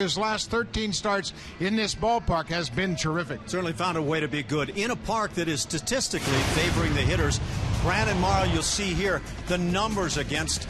His last 13 starts in this ballpark has been terrific. Certainly found a way to be good in a park that is statistically favoring the hitters. Brandon Morrow, you'll see here the numbers against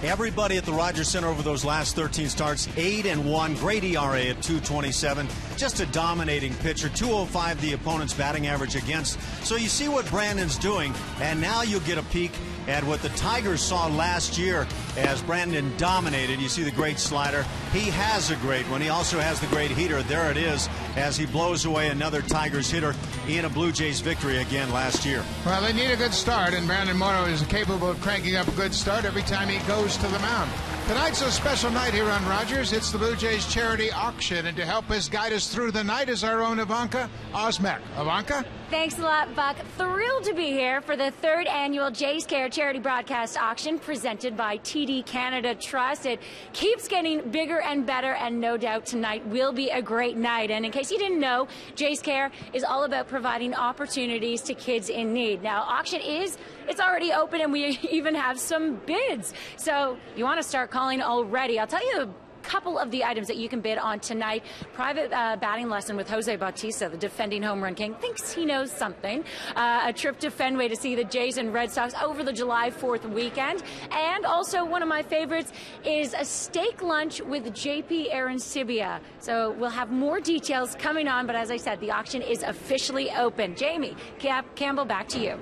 everybody at the Rogers Center over those last 13 starts. 8-1, great ERA at 2.27. Just a dominating pitcher. 2.05 the opponent's batting average against. So you see what Brandon's doing, and now you'll get a peek at what the Tigers saw last year as Brandon dominated. You see the great slider. He has a great one. He also has the great heater. There it is as he blows away another Tigers hitter in a Blue Jays victory again last year. Well, they need a good start, and Brandon Morrow is capable of cranking up a good start every time he goes to the mound. Tonight's a special night here on Rogers. It's the Blue Jays charity auction, and to help us guide us through the night is our own Ivanka Osmek. Ivanka? Thanks a lot, Buck. Thrilled to be here for the 3rd annual Jays Care charity broadcast auction presented by TD Canada Trust. It keeps getting bigger and better, and no doubt tonight will be a great night. And in case you didn't know, Jays Care is all about providing opportunities to kids in need. Now, auction it's already open, and we even have some bids. So you want to start calling already. I'll tell you a couple of the items that you can bid on tonight. Private batting lesson with Jose Bautista, the defending home run king, thinks he knows something. A trip to Fenway to see the Jays and Red Sox over the July 4th weekend. And also one of my favorites is a steak lunch with JP Arancibia. So we'll have more details coming on, but as I said, the auction is officially open. Jamie Campbell, back to you.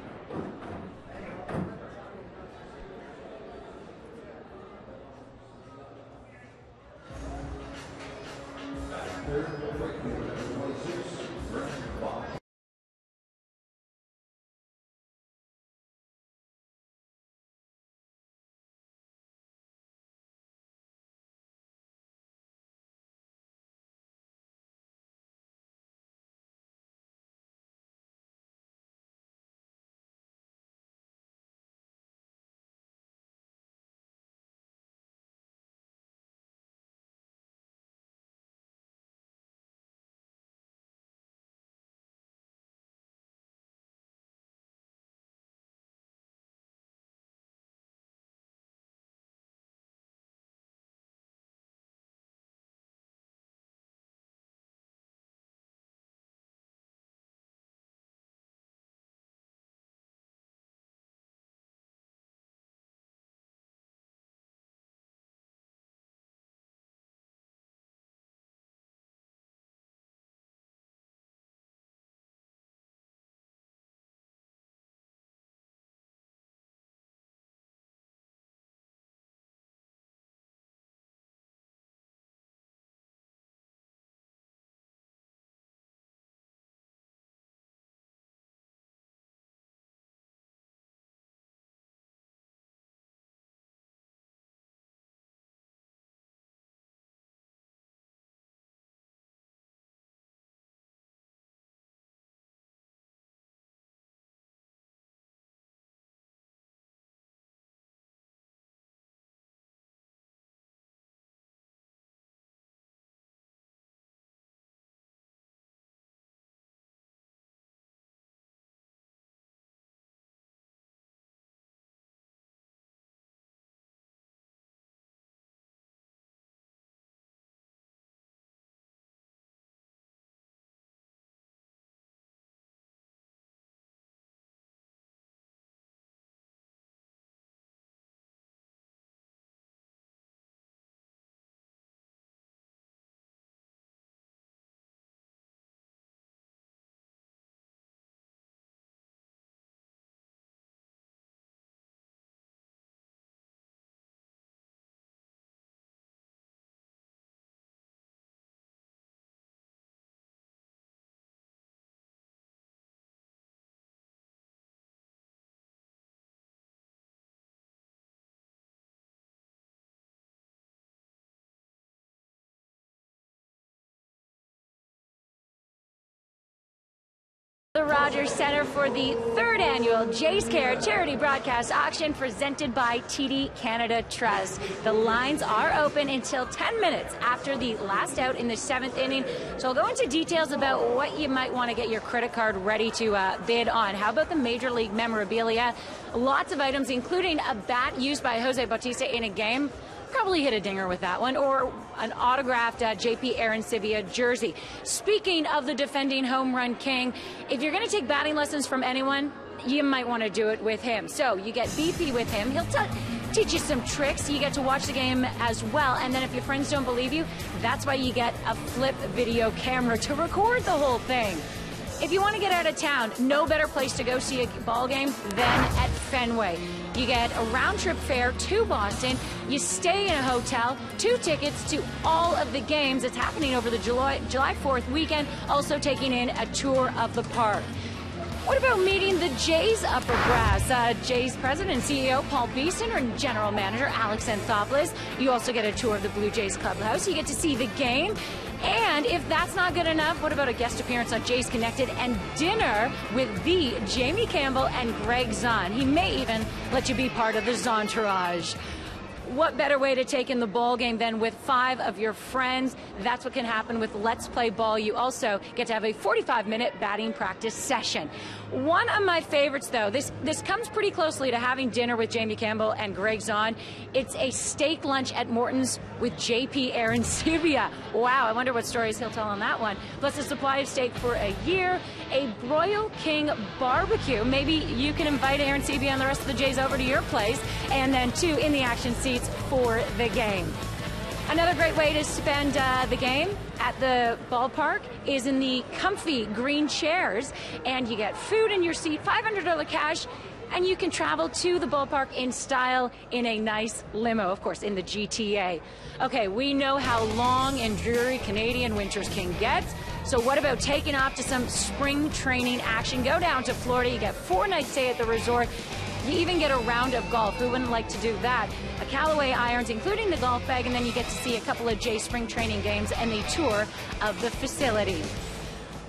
The Rogers Center for the 3rd annual Jays Care charity broadcast auction presented by TD Canada Trust. The lines are open until 10 minutes after the last out in the 7th inning. So I'll go into details about what you might want to get your credit card ready to bid on. How about the Major League memorabilia? Lots of items, including a bat used by Jose Bautista in a game. probably hit a dinger with that one, or an autographed JP Arancibia jersey. Speaking of the defending home run king, if you're going to take batting lessons from anyone, you might want to do it with him. So you get BP with him. He'll teach you some tricks. You get to watch the game as well. And then if your friends don't believe you, that's why you get a flip video camera to record the whole thing. If you want to get out of town, no better place to go see a ball game than at Fenway. You get a round-trip fare to Boston. You stay in a hotel, 2 tickets to all of the games. It's happening over the July 4th weekend, also taking in a tour of the park. What about meeting the Jays upper brass? Jays president and CEO Paul Beeson and general manager Alex Anthopoulos. You also get a tour of the Blue Jays clubhouse. You get to see the game. And if that's not good enough, what about a guest appearance on Jays Connected and dinner with the Jamie Campbell and Greg Zahn? He may even let you be part of the Zontourage. What better way to take in the ball game than with 5 of your friends? That's what can happen with Let's Play Ball. You also get to have a 45-minute batting practice session. One of my favorites, though, this comes pretty closely to having dinner with Jamie Campbell and Greg Zahn. It's a steak lunch at Morton's with JP Arancibia. Wow, I wonder what stories he'll tell on that one. Plus a supply of steak for a year, a Royal King barbecue. Maybe you can invite Arancibia and the rest of the Jays over to your place, and then 2 in the action seats for the game. Another great way to spend the game at the ballpark is in the comfy green chairs, and you get food in your seat, $500 cash, and you can travel to the ballpark in style in a nice limo, of course, in the GTA. Okay, we know how long and dreary Canadian winters can get, so what about taking off to some spring training action? Go down to Florida, you get 4-night stay at the resort. You even get a round of golf. Who wouldn't like to do that? A Callaway irons, including the golf bag, and then you get to see a couple of Jay spring training games and a tour of the facility.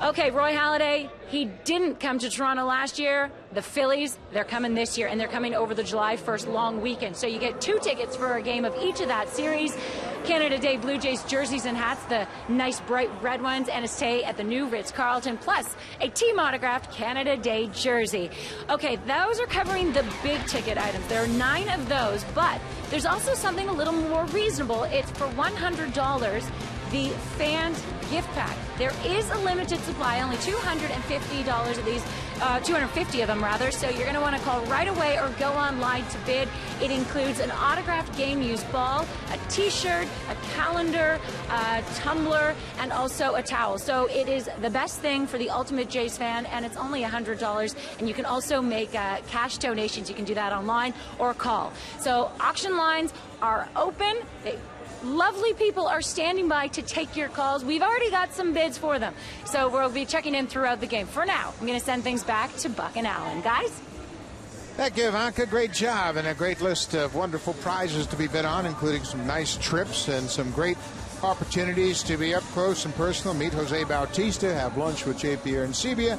Okay, Roy Halladay, he didn't come to Toronto last year. The Phillies, they're coming this year, and they're coming over the July 1st long weekend. So you get 2 tickets for a game of each of that series. Canada Day Blue Jays jerseys and hats, the nice bright red ones, and a stay at the new Ritz-Carlton, plus a team autographed Canada Day jersey. Okay, those are covering the big ticket items. There are 9 of those, but there's also something a little more reasonable. It's for $100. The fans gift pack. There is a limited supply, only $250 of these, 250 of them rather, so you're going to want to call right away or go online to bid. It includes an autographed game-used ball, a t-shirt, a calendar, a tumbler, and also a towel. So it is the best thing for the ultimate Jays fan, and it's only $100, and you can also make cash donations. You can do that online or call. So auction lines are open. Lovely people are standing by to take your calls. We've already got some bids for them, so we'll be checking in throughout the game. For now, I'm going to send things back to Buck and Allen. Guys? Thank you, Ivanka. Great job, and a great list of wonderful prizes to be bid on, including some nice trips and some great opportunities to be up close and personal. Meet Jose Bautista, have lunch with JP Arancibia,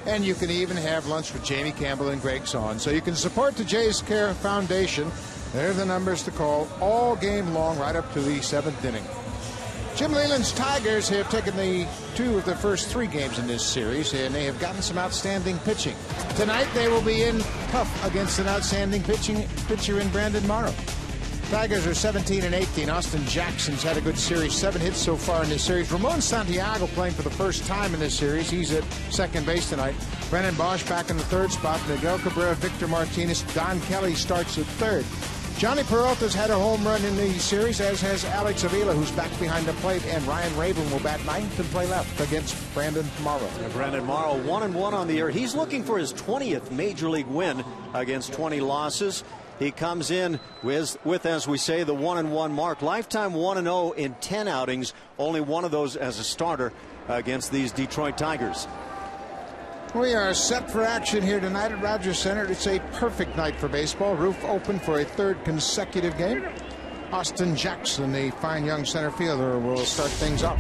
and you can even have lunch with Jamie Campbell and Greg Zahn. So you can support the Jays Care Foundation. There are the numbers to call all game long, right up to the 7th inning. Jim Leyland's Tigers have taken the 2 of the first 3 games in this series, and they have gotten some outstanding pitching. Tonight they will be in tough against an outstanding pitcher in Brandon Morrow. Tigers are 17-18. Austin Jackson's had a good series, 7 hits so far in this series. Ramon Santiago playing for the first time in this series. He's at second base tonight. Brennan Bosch back in the 3rd spot. Miguel Cabrera, Victor Martinez, Don Kelly starts at 3rd. Johnny Peralta's had a home run in the series, as has Alex Avila, who's back behind the plate, and Ryan Raven will bat 9th and play left against Brandon Morrow. Brandon Morrow 1-1 on the year. He's looking for his 20th Major League win against 20 losses. He comes in with, as we say, the 1-1 mark. Lifetime 1-0 in 10 outings. Only one of those as a starter against these Detroit Tigers. We are set for action here tonight at Rogers Center. It's a perfect night for baseball. Roof open for a 3rd consecutive game. Austin Jackson, the fine young center fielder, will start things off.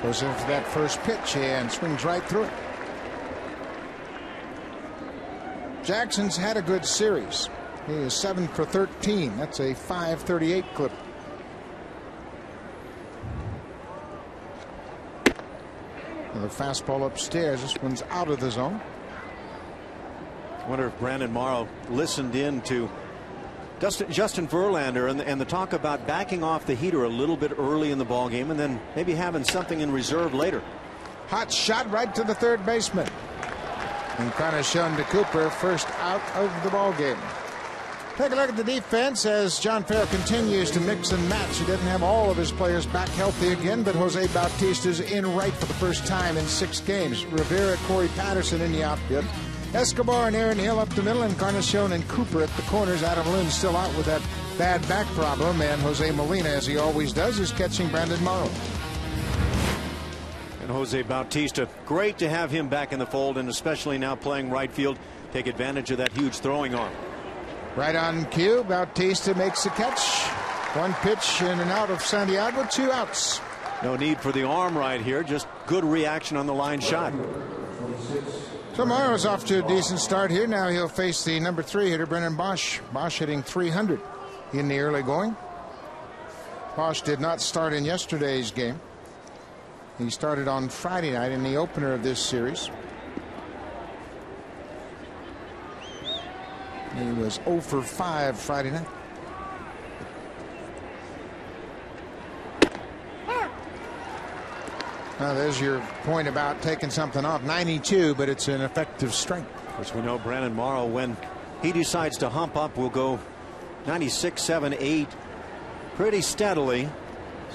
Goes in for that first pitch and swings right through it. Jackson's had a good series. He is 7 for 13. That's a .538 clip. The fastball upstairs. This one's out of the zone. I wonder if Brandon Morrow listened in to Justin Verlander and the talk about backing off the heater a little bit early in the ball game and then maybe having something in reserve later. Hot shot right to the third baseman. Encarnacion to Cooper, first out of the ball game. Take a look at the defense as John Farrell continues to mix and match. He doesn't have all of his players back healthy again, but Jose Bautista's in right for the first time in 6 games. Rivera, Corey Patterson in the outfield. Escobar and Aaron Hill up the middle. Encarnacion and Cooper at the corners. Adam Lynn still out with that bad back problem. And Jose Molina, as he always does, is catching Brandon Morrow. And Jose Bautista, great to have him back in the fold, and especially now playing right field. Take advantage of that huge throwing arm. Right on cue, Bautista makes the catch. 1 pitch in and out of Santiago, 2 outs. No need for the arm right here, just good reaction on the line shot. So Morrow's off to a decent start here. Now he'll face the number 3 hitter, Brennan Bosch. Bosch hitting .300 in the early going. Bosch did not start in yesterday's game. He started on Friday night in the opener of this series. He was 0 for 5 Friday night. Now there's your point about taking something off. 92, but it's an effective strength. Of course, we know Brandon Morrow, when he decides to hump up, will go 96, 7, 8 pretty steadily.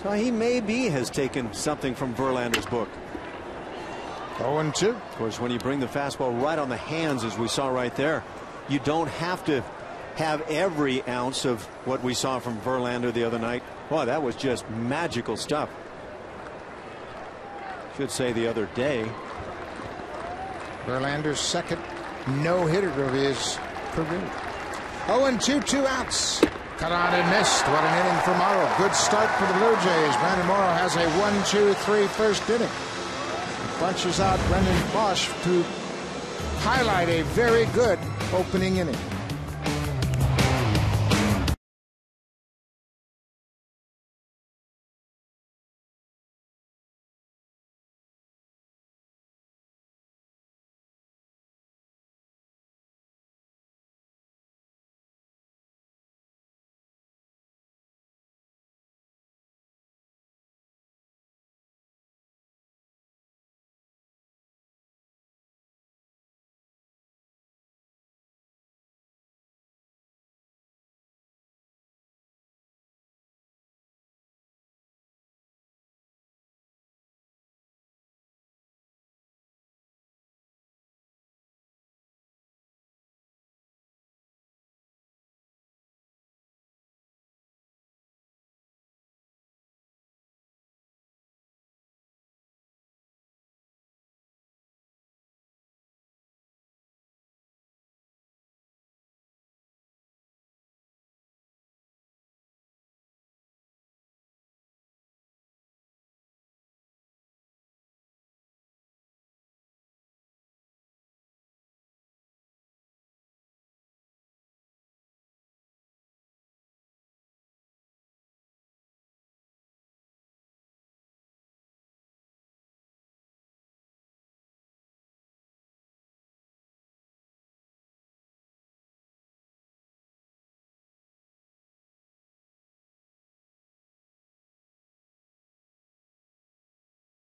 So he maybe has taken something from Verlander's book. 0-2. Of course, when you bring the fastball right on the hands, as we saw right there, you don't have to have every ounce of what we saw from Verlander the other night. Boy, that was just magical stuff. Should say the other day. Verlander's second no-hitter of his career. 0-2, 2 outs. Cut on and missed. What an inning for Morrow. Good start for the Blue Jays. Brandon Morrow has a 1-2-3 first inning. Bunches out Brendan Bosch to highlight a very good opening inning.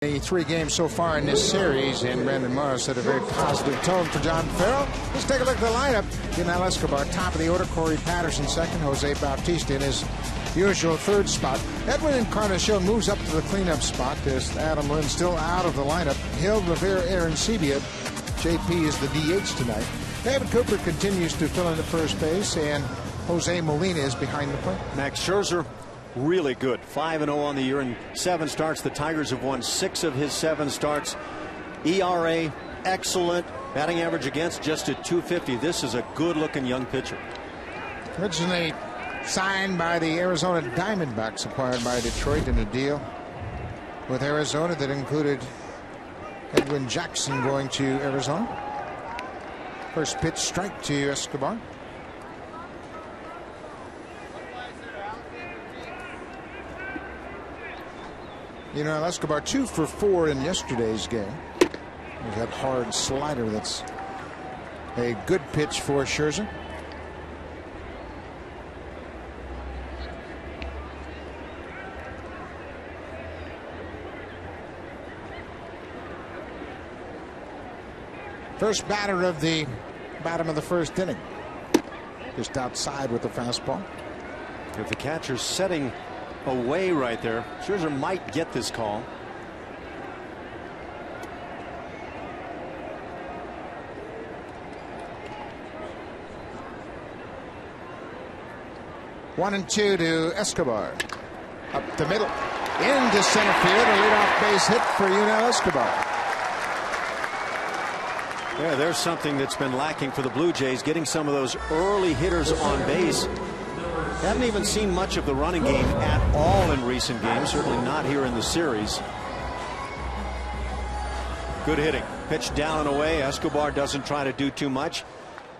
The 3 games so far in this series, and Brandon Morrow set a very positive tone for John Farrell. Let's take a look at the lineup. Yanel Escobar, top of the order. Corey Patterson, second. Jose Bautista in his usual third spot. Edwin Encarnacion moves up to the cleanup spot as Adam Lynn still out of the lineup. Hill, Rivera, Aaron Sebia. JP is the DH tonight. David Cooper continues to fill in at first base, and Jose Molina is behind the plate. Max Scherzer, really good. 5-0 on the year in 7 starts. The Tigers have won 6 of his 7 starts. ERA excellent. Batting average against just at .250. This is a good-looking young pitcher. Originally signed by the Arizona Diamondbacks, acquired by Detroit in a deal with Arizona that included Edwin Jackson going to Arizona. First pitch strike to Escobar. You know, Escobar 2 for 4 in yesterday's game. There's that hard slider that's a good pitch for Scherzer. First batter of the bottom of the first inning. Just outside with the fastball. If the catcher's setting away right there, Scherzer might get this call. One and two to Escobar. Up the middle. Into center field. A leadoff base hit for Escobar. Yeah, there's something that's been lacking for the Blue Jays, getting some of those early hitters on base. Haven't even seen much of the running game at all in recent games, certainly not here in the series. Good hitting. Pitch down and away. Escobar doesn't try to do too much.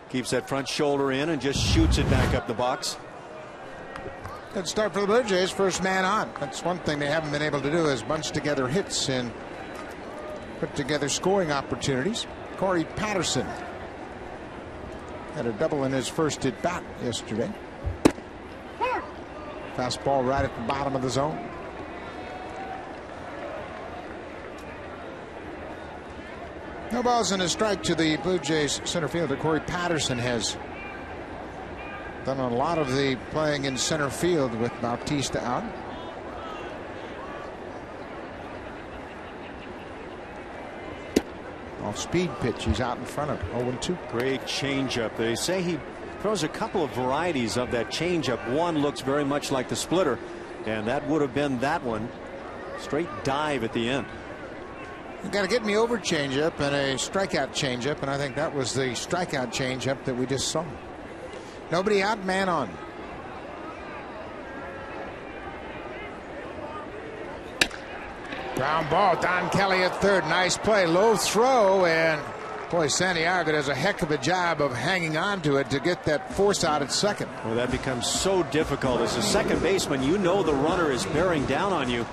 Keeps that front shoulder in and just shoots it back up the box. Good start for the Blue Jays. First man on. That's one thing they haven't been able to do, is bunch together hits and put together scoring opportunities. Corey Patterson had a double in his first at bat yesterday. Fastball right at the bottom of the zone. No balls and a strike to the Blue Jays center fielder. Corey Patterson has done a lot of the playing in center field with Bautista out. Off speed pitch. He's out in front of 0-2. Great changeup. They say he throws a couple of varieties of that changeup. One looks very much like the splitter, and that would have been that one. Straight dive at the end. You got to get me over changeup and a strikeout changeup, and I think that was the strikeout changeup that we just saw. Nobody out, man on. Ground ball. Don Kelly at third. Nice play. Low throw, and boy, Santiago does a heck of a job of hanging on to it to get that force out at second. Well, that becomes so difficult as a second baseman. You know the runner is bearing down on you.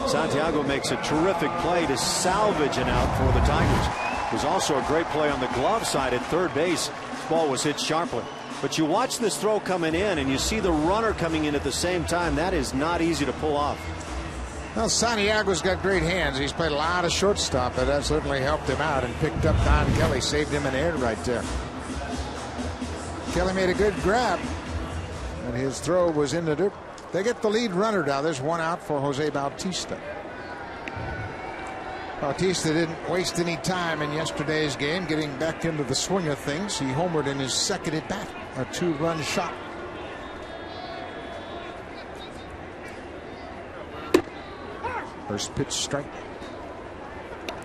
Santiago makes a terrific play to salvage an out for the Tigers. It was also a great play on the glove side at third base. This ball was hit sharply. But you watch this throw coming in, and you see the runner coming in at the same time. That is not easy to pull off. Well, Santiago's got great hands. He's played a lot of shortstop, but that certainly helped him out and picked up Don Kelly, saved him an error right there. Kelly made a good grab, and his throw was in the dirt. They get the lead runner now. There's one out for Jose Bautista. Bautista didn't waste any time in yesterday's game getting back into the swing of things. He homered in his second at bat, a 2-run shot. First pitch strike.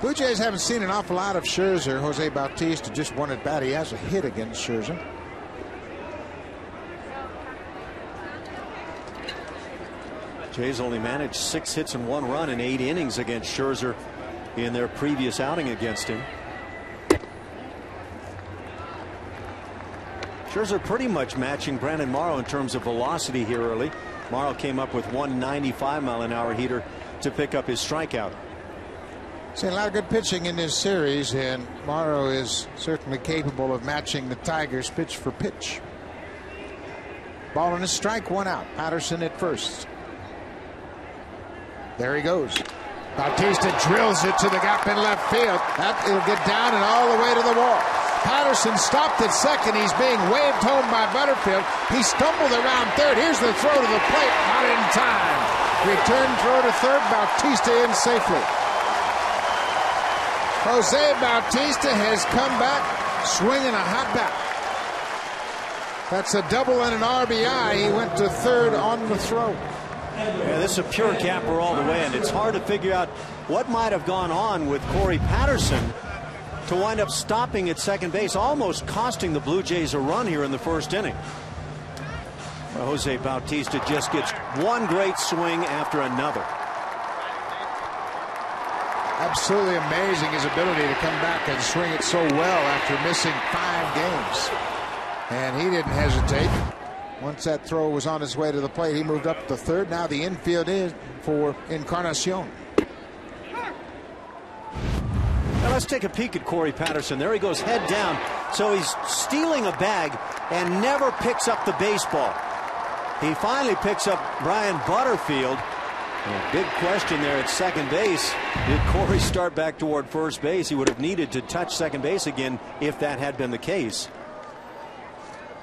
Blue Jays haven't seen an awful lot of Scherzer. Jose Bautista just one at bat. He has a hit against Scherzer. Jays only managed 6 hits and 1 run in 8 innings against Scherzer in their previous outing against him. Scherzer pretty much matching Brandon Morrow in terms of velocity here early. Morrow came up with 195-mile-an-hour heater to pick up his strikeout. Seen a lot of good pitching in this series, and Morrow is certainly capable of matching the Tigers pitch for pitch. Ball and a strike, 1 out. Patterson at first. There he goes. Bautista drills it to the gap in left field. It'll get down and all the way to the wall. Patterson stopped at second. He's being waved home by Butterfield. He stumbled around third. Here's the throw to the plate. Not in time. Return throw to third. Bautista in safely. Jose Bautista has come back swinging a hot bat. That's a double and an RBI. He went to third on the throw. Yeah, this is a pure capper all the way, and it's hard to figure out what might have gone on with Corey Patterson to wind up stopping at second base, almost costing the Blue Jays a run here in the first inning. Well, Jose Bautista just gets one great swing after another. Absolutely amazing, his ability to come back and swing it so well after missing 5 games. And he didn't hesitate. Once that throw was on his way to the plate, he moved up to third. Now the infield is for Encarnacion. Now let's take a peek at Corey Patterson. There he goes, head down. So he's stealing a bag and never picks up the baseball. He finally picks up Brian Butterfield, Well, big question there at second base. Did Corey start back toward first base? He would have needed to touch second base again if that had been the case.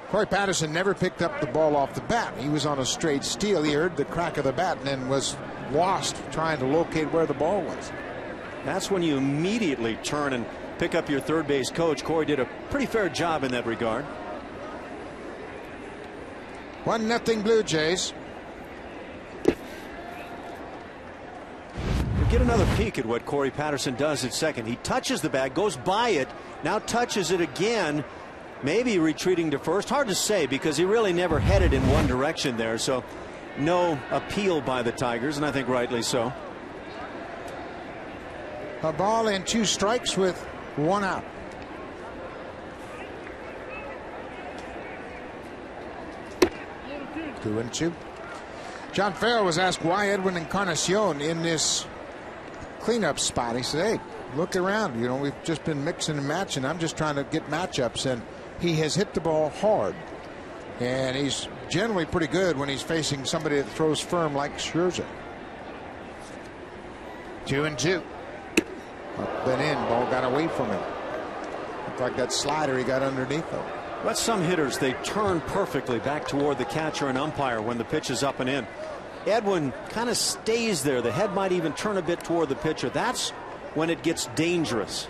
Corey Patterson never picked up the ball off the bat. He was on a straight steal. He heard the crack of the bat and then was lost trying to locate where the ball was. That's when you immediately turn and pick up your third base coach. Corey did a pretty fair job in that regard. 1-0 Blue Jays. We'll get another peek at what Corey Patterson does at second. He touches the bag, goes by it, now touches it again, maybe retreating to first. Hard to say because he really never headed in one direction there. So no appeal by the Tigers, and I think rightly so. A ball and 2 strikes with 1 out. Two and two. John Farrell was asked why Edwin Encarnacion in this cleanup spot. He said, hey, look around. You know, we've just been mixing and matching. I'm just trying to get matchups. And he has hit the ball hard. And he's generally pretty good when he's facing somebody that throws firm like Scherzer. 2 and 2. Up and in. Ball got away from him. Looked like that slider he got underneath him. But some hitters, they turn perfectly back toward the catcher and umpire when the pitch is up and in. Edwin kind of stays there. The head might even turn a bit toward the pitcher. That's when it gets dangerous.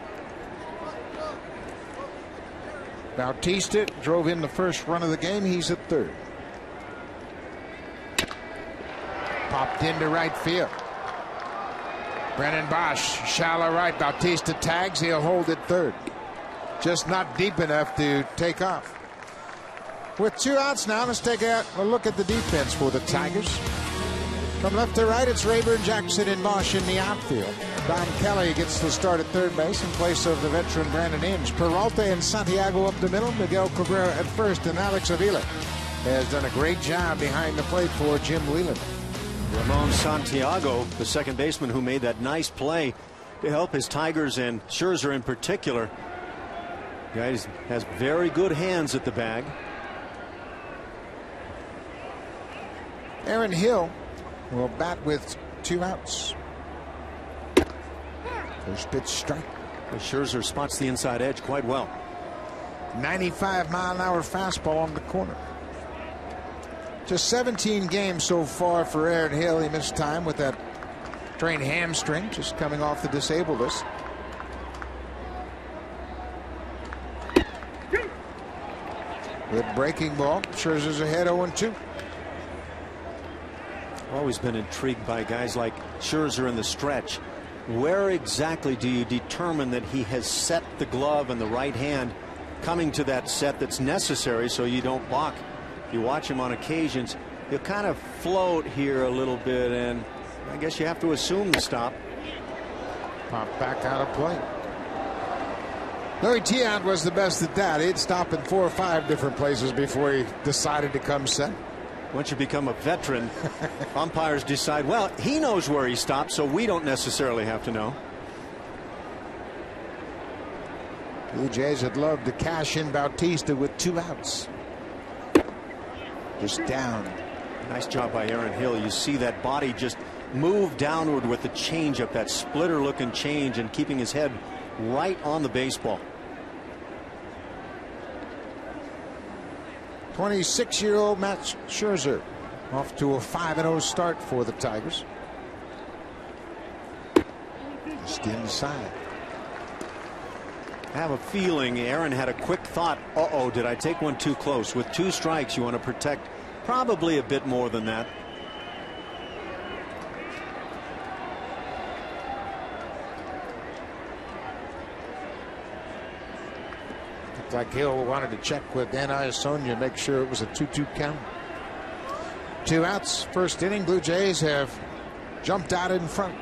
Bautista drove in the first run of the game. He's at third. Popped into right field. Brennan Bosch, shallow right. Bautista tags. He'll hold it third. Just not deep enough to take off. With 2 outs now, let's take a look at the defense for the Tigers. From left to right, it's Rayburn, Jackson, and Bosch in the outfield. Don Kelly gets the start at third base in place of the veteran Brandon Inge. Peralta and Santiago up the middle. Miguel Cabrera at first, and Alex Avila has done a great job behind the plate for Jim Whelan. Ramon Santiago, the second baseman who made that nice play to help his Tigers, and Scherzer in particular. Guy has very good hands at the bag. Aaron Hill will bat with 2 outs. First pitch strike. Scherzer spots the inside edge quite well. 95-mile-an-hour fastball on the corner. Just 17 games so far for Aaron Hill. He missed time with that strained hamstring, just coming off the disabled list. Good breaking ball. Scherzer's ahead 0-2. Always been intrigued by guys like Scherzer in the stretch. Where exactly do you determine that he has set the glove in the right hand, coming to that set that's necessary so you don't balk? You watch him on occasions, he'll kind of float here a little bit, and I guess you have to assume the stop. Pop back out of play. Louis Tiant was the best at that. He'd stop in 4 or 5 different places before he decided to come set. Once you become a veteran, umpires decide, well, he knows where he stopped, so we don't necessarily have to know. Blue Jays would love to cash in Bautista with 2 outs. Just down. Nice job by Aaron Hill. You see that body just move downward with the changeup, that splitter looking change, and keeping his head right on the baseball. 26-year-old Max Scherzer off to a 5-0 start for the Tigers. Just inside. I have a feeling Aaron had a quick thought. Uh-oh, did I take one too close? With 2 strikes, you want to protect probably a bit more than that. Looked like Hill wanted to check with Dan Iasonia, make sure it was a 2-2 count. 2 outs, first inning. Blue Jays have jumped out in front.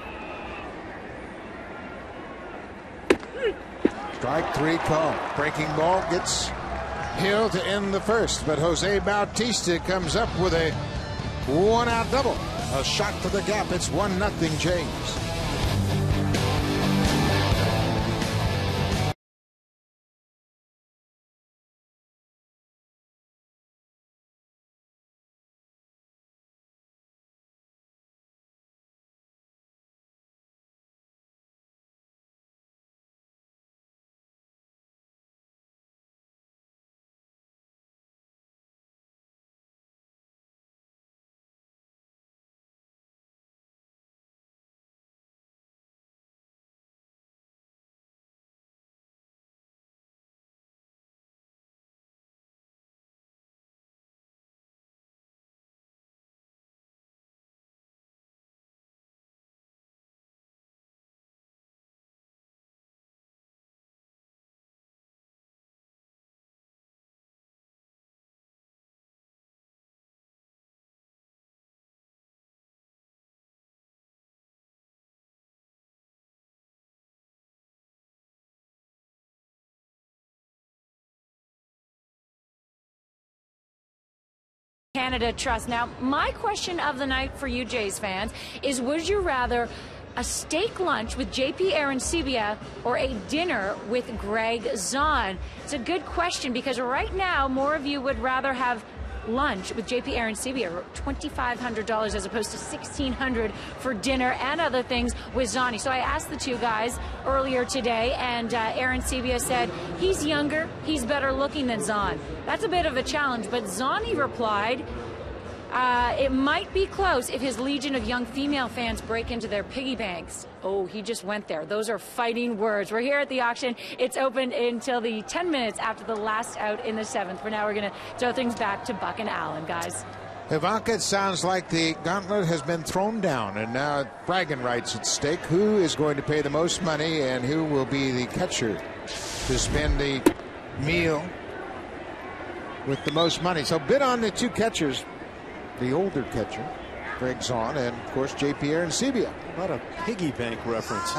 Strike 3 call. Breaking ball gets Hill to end the first, but Jose Bautista comes up with a 1-out double. A shot to the gap. It's 1-0 Jays. Canada Trust. Now, my question of the night for you Jays fans is, would you rather a steak lunch with JP Arancibia or a dinner with Greg Zahn? It's a good question because right now more of you would rather have lunch with JP Arancibia, $2,500 as opposed to $1,600 for dinner and other things with Zahn. So I asked the two guys earlier today, and Arancibia said he's younger, he's better looking than Zahn. That's a bit of a challenge, but Zahn replied, it might be close if his legion of young female fans break into their piggy banks. Oh, he just went there. Those are fighting words. We're here at the auction. It's open until the 10 minutes after the last out in the 7th. For now, we're going to throw things back to Buck and Allen, guys. Ivanka, it sounds like the gauntlet has been thrown down, and now bragging rights at stake. Who is going to pay the most money, and who will be the catcher to spend the meal with the most money? So bid on the two catchers. The older catcher, Greg Zahn, and of course JP Arancibia. What a piggy bank reference.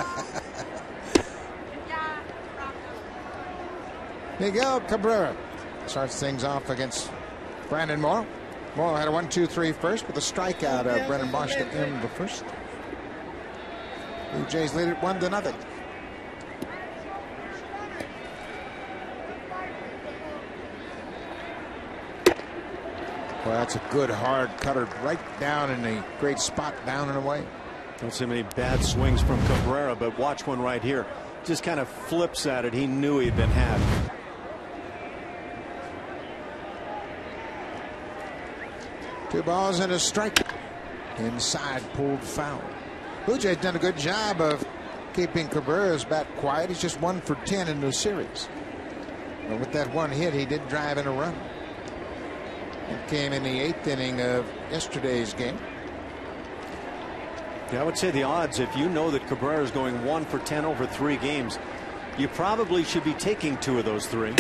Miguel Cabrera starts things off against Brandon Morrow. Morrow had a 1-2-3 first with a strikeout of Brennan Marsh to end the first. Blue Jays lead it 1-0. Well, that's a good hard cutter right down in the great spot, down and away. Don't see many bad swings from Cabrera, but watch one right here. Just kind of flips at it. He knew he'd been had. Two balls and a strike. Inside, pulled foul. Blue Jays done a good job of keeping Cabrera's bat quiet. He's just 1 for 10 in the series. But with that one hit, he did drive in a run. It came in the 8th inning of yesterday's game. Yeah, I would say the odds, if you know that Cabrera is going 1 for 10 over 3 games, you probably should be taking 2 of those 3.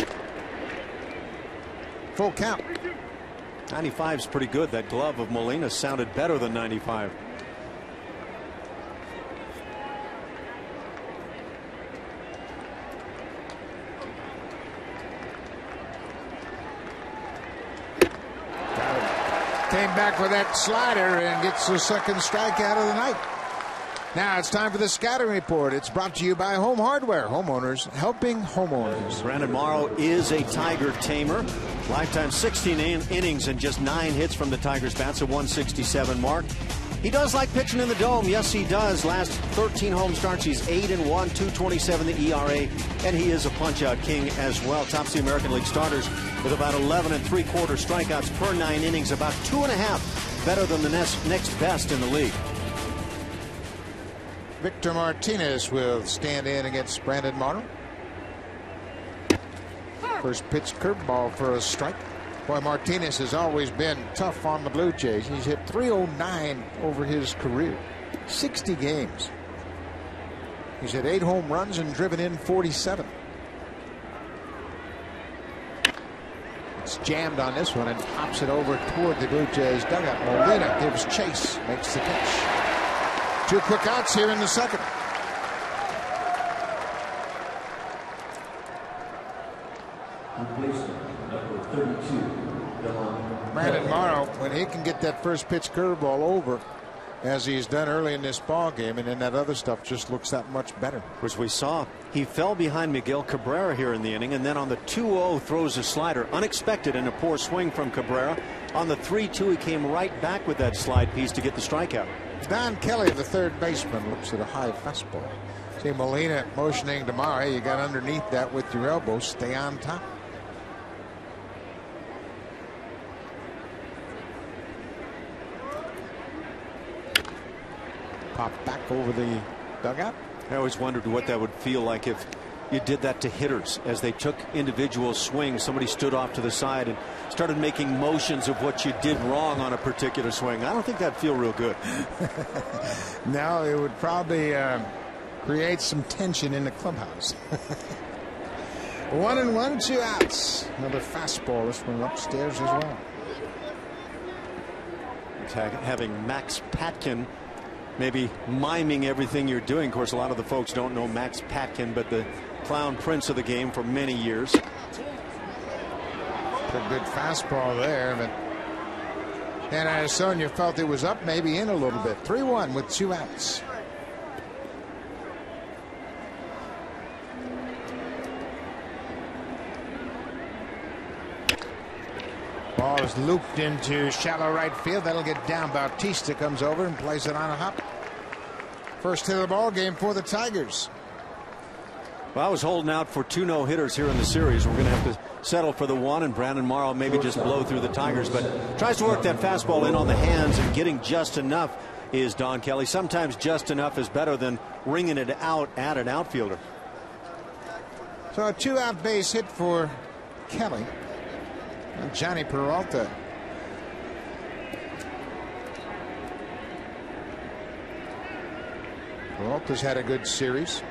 Full count. 95 is pretty good. That glove of Molina sounded better than 95. Came back with that slider and gets the second strikeout of the night. Now it's time for the scouting report. It's brought to you by Home Hardware. Homeowners helping homeowners. Brandon Morrow is a Tiger tamer. Lifetime 16 innings and just 9 hits from the Tigers' bats, a 167 mark. He does like pitching in the dome. Yes, he does. Last 13 home starts, he's 8-1, 2.27 the ERA, and he is a punch-out king as well. Tops the American League starters with about 11 3/4 strikeouts per 9 innings, about 2.5 better than the next best in the league. Victor Martinez will stand in against Brandon Morrow. First pitch curveball for a strike. Boy, Martinez has always been tough on the Blue Jays. He's hit .309 over his career. 60 games. He's hit 8 home runs and driven in 47. It's jammed on this one and pops it over toward the Blue Jays dugout. Molina gives chase, makes the catch. 2 quick outs here in the second. Brandon Morrow, when he can get that first pitch curveball over, as he's done early in this ball game, and then that other stuff just looks that much better. Which we saw, he fell behind Miguel Cabrera here in the inning, and then on the 2-0 throws a slider, unexpected and a poor swing from Cabrera. On the 3-2, he came right back with that slide piece to get the strikeout. Don Kelly, the third baseman, looks at a high fastball. See Molina motioning to Morrow, hey, you got underneath that with your elbow, stay on top. Pop back over the dugout. I always wondered what that would feel like if you did that to hitters as they took individual swings. Somebody stood off to the side and started making motions of what you did wrong on a particular swing. I don't think that'd feel real good. No, it would probably create some tension in the clubhouse. 1-1, 2 outs. Another fastball. This one upstairs as well. Having Max Patkin maybe miming everything you're doing. Of course, a lot of the folks don't know Max Patkin, but the clown prince of the game for many years. A good fastball there, but And Sonia felt it was up, maybe in a little bit. 3-1 with 2 outs. Ball is looped into shallow right field. That'll get down. Bautista comes over and plays it on a hop. First hit of the ball game for the Tigers. Well, I was holding out for 2 no-hitters here in the series. We're going to have to settle for the 1, and Brandon Morrow maybe just blow through the Tigers, but tries to work that fastball in on the hands, and getting just enough is Don Kelly. Sometimes just enough is better than ringing it out at an outfielder. So a 2-out base hit for Kelly. And Johnny Peralta. Peralta's had a good series.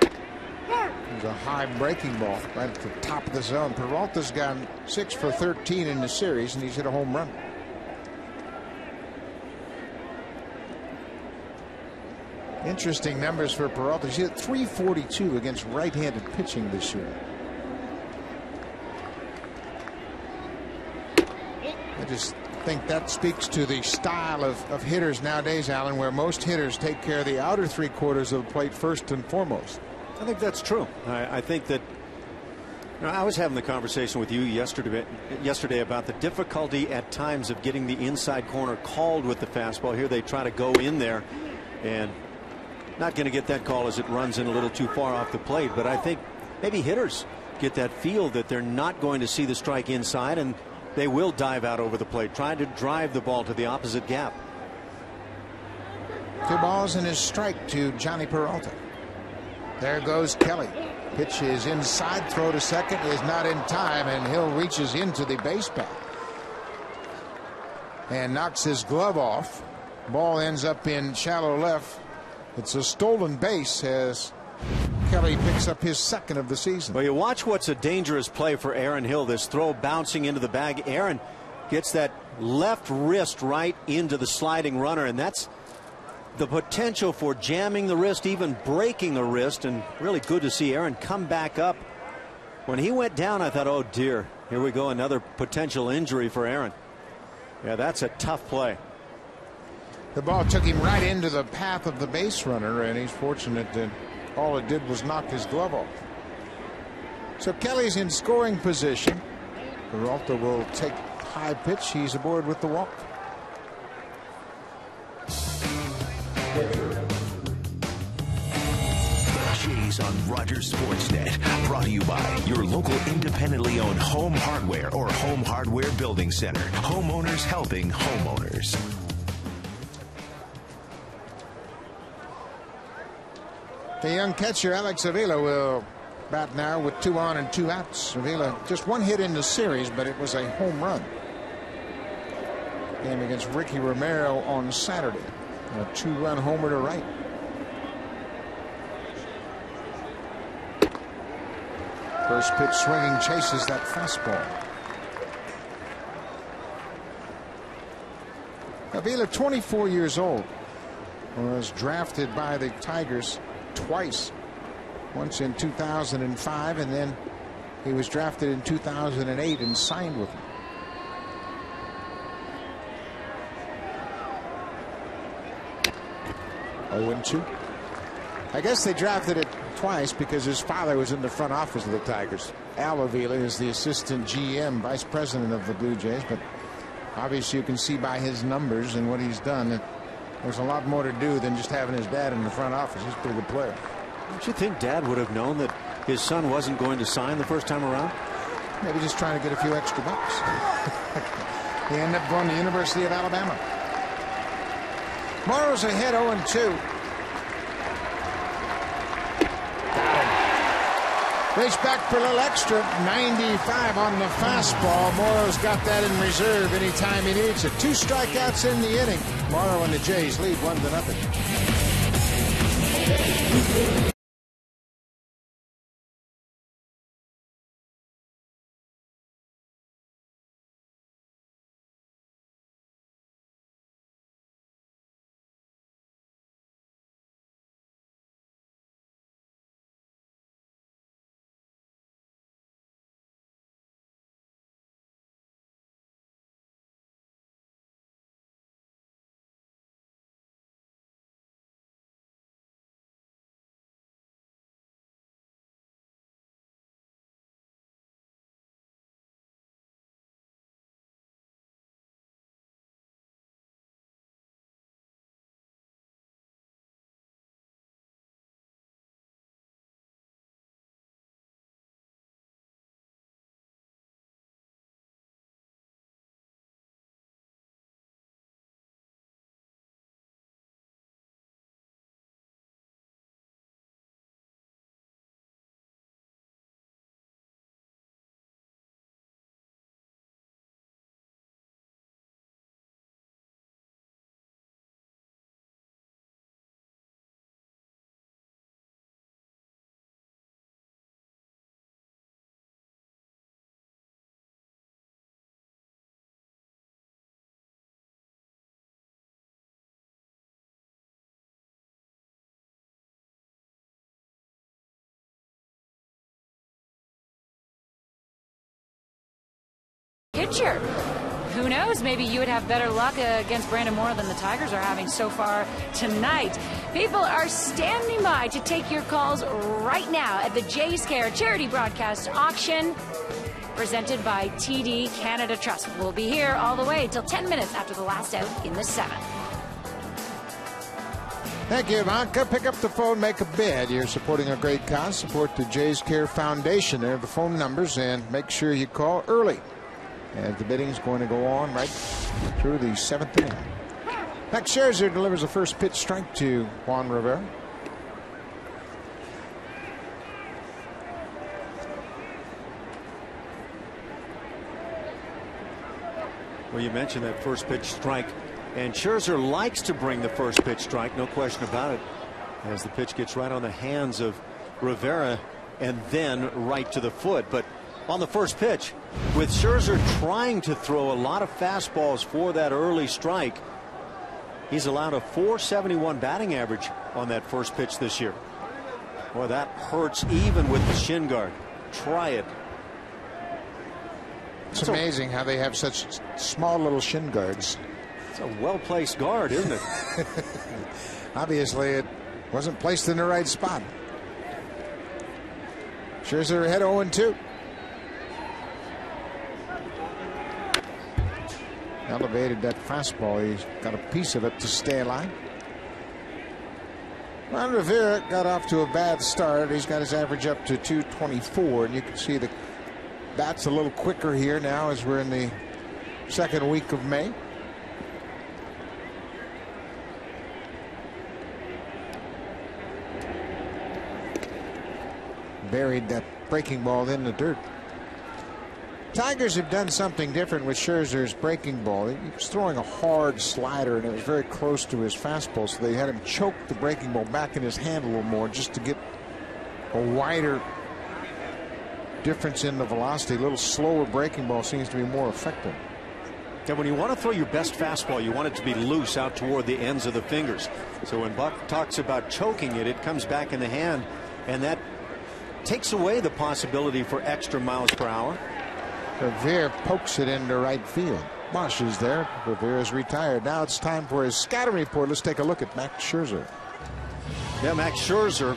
It was a high breaking ball right at the top of the zone. Peralta's gone 6 for 13 in the series, and he's hit a home run. Interesting numbers for Peralta. He's hit .342 against right-handed pitching this year. I just think that speaks to the style of hitters nowadays, Alan, where most hitters take care of the outer 3/4 of the plate first and foremost. I think that's true. I think that, you know, I was having the conversation with you yesterday about the difficulty at times of getting the inside corner called with the fastball. Here they try to go in there and not going to get that call as it runs in a little too far off the plate. But I think maybe hitters get that feel that they're not going to see the strike inside, and they will dive out over the plate, trying to drive the ball to the opposite gap. 2 balls and his strike to Johnny Peralta. There goes Kelly. Pitch is inside. Throw to second is not in time, and Hill reaches into the base path and knocks his glove off. Ball ends up in shallow left. It's a stolen base as Kelly picks up his 2nd of the season. Well, you watch what's a dangerous play for Aaron Hill. This throw bouncing into the bag. Aaron gets that left wrist right into the sliding runner, and that's the potential for jamming the wrist, even breaking the wrist. And really good to see Aaron come back up. When he went down, I thought, oh dear, here we go, another potential injury for Aaron. Yeah, that's a tough play. The ball took him right into the path of the base runner, and he's fortunate that all it did was knock his glove off. So Kelly's in scoring position. Peralta will take high pitch. He's aboard with the walk. The Jays on Rogers Sportsnet, brought to you by your local independently owned Home Hardware or Home Hardware Building Center. Homeowners helping homeowners. The young catcher Alex Avila will bat now with 2 on and 2 outs. Avila just 1 hit in the series, but it was a home run. Game against Ricky Romero on Saturday. A 2-run homer to right. First pitch swinging, chases that fastball. Avila, 24 years old, was drafted by the Tigers twice. Once in 2005, and then he was drafted in 2008 and signed with them. Oh, 2. I guess they drafted it twice because his father was in the front office of the Tigers. Al Avila is the assistant GM, vice president of the Blue Jays, but obviously you can see by his numbers and what he's done that there's a lot more to do than just having his dad in the front office. He's a pretty good player. Don't you think Dad would have known that his son wasn't going to sign the first time around? Maybe just trying to get a few extra bucks. He ended up going to the University of Alabama. Morrow's ahead 0-2. Reach back for a little extra. 95 on the fastball. Morrow's got that in reserve anytime he needs it. 2 strikeouts in the inning. Morrow and the Jays lead 1-0. pitcher. Who knows? Maybe you would have better luck against Brandon Moore than the Tigers are having so far tonight. People are standing by to take your calls right now at the Jays Care Charity Broadcast Auction, presented by TD Canada Trust. We'll be here all the way till 10 minutes after the last out in the 7th. Thank you, Ivanka. Pick up the phone, make a bid. You're supporting a great cause. Support the Jays Care Foundation. There are the phone numbers, and make sure you call early, as the bidding is going to go on right through the 7th inning. Max Scherzer delivers a first pitch strike to Juan Rivera. Well, you mentioned that first pitch strike, and Scherzer likes to bring the first pitch strike, no question about it, as the pitch gets right on the hands of Rivera and then right to the foot. But on the first pitch, with Scherzer trying to throw a lot of fastballs for that early strike, he's allowed a .471 batting average on that first pitch this year. Boy, that hurts even with the shin guard. Try it. It's amazing how they have such small little shin guards. It's a well-placed guard, isn't it? Obviously, it wasn't placed in the right spot. Scherzer ahead 0-2. Elevated that fastball. He's got a piece of it to stay alive. Juan Rivera got off to a bad start. He's got his average up to 224, and you can see the bat's a little quicker here now as we're in the second week of May. Buried that breaking ball in the dirt. Tigers have done something different with Scherzer's breaking ball. He was throwing a hard slider, and it was very close to his fastball, so they had him choke the breaking ball back in his hand a little more just to get a wider difference in the velocity. A little slower breaking ball seems to be more effective. And when you want to throw your best fastball, you want it to be loose out toward the ends of the fingers. So when Buck talks about choking it, it comes back in the hand, and that takes away the possibility for extra miles per hour. Rivera pokes it into right field. Bosch is there. Rivera's retired. Now it's time for his scouting report. Let's take a look at Max Scherzer. Yeah, Max Scherzer,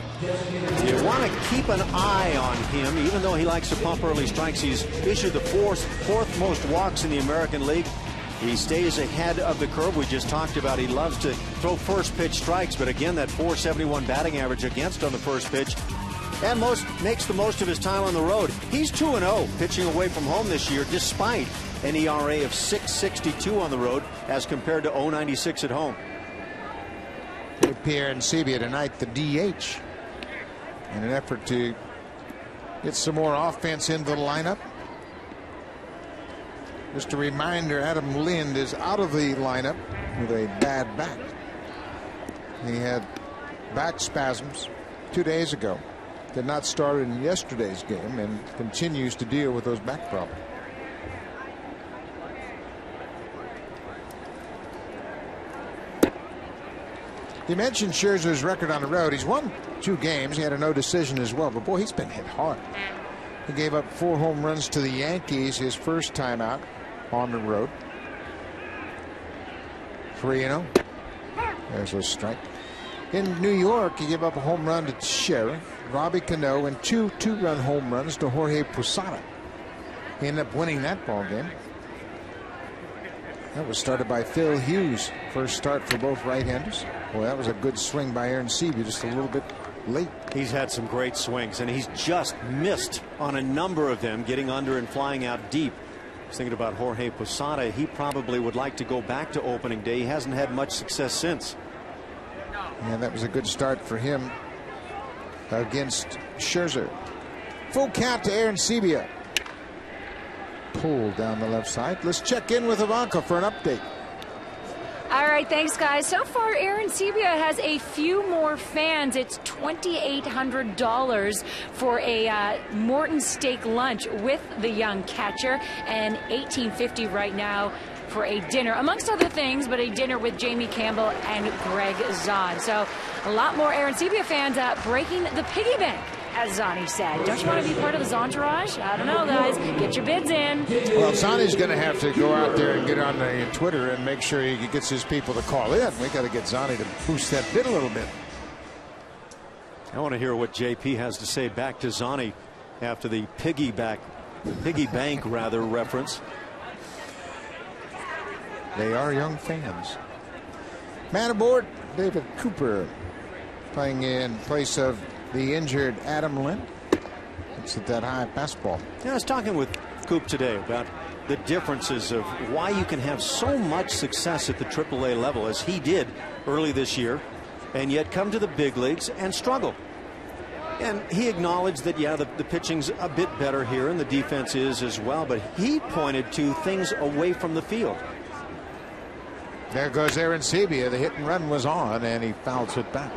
you want to keep an eye on him, even though he likes to pump early strikes. He's issued the fourth most walks in the American League. He stays ahead of the curve. We just talked about he loves to throw first pitch strikes, but again, that .471 batting average against on the first pitch, and makes the most of his time on the road. He's 2-0 pitching away from home this year, despite an ERA of 6.62 on the road as compared to 0.96 at home. Pierre Nsibia tonight, the DH, in an effort to get some more offense into the lineup. Just a reminder, Adam Lind is out of the lineup with a bad back. He had back spasms 2 days ago. Did not start in yesterday's game and continues to deal with those back problems. You mentioned Scherzer's record on the road. He's won 2 games. He had a no decision as well. But boy, he's been hit hard. He gave up 4 home runs to the Yankees his first time out on the road. 3-0. There's a strike. In New York, he gave up a home run to Sheriff, Robbie Cano, and 2 two-run home runs to Jorge Posada. He ended up winning that ball game. That was started by Phil Hughes. First start for both right-handers. Well, that was a good swing by Aaron Seavey, just a little bit late. He's had some great swings, and he's just missed on a number of them, getting under and flying out deep. I was thinking about Jorge Posada. He probably would like to go back to opening day. He hasn't had much success since. And that was a good start for him against Scherzer. Full count to Aaron Seavey. Pulled down the left side. Let's check in with Ivanka for an update. All right, thanks, guys. So far, Aaron Seavey has a few more fans. It's $2,800 for a Morton steak lunch with the young catcher, and $1,850 right now for a dinner, amongst other things, but a dinner with Jamie Campbell and Greg Zahn. So a lot more Aaron Seavey fans breaking the piggy bank as Zani said. Don't you want to be part of the entourage? I don't know, guys. Get your bids in. Well, Zani's going to have to go out there and get on the Twitter and make sure he gets his people to call in. We got to get Zani to boost that bid a little bit. I want to hear what JP has to say back to Zani after the piggy bank reference. They are young fans. Man aboard, David Cooper, playing in place of the injured Adam Lind. It's at that high fastball. Yeah, I was talking with Coop today about the differences of why you can have so much success at the AAA level as he did early this year, and yet come to the big leagues and struggle. And he acknowledged that, yeah, the pitching's a bit better here and the defense is as well, but he pointed to things away from the field. There goes Aaron Sebia. The hit and run was on, and he fouls it back.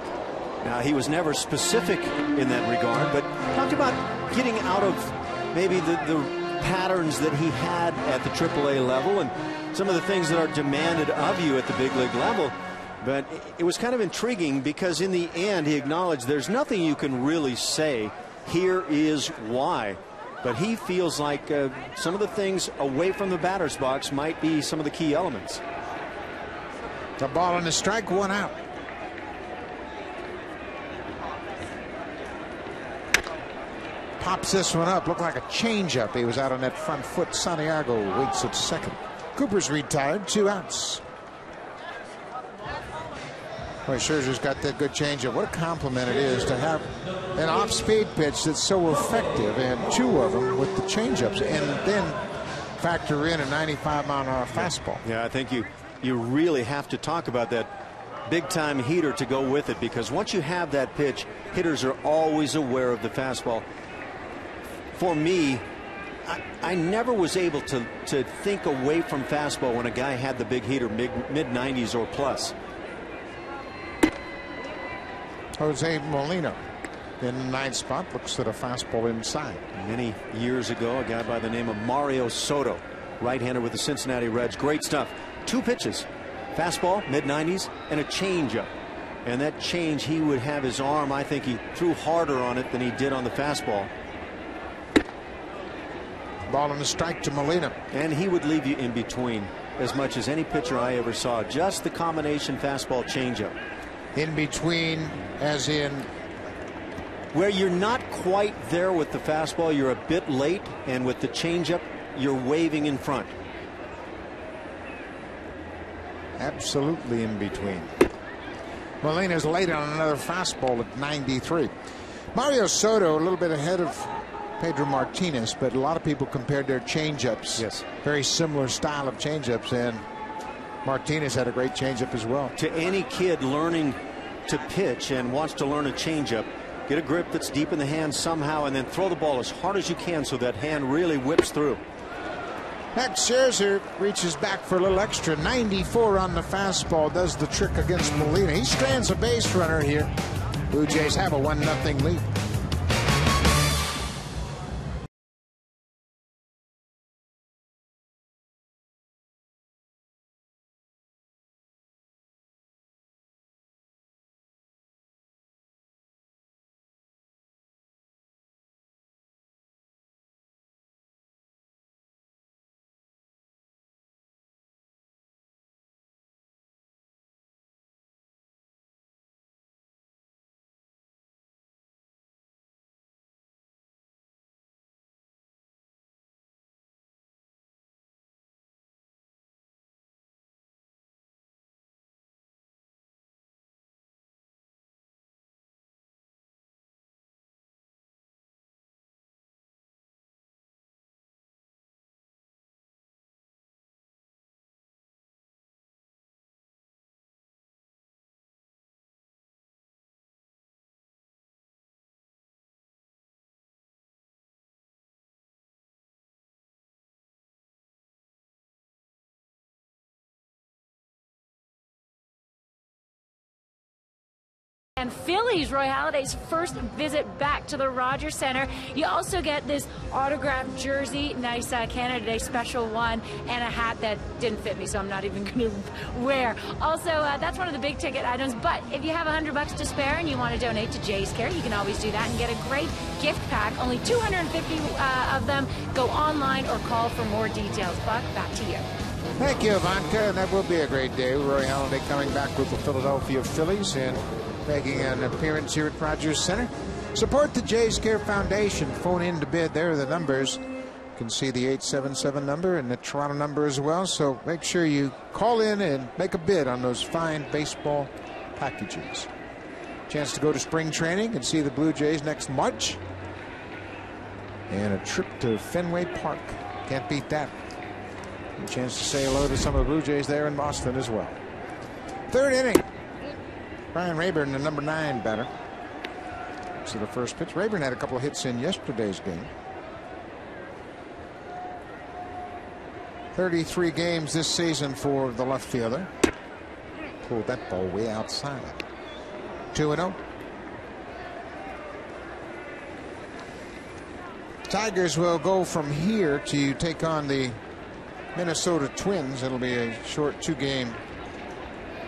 Now, he was never specific in that regard, but talked about getting out of maybe the patterns that he had at the AAA level and some of the things that are demanded of you at the big league level. But it was kind of intriguing because in the end, he acknowledged there's nothing you can really say. Here is why. But he feels like some of the things away from the batter's box might be some of the key elements. The ball and the strike, 1 out. Pops this one up. Looked like a changeup. He was out on that front foot. Santiago waits at second. Cooper's retired. 2 outs. Boy, Scherzer's got that good changeup. What a compliment it is to have an off-speed pitch that's so effective, and 2 of them with the changeups, and then factor in a 95-mile-an-hour fastball. Yeah, I think you really have to talk about that big-time heater to go with it, because once you have that pitch, hitters are always aware of the fastball. For me, I never was able to think away from fastball when a guy had the big heater, mid-90s or plus. Jose Molina in the 9th spot, looks at a fastball inside. Many years ago, a guy by the name of Mario Soto, right-hander with the Cincinnati Reds. Great stuff. 2 pitches, fastball, mid-90s, and a changeup. And that change, he would have his arm, I think he threw harder on it than he did on the fastball. Ball and a strike to Molina. And he would leave you in between as much as any pitcher I ever saw. Just the combination fastball changeup. In between, as in? Where you're not quite there with the fastball, you're a bit late, and with the changeup, you're waving in front. Absolutely in between. Molina's late on another fastball at 93. Mario Soto a little bit ahead of Pedro Martinez, but a lot of people compared their changeups. Yes. Very similar style of changeups, and Martinez had a great changeup as well. To any kid learning to pitch and wants to learn a changeup, get a grip that's deep in the hand somehow, and then throw the ball as hard as you can so that hand really whips through. Max Scherzer reaches back for a little extra. 94 on the fastball, does the trick against Molina. He strands a base runner here. Blue Jays have a 1-0 lead. And Phillies, Roy Halladay's first visit back to the Rogers Center. You also get this autographed jersey, nice Canada Day special one, and a hat that didn't fit me, so I'm not even going to wear. Also, that's one of the big ticket items. But if you have $100 to spare and you want to donate to Jays Care, you can always do that and get a great gift pack. Only 250 of them. Go online or call for more details. Buck, back to you. Thank you, Ivanka. And that will be a great day. Roy Halladay coming back with the Philadelphia Phillies and making an appearance here at Rogers Center. Support the Jays Care Foundation. Phone in to bid. There are the numbers. You can see the 877 number and the Toronto number as well. So make sure you call in and make a bid on those fine baseball packages. Chance to go to spring training and see the Blue Jays next March. And a trip to Fenway Park. Can't beat that. A chance to say hello to some of the Blue Jays there in Boston as well. Third inning. Brian Rayburn, the number 9 batter. So the first pitch. Rayburn had a couple of hits in yesterday's game. 33 games this season for the left fielder. Pulled that ball way outside. 2-0. Tigers will go from here to take on the Minnesota Twins. It'll be a short 2-game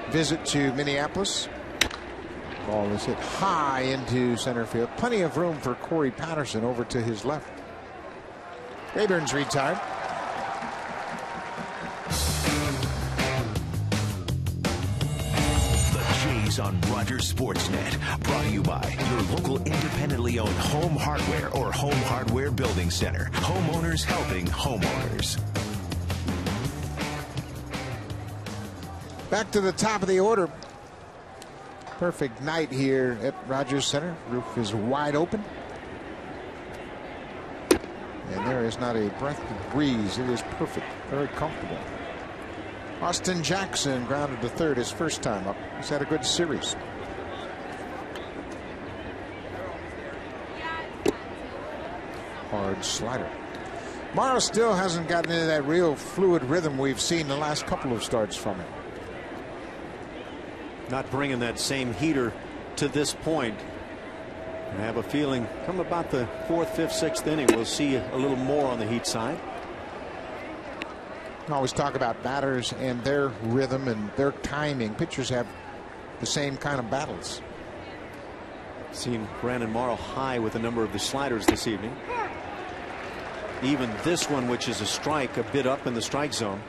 visit to Minneapolis. Ball is hit high into center field. Plenty of room for Corey Patterson over to his left. Rayburn's retired. The Jays on Rogers Sportsnet. Brought to you by your local independently owned home hardware or home hardware building center. Homeowners helping homeowners. Back to the top of the order. Perfect night here at Rogers Center. Roof is wide open. And there is not a breath of breeze. It is perfect. Very comfortable. Austin Jackson grounded to third his first time up. He's had a good series. Hard slider. Morrow still hasn't gotten into that real fluid rhythm we've seen the last couple of starts from him. Not bringing that same heater to this point. I have a feeling come about the 4th, 5th, 6th inning, we'll see a little more on the heat side. I always talk about batters and their rhythm and their timing. Pitchers have the same kind of battles. Seen Brandon Morrow high with a number of the sliders this evening. Even this one, which is a strike, a bit up in the strike zone.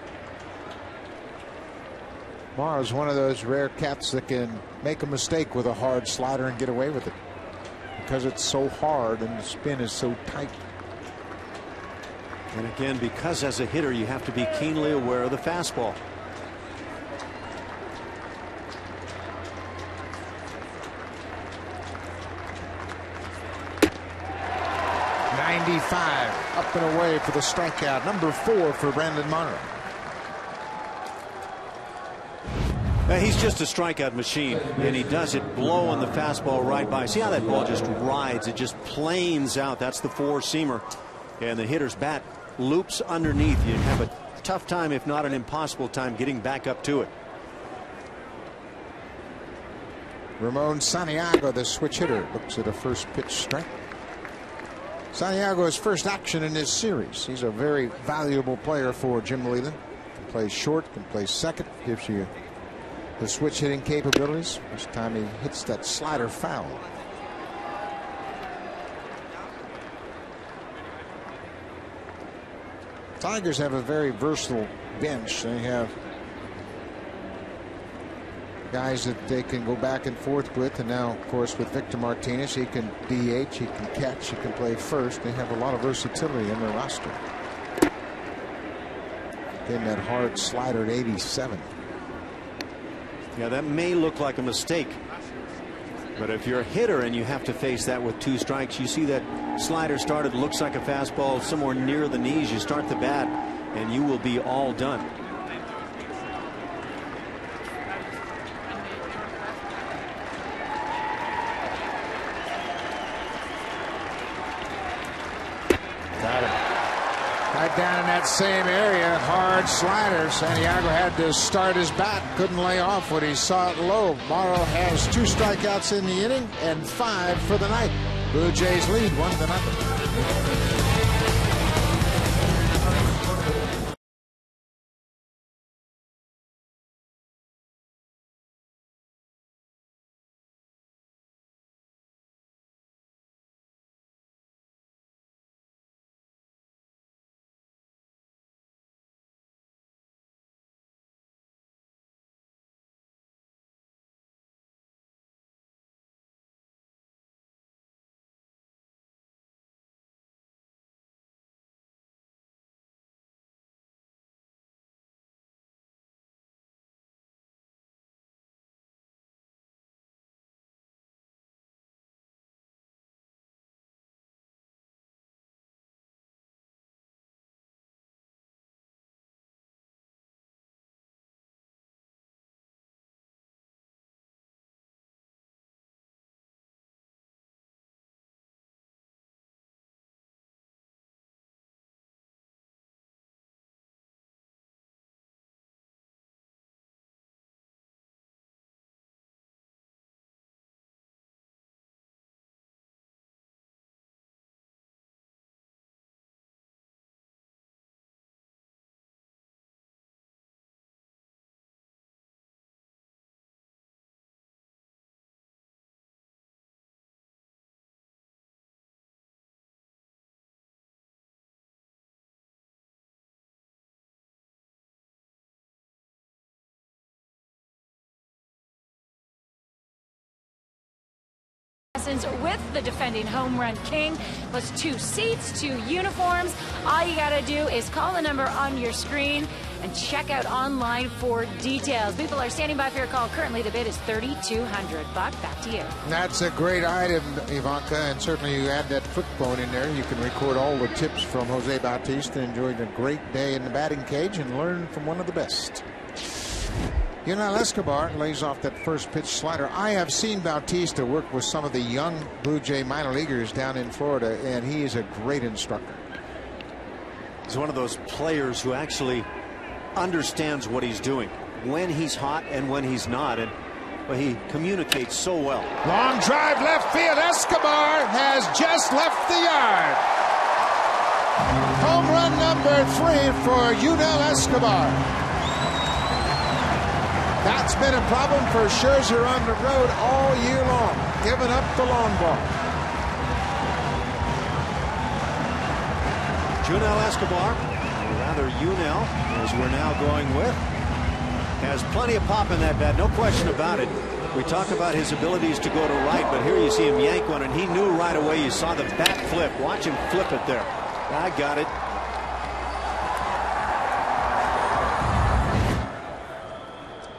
Morrow's one of those rare cats that can make a mistake with a hard slider and get away with it because it's so hard and the spin is so tight. And again, because as a hitter you have to be keenly aware of the fastball. .95 up and away for the strikeout. Number 4 for Brandon Morrow. He's just a strikeout machine, and he does it blowing the fastball right by. See how that ball just rides? It just planes out. That's the 4-seamer. And the hitter's bat loops underneath. You have a tough time, if not an impossible time, getting back up to it. Ramon Santiago, the switch hitter, looks at a first pitch strike. Santiago's first action in this series. He's a very valuable player for Jim Leland. Can play short, can play second, gives you the switch hitting capabilities. This time he hits that slider foul. Tigers have a very versatile bench. They have guys that they can go back and forth with, and now of course with Victor Martinez, he can DH, he can catch, he can play first. They have a lot of versatility in their roster. Getting that hard slider at 87. Yeah, that may look like a mistake, but if you're a hitter and you have to face that with 2 strikes, you see that slider started, looks like a fastball somewhere near the knees. You start the bat and you will be all done. Right down in that same area, hard slider. Santiago had to start his bat, couldn't lay off when he saw it low. Morrow has 2 strikeouts in the inning and 5 for the night. Blue Jays lead 1-0. With the defending home run king, plus 2 seats, 2 uniforms. All you gotta do is call the number on your screen and check out online for details. People are standing by for your call. Currently the bid is $3,200. Buck, back to you. That's a great item, Ivanka, and certainly you add that quick phone in there. You can record all the tips from Jose Bautista, enjoy a great day in the batting cage, and learn from one of the best. Escobar lays off that first pitch slider. I have seen Bautista work with some of the young Blue Jay minor leaguers down in Florida, and he is a great instructor. He's one of those players who actually understands what he's doing, when he's hot and when he's not, and well, he communicates so well. Long drive left field. Escobar has just left the yard. Home run number 3 for Yunel Escobar. That's been a problem for Scherzer on the road all year long, giving up the long ball. Yunel Escobar, or rather Yunel, as we're now going with, has plenty of pop in that bat, no question about it. We talk about his abilities to go to right, but here you see him yank one, and he knew right away. You saw the bat flip. Watch him flip it there. I got it.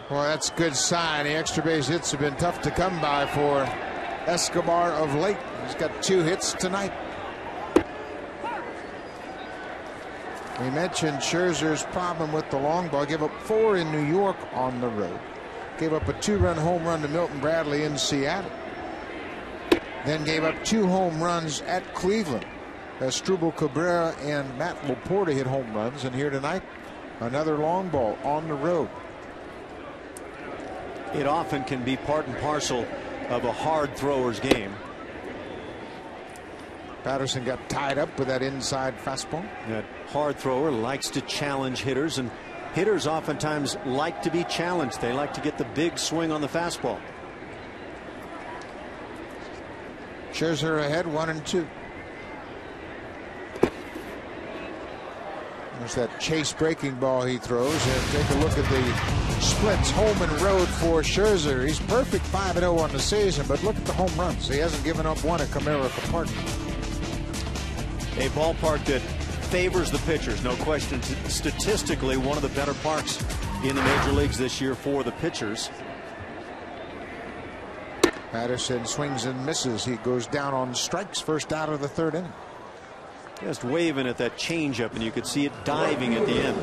Well, that's a good sign. The extra base hits have been tough to come by for Escobar of late. He's got 2 hits tonight. We mentioned Scherzer's problem with the long ball. Gave up 4 in New York on the road. Gave up a 2-run home run to Milton Bradley in Seattle. Then gave up 2 home runs at Cleveland. Asdrubal Cabrera and Matt Laporta hit home runs. And here tonight, another long ball on the road. It often can be part and parcel of a hard thrower's game. Patterson got tied up with that inside fastball. That hard thrower likes to challenge hitters, and hitters oftentimes like to be challenged. They like to get the big swing on the fastball. Scherzer ahead 1-2. There's that chase breaking ball he throws, and take a look at the splits home and road for Scherzer. He's perfect 5-0 on the season, but look at the home runs. He hasn't given up one at Comerica Park. A ballpark that favors the pitchers, no question. Statistically, one of the better parks in the major leagues this year for the pitchers. Patterson swings and misses. He goes down on strikes, first out of the 3rd inning. Just waving at that changeup, and you could see it diving at the end.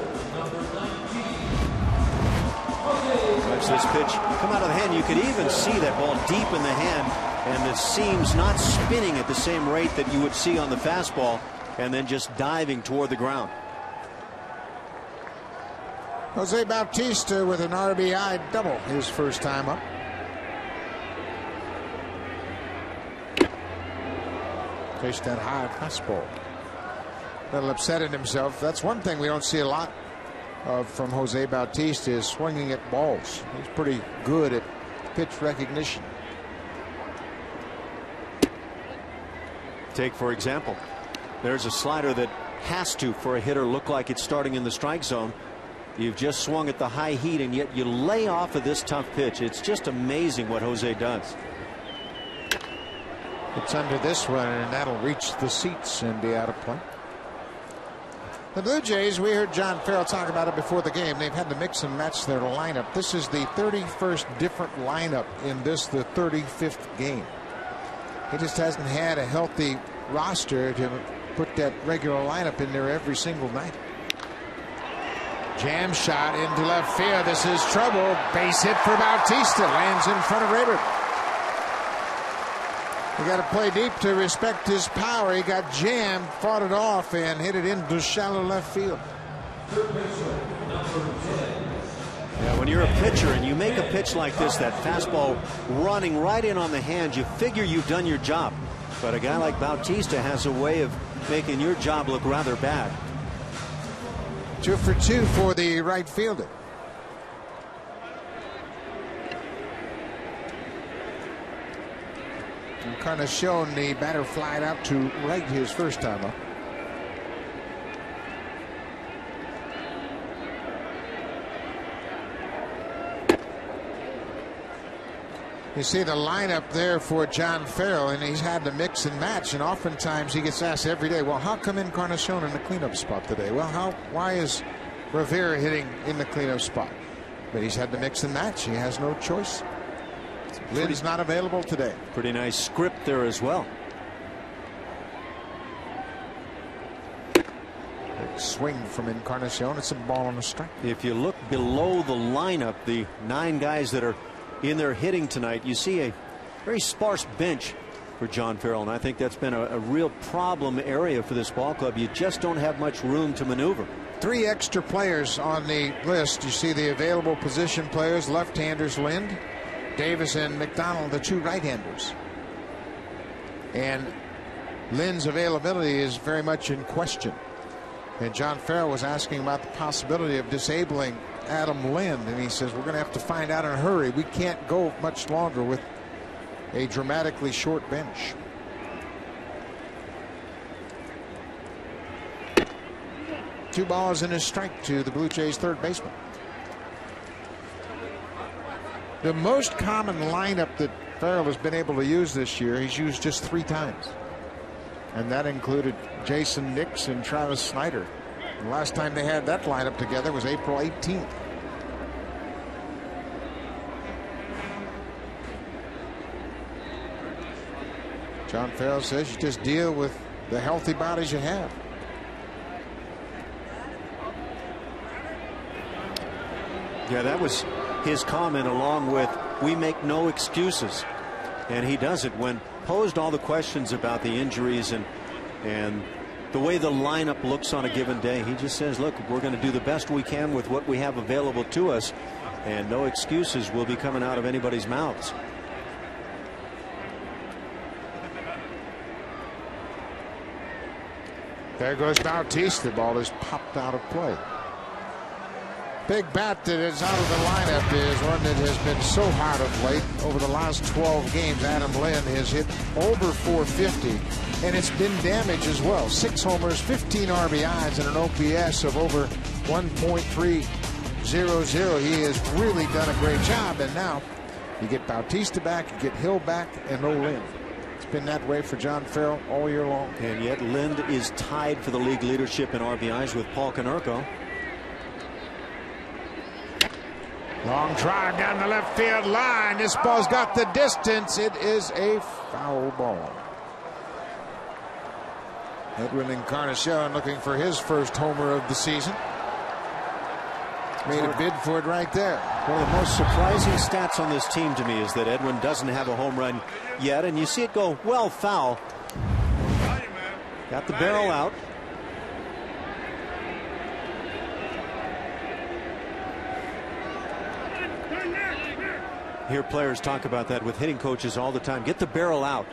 Watch this pitch come out of the hand. You could even see that ball deep in the hand, and the seams not spinning at the same rate that you would see on the fastball, and then just diving toward the ground. Jose Bautista with an RBI double his first time up. Faced that high fastball. A little upset at himself. That's one thing we don't see a lot of from Jose Bautista, is swinging at balls. He's pretty good at pitch recognition. Take, for example, there's a slider that has to, for a hitter, look like it's starting in the strike zone. You've just swung at the high heat, and yet you lay off of this tough pitch. It's just amazing what Jose does. It's under this one, and that'll reach the seats and be out of play. The Blue Jays, we heard John Farrell talk about it before the game. They've had to mix and match their lineup. This is the 31st different lineup in this, the 35th game. He just hasn't had a healthy roster to put that regular lineup in there every single night. Jam shot into left field. This is trouble. Base hit for Bautista. Lands in front of Raybert. You got to play deep to respect his power. He got jammed, fought it off, and hit it into shallow left field. Yeah, when you're a pitcher and you make a pitch like this, that fastball running right in on the hand, you figure you've done your job. But a guy like Bautista has a way of making your job look rather bad. 2 for 2 for the right fielder. Encarnacion, the batter, flied out to right his first time up. You see the lineup there for John Farrell, and he's had to mix and match, and oftentimes he gets asked every day, well, how come Encarnacion in the cleanup spot today? Well, why is Rivera hitting in the cleanup spot? But he's had to mix and match. He has no choice. Lynn's not available today. Pretty nice script there as well. Big swing from Encarnacion. It's a ball on the strike. If you look below the lineup, the 9 guys that are in there hitting tonight, you see a very sparse bench for John Farrell, and I think that's been a real problem area for this ball club. You just don't have much room to maneuver. 3 extra players on the list. You see the available position players: left-handers Lind, Davis, and McDonald, the 2 right-handers. And Lind's availability is very much in question. And John Farrell was asking about the possibility of disabling Adam Lind, and he says we're going to have to find out in a hurry. We can't go much longer with a dramatically short bench. Two balls and a strike to the Blue Jays' third baseman. The most common lineup that Farrell has been able to use this year, he's used just 3 times. And that included Jason Nix and Travis Snyder. The last time they had that lineup together was April 18th. John Farrell says you just deal with the healthy bodies you have. Yeah, that was his comment, along with we make no excuses. And he does it when posed all the questions about the injuries and the way the lineup looks on a given day. He just says, look, we're going to do the best we can with what we have available to us, and no excuses will be coming out of anybody's mouths. There goes Bautista. The ball is popped out of play. Big bat that is out of the lineup is one that has been so hot of late. Over the last 12 games, Adam Lind has hit over 450, and it's been damaged as well. 6 homers, 15 RBIs, and an OPS of over 1.300. He has really done a great job, and now you get Bautista back, you get Hill back, and no Lind. It's been that way for John Farrell all year long. And yet Lind is tied for the league leadership in RBIs with Paul Konerko. Long drive down the left field line. This ball's got the distance. It is a foul ball. Edwin Encarnacion looking for his first homer of the season. Made a bid for it right there. One of the most surprising stats on this team to me is that Edwin doesn't have a home run yet, and you see it go well foul. Got the barrel out. hear players talk about that with hitting coaches all the time. Get the barrel out.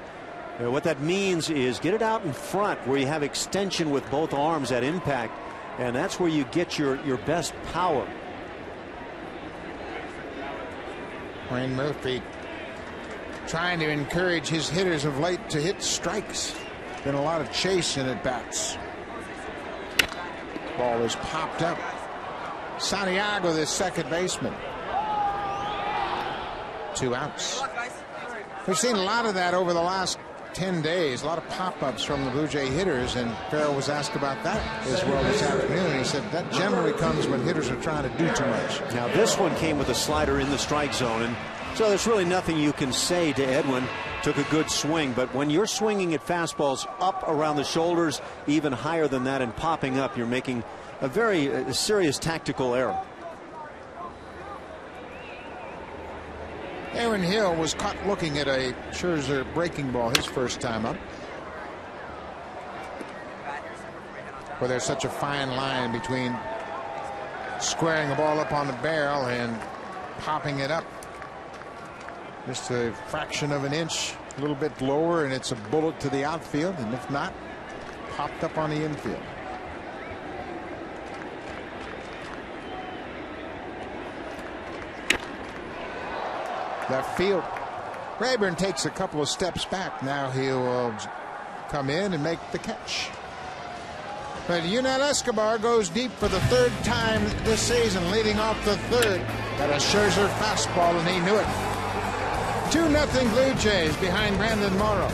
What that means is get it out in front where you have extension with both arms at impact, and that's where you get your best power. Wayne Murphy trying to encourage his hitters of late to hit strikes. Been a lot of chase in at bats. Ball is popped up. Santiago, the second baseman. 2 outs. We've seen a lot of that over the last 10 days. A lot of pop-ups from the Blue Jay hitters, and Farrell was asked about that as well this afternoon. He said that generally comes when hitters are trying to do too much. Now this one came with a slider in the strike zone, and so there's really nothing you can say to Edwin. Took a good swing, but when you're swinging at fastballs up around the shoulders, even higher than that, and popping up, you're making a very serious tactical error. Aaron Hill was caught looking at a Scherzer breaking ball his first time up. Where there's such a fine line between squaring a ball up on the barrel and popping it up. Just a fraction of an inch, a little bit lower, and it's a bullet to the outfield, and if not, popped up on the infield. Left field. Rayburn takes a couple of steps back. Now he'll come in and make the catch. But Yunel Escobar goes deep for the 3rd time this season, leading off the 3rd. Got a Scherzer fastball, and he knew it. 2-0 Blue Jays behind Brandon Morrow.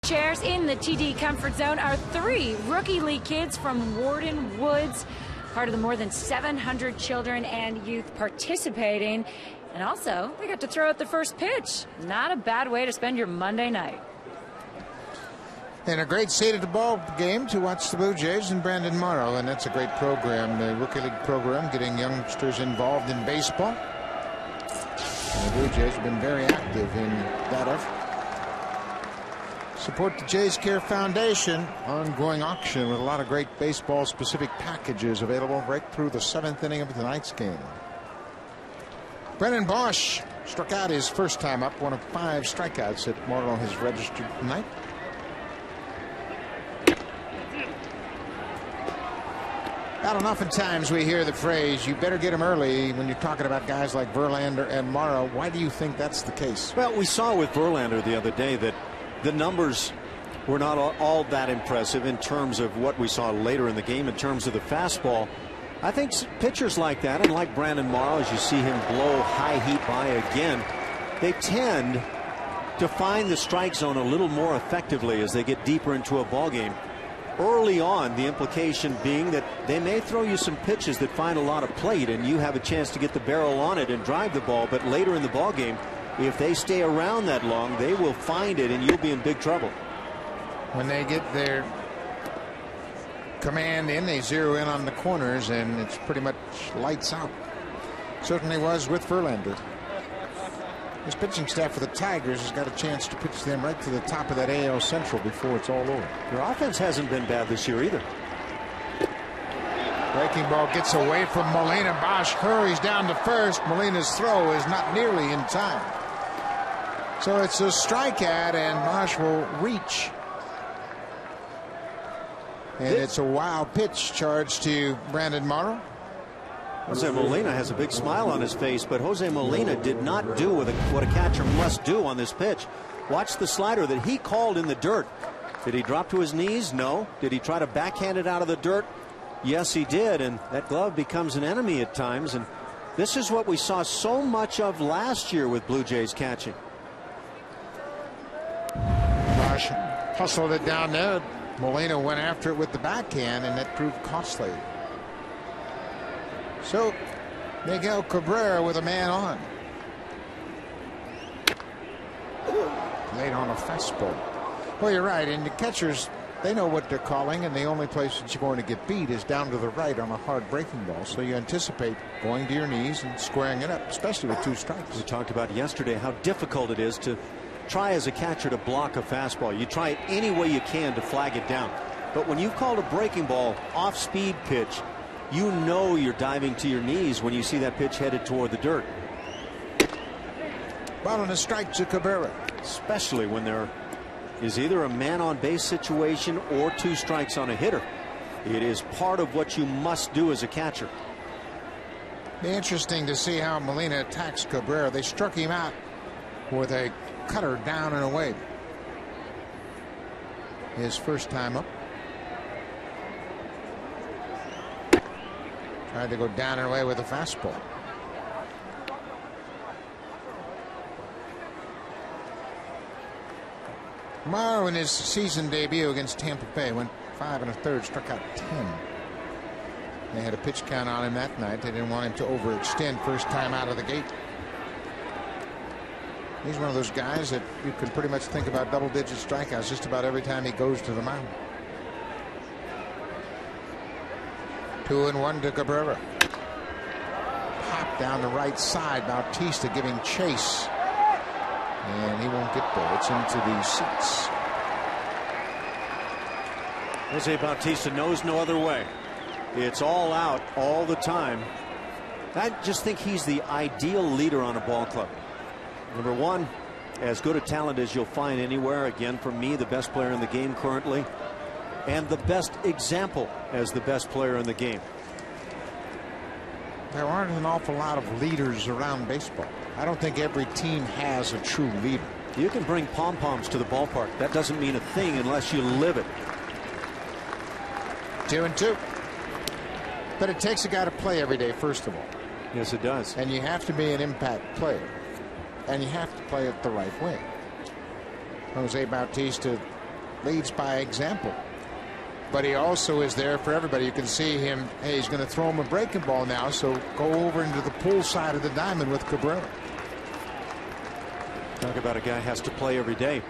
Chairs in the TD Comfort Zone are 3 Rookie League kids from Warden Woods, part of the more than 700 children and youth participating. And also, they got to throw out the first pitch. Not a bad way to spend your Monday night. And a great seat at the ball game to watch the Blue Jays and Brandon Morrow, and that's a great program, the Rookie League program, getting youngsters involved in baseball. And the Blue Jays have been very active in that effort. Support the Jays Care Foundation ongoing auction with a lot of great baseball specific packages available right through the 7th inning of tonight's game. Brennan Bosch struck out his first time up, one of 5 strikeouts that Morrow has registered tonight. Not oftentimes we hear the phrase, you better get them early, when you're talking about guys like Verlander and Morrow. Why do you think that's the case? Well, we saw with Verlander the other day that the numbers were not all that impressive in terms of what we saw later in the game in terms of the fastball. I think pitchers like that, and like Brandon Morrow, as you see him blow high heat by again, they tend to find the strike zone a little more effectively as they get deeper into a ball game. Early on, the implication being that they may throw you some pitches that find a lot of plate and you have a chance to get the barrel on it and drive the ball, but later in the ball game, if they stay around that long, they will find it and you'll be in big trouble. When they get their command in. They zero in on the corners, and it's pretty much lights out. Certainly was with Verlander. This pitching staff for the Tigers has got a chance to pitch them right to the top of that AL Central before it's all over. Their offense hasn't been bad this year either. Breaking ball gets away from Molina. Bosch hurries down to first. Molina's throw is not nearly in time. So it's a strikeout, and Bosch will reach. And it's a wild pitch charged to Brandon Morrow. Jose Molina has a big smile on his face, but Jose Molina did not do what a catcher must do on this pitch. Watch the slider that he called in the dirt. Did he drop to his knees? No. Did he try to backhand it out of the dirt? Yes, he did, and that glove becomes an enemy at times, and this is what we saw so much of last year with Blue Jays catching. Bosch hustled it down there. Molina went after it with the backhand, and that proved costly. So Miguel Cabrera with a man on. Late on a fastball. Well, you're right. And the catchers, they know what they're calling, and the only place that you're going to get beat is down to the right on a hard breaking ball. So you anticipate going to your knees and squaring it up, especially with two strikes. We talked about yesterday how difficult it is to try as a catcher to block a fastball. You try it any way you can to flag it down. But when you call a breaking ball off-speed pitch, you know you're diving to your knees when you see that pitch headed toward the dirt. Ball and a strike to Cabrera. Especially when there is either a man on base situation or two strikes on a hitter. It is part of what you must do as a catcher. Be interesting to see how Molina attacks Cabrera. They struck him out with a cutter down and away. His first time up. Tried to go down and away with a fastball. Morrow in his season debut against Tampa Bay went 5 1/3, struck out 10. They had a pitch count on him that night. They didn't want him to overextend first time out of the gate. He's one of those guys that you can pretty much think about double-digit strikeouts just about every time he goes to the mound. 2-1 to Cabrera. Pop down the right side. Bautista giving chase. And he won't get there. It's into the seats. Jose Bautista knows no other way. It's all out all the time. I just think he's the ideal leader on a ball club. Number one, as good a talent as you'll find anywhere. Again, for me, the best player in the game currently. And the best example as the best player in the game. There aren't an awful lot of leaders around baseball. I don't think every team has a true leader. You can bring pom-poms to the ballpark. That doesn't mean a thing unless you live it. 2-2. But it takes a guy to play every day, first of all. Yes, it does. And you have to be an impact player. And you have to play it the right way. Jose Bautista leads by example. But he also is there for everybody. You can see him. Hey, he's going to throw him a breaking ball now. So go over into the pull side of the diamond with Cabrera. Talk about a guy who has to play every day.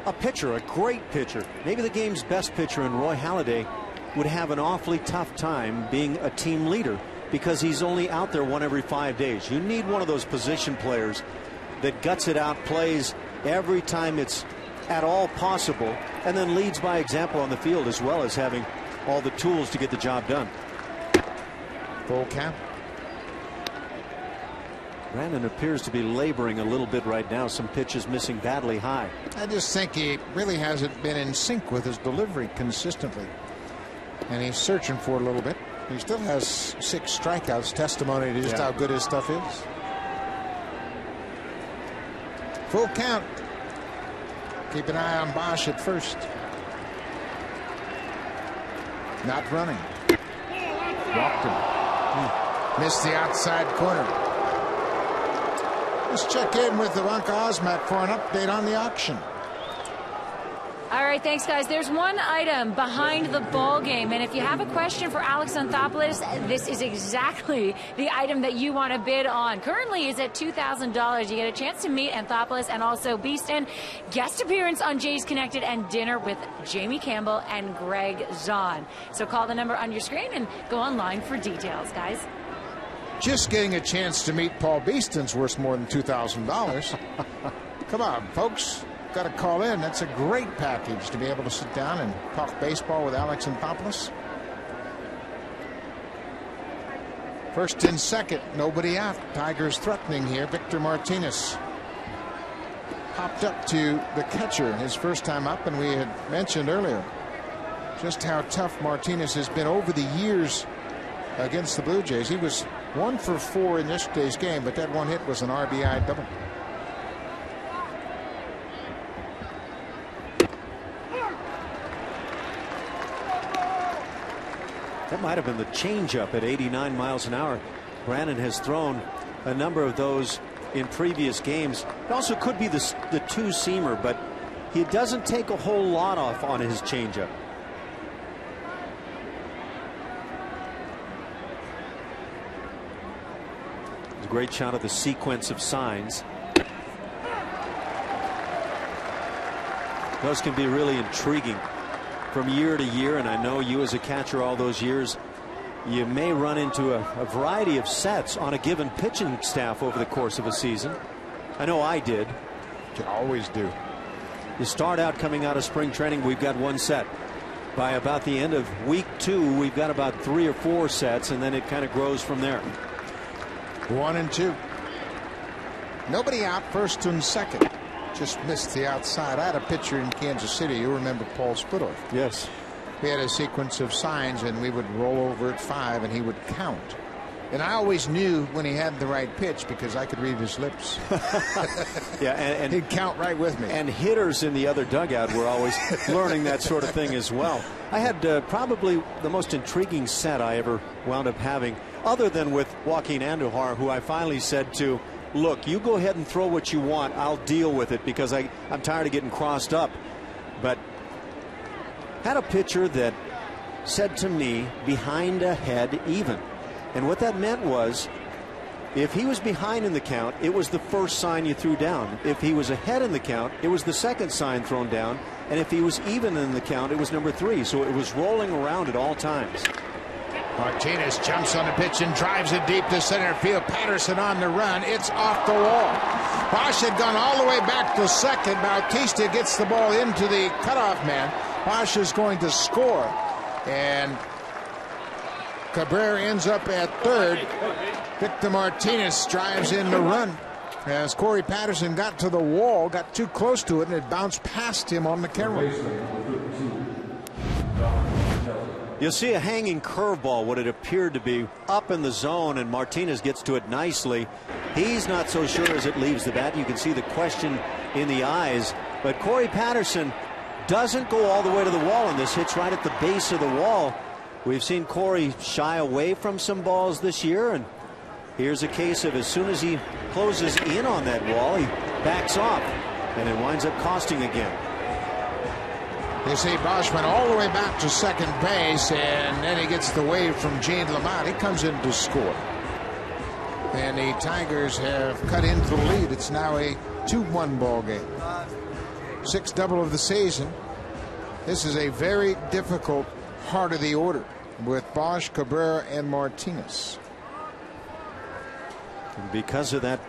A pitcher, a great pitcher, maybe the game's best pitcher in Roy Halladay, would have an awfully tough time being a team leader because he's only out there one every 5 days. You need one of those position players that guts it out, plays every time it's at all possible, and then leads by example on the field, as well as having all the tools to get the job done. Full count. Brandon appears to be laboring a little bit right now. Some pitches missing badly high. I just think he really hasn't been in sync with his delivery consistently. And he's searching for it a little bit. He still has 6 strikeouts, testimony to just how good his stuff is. Full count. Keep an eye on Bosch at first. Not running. Walked him. Missed the outside corner. Let's check in with Ivanka Osmat for an update on the auction. All right, thanks, guys. There's one item behind the ball game, and if you have a question for Alex Anthopoulos, this is exactly the item that you want to bid on. Currently is at $2,000. You get a chance to meet Anthopoulos and also Beeston. Guest appearance on Jays Connected and dinner with Jamie Campbell and Greg Zahn. So call the number on your screen and go online for details, guys. Just getting a chance to meet Paul Beeston's worth more than $2,000. Come on, folks. Got to call in. That's a great package to be able to sit down and talk baseball with Alex Anthopoulos. First and second, nobody out. Tigers threatening here. Victor Martinez popped up to the catcher his first time up, and we had mentioned earlier just how tough Martinez has been over the years against the Blue Jays. He was 1 for 4 in yesterday's game, but that one hit was an RBI double. That might have been the changeup at 89 miles an hour. Brandon has thrown a number of those in previous games. It also could be the two-seamer, but he doesn't take a whole lot off on his changeup. It's a great shot of the sequence of signs. Those can be really intriguing from year to year, and I know you as a catcher all those years, you may run into a variety of sets on a given pitching staff over the course of a season. I know I did. You always do. You start out coming out of spring training, we've got one set. By about the end of week 2, we've got about 3 or 4 sets, and then it kind of grows from there. 1 and 2. Nobody out, first and second. Just missed the outside. I had a pitcher in Kansas City. You remember Paul Splittorff? Yes. We had a sequence of signs, and we would roll over at 5, and he would count. And I always knew when he had the right pitch because I could read his lips. Yeah, and he'd count right with me. And hitters in the other dugout were always learning that sort of thing as well. I had probably the most intriguing set I ever wound up having, other than with Joaquin Andujar, who I finally said to, look, you go ahead and throw what you want. I'll deal with it because I'm tired of getting crossed up. But had a pitcher that said to me, behind ahead even. And what that meant was, if he was behind in the count, it was the first sign you threw down. If he was ahead in the count, it was the second sign thrown down. And if he was even in the count, it was number 3. So it was rolling around at all times. Martinez jumps on the pitch and drives it deep to center field. Patterson on the run. It's off the wall. Bosch had gone all the way back to second. Bautista gets the ball into the cutoff man. Bosch is going to score. And Cabrera ends up at third. Victor Martinez drives in the run. As Corey Patterson got to the wall, got too close to it, and it bounced past him on the camera. You'll see a hanging curveball, what it appeared to be, up in the zone, and Martinez gets to it nicely. He's not so sure as it leaves the bat. You can see the question in the eyes. But Corey Patterson doesn't go all the way to the wall, and this hits right at the base of the wall. We've seen Corey shy away from some balls this year, and here's a case of as soon as he closes in on that wall, he backs off, and it winds up costing again. You see Bosch went all the way back to second base, and then he gets the wave from Gene Lamont. He comes in to score. And the Tigers have cut into the lead. It's now a 2-1 ball game. 6th double of the season. This is a very difficult heart of the order with Bosch, Cabrera, and Martinez. And because of that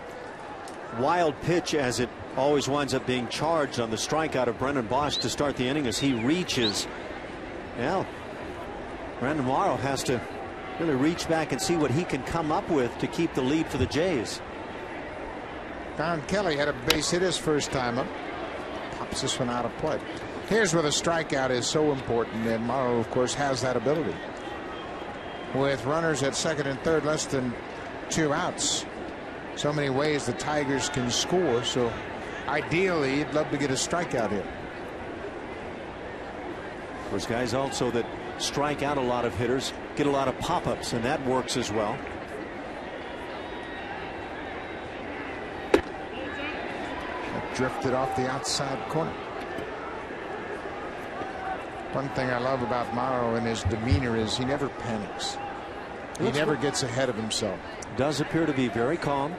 wild pitch, as it always winds up being charged on the strikeout of Brendan Bosch to start the inning as he reaches. Now, Brandon Morrow has to really reach back and see what he can come up with to keep the lead for the Jays. Don Kelly had a base hit his first time up. Pops this one out of play. Here's where the strikeout is so important, and Morrow, of course, has that ability. With runners at second and third, less than 2 outs. So many ways the Tigers can score, so ideally you'd love to get a strikeout here. Those guys also that strike out a lot of hitters get a lot of pop-ups, and that works as well. That drifted off the outside corner. One thing I love about Morrow and his demeanor is he never panics. He never gets ahead of himself. Does appear to be very calm.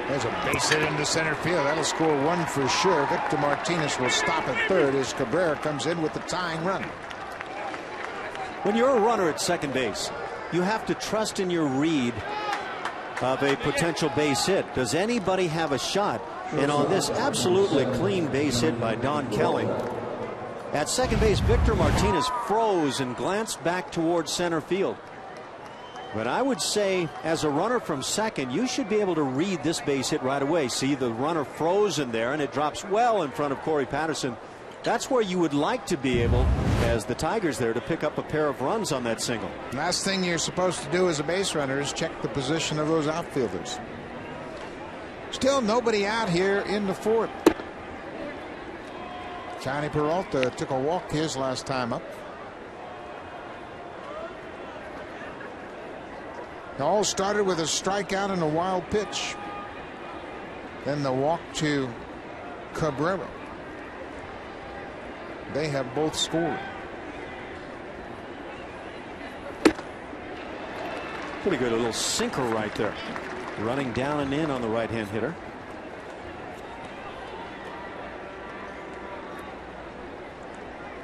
There's a base hit into center field. That'll score one for sure. Victor Martinez will stop at third as Cabrera comes in with the tying run. When you're a runner at second base, you have to trust in your read of a potential base hit. Does anybody have a shot? And on this absolutely clean base hit by Don Kelly, at second base, Victor Martinez froze and glanced back towards center field. But I would say, as a runner from second, you should be able to read this base hit right away. See, the runner frozen there, and it drops well in front of Corey Patterson. That's where you would like to be able, as the Tigers there, to pick up a pair of runs on that single. Last thing you're supposed to do as a base runner is check the position of those outfielders. Still nobody out here in the fourth. Johnny Peralta took a walk his last time up. It all started with a strikeout and a wild pitch. Then the walk to Cabrera. They have both scored. Pretty good little sinker right there. Running down and in on the right-hand hitter.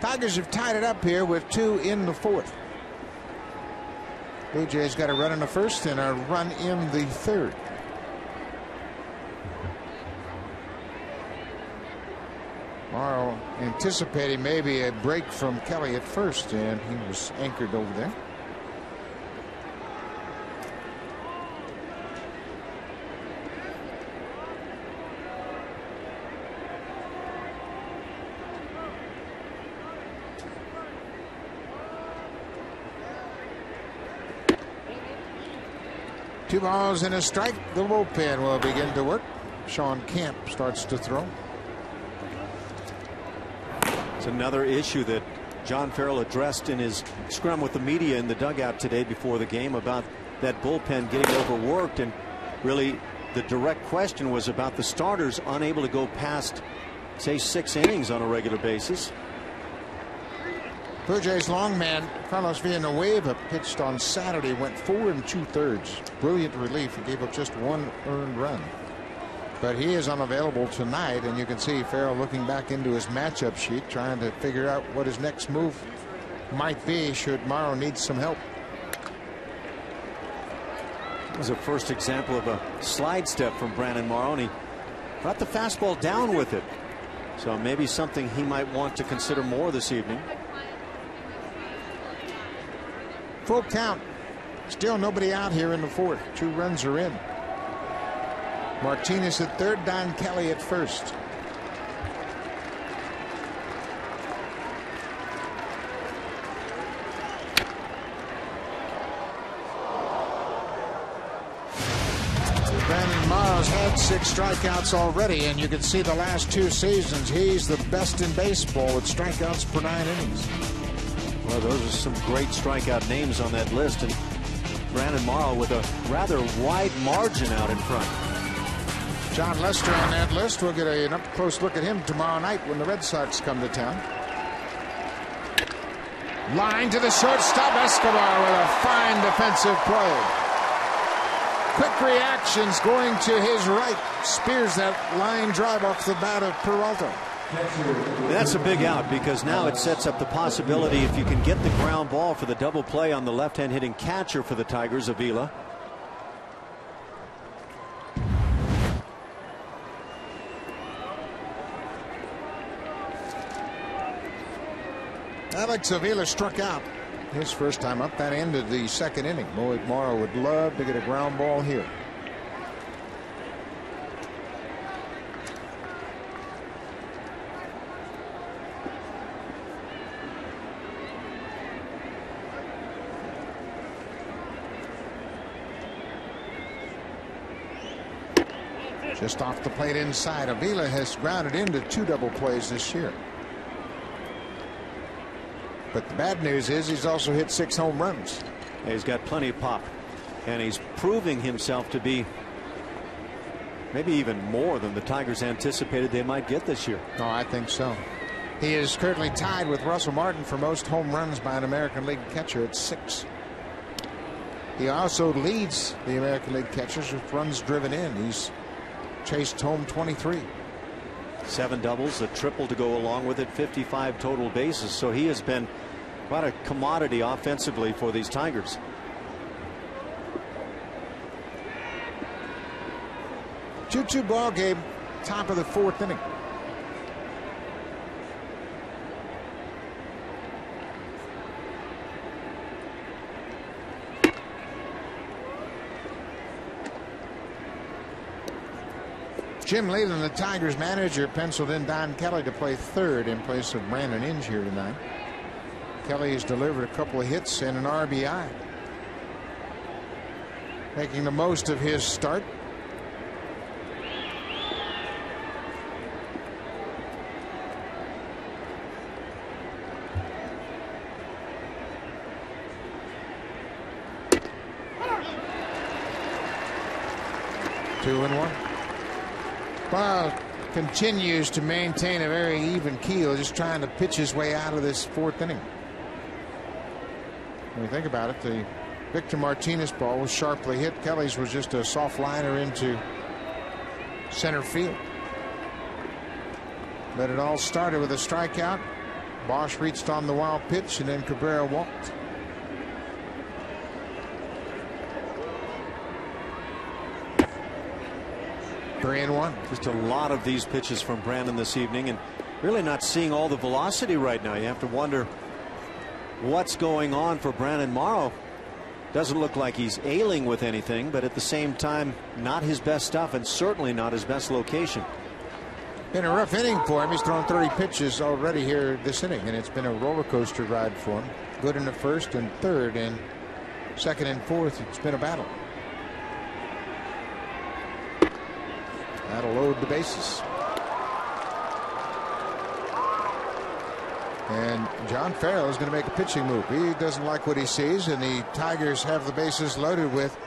Tigers have tied it up here with 2 in the fourth. Blue Jays got a run in the first and a run in the third. Morrow anticipating maybe a break from Kelly at first, and he was anchored over there. Two balls and a strike. The bullpen will begin to work. Sean Camp starts to throw. It's another issue that John Farrell addressed in his scrum with the media in the dugout today before the game about that bullpen getting overworked, and really the direct question was about the starters unable to go past, say, 6 innings on a regular basis. Blue Jays long man Carlos Villanueva pitched on Saturday, went 4 2/3. Brilliant relief. He gave up just 1 earned run. But he is unavailable tonight, and you can see Farrell looking back into his matchup sheet, trying to figure out what his next move might be should Morrow need some help. It was a first example of a slide step from Brandon Morrow, and he brought the fastball down with it. So maybe something he might want to consider more this evening. Full count. Still nobody out here in the fourth. 2 runs are in. Martinez at third, Don Kelly at first. Brandon Morrow's had 6 strikeouts already, and you can see the last 2 seasons he's the best in baseball with strikeouts per 9 innings. Well, those are some great strikeout names on that list, and Brandon Morrow with a rather wide margin out in front. John Lester on that list. We'll get an up-close look at him tomorrow night when the Red Sox come to town. Line to the shortstop. Escobar with a fine defensive play. Quick reactions going to his right. Spears that line drive off the bat of Peralta. That's a big out, because now it sets up the possibility, if you can get the ground ball, for the double play on the left-hand hitting catcher for the Tigers, Avila. Alex Avila struck out his first time up. That ended the second inning. Lloyd Morrow would love to get a ground ball here. Just off the plate inside. Avila has grounded into 2 double plays this year. But the bad news is he's also hit 6 home runs. He's got plenty of pop, and he's proving himself to be maybe even more than the Tigers anticipated they might get this year. Oh, I think so. He is currently tied with Russell Martin for most home runs by an American League catcher at 6. He also leads the American League catchers with runs driven in. He's chased home 23. 7 doubles, a triple to go along with it, 55 total bases. So he has been quite a commodity offensively for these Tigers. Two ball game, top of the 4th inning. Jim Leyland, the Tigers manager, penciled in Don Kelly to play 3rd in place of Brandon Inge here tonight. Kelly has delivered a couple of hits and an RBI, making the most of his start. Two and one. Ball continues to maintain a very even keel, just trying to pitch his way out of this 4th inning. When you think about it, the Victor Martinez ball was sharply hit. Kelly's was just a soft liner into center field. But it all started with a strikeout. Bosch reached on the wild pitch, and then Cabrera walked. Three and one. Just a lot of these pitches from Brandon this evening, and really not seeing all the velocity right now. You have to wonder what's going on for Brandon Morrow. Doesn't look like he's ailing with anything, but at the same time, not his best stuff, and certainly not his best location. Been a rough inning for him. He's thrown 30 pitches already here this inning, and it's been a roller coaster ride for him. Good in the 1st and 3rd, and 2nd and 4th, it's been a battle. That'll load the bases. And John Farrell is going to make a pitching move. He doesn't like what he sees, and the Tigers have the bases loaded with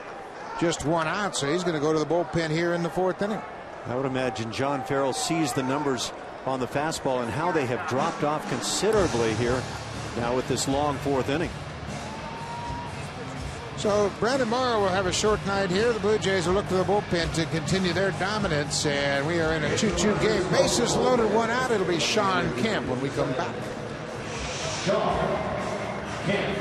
just 1 out, so he's going to go to the bullpen here in the 4th inning. I would imagine John Farrell sees the numbers on the fastball and how they have dropped off considerably here now with this long 4th inning. So Brandon Morrow will have a short night here. The Blue Jays will look to the bullpen to continue their dominance, and we are in a 2-2 game. Bases loaded, 1 out. It'll be Sean Kemp when we come back. Sean Kemp.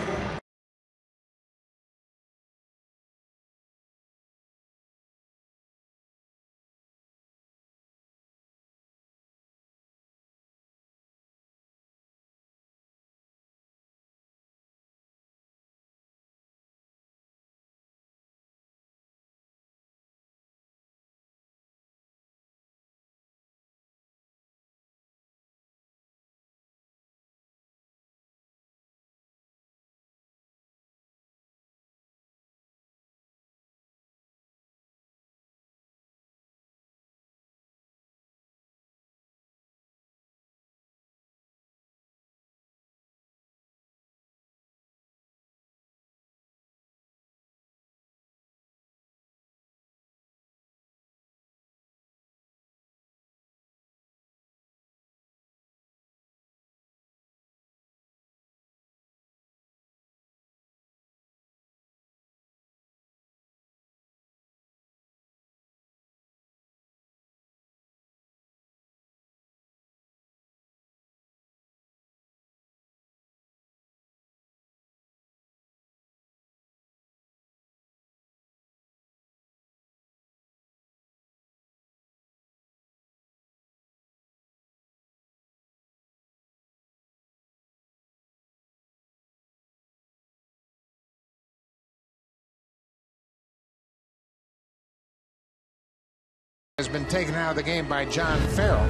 Has been taken out of the game by John Farrell.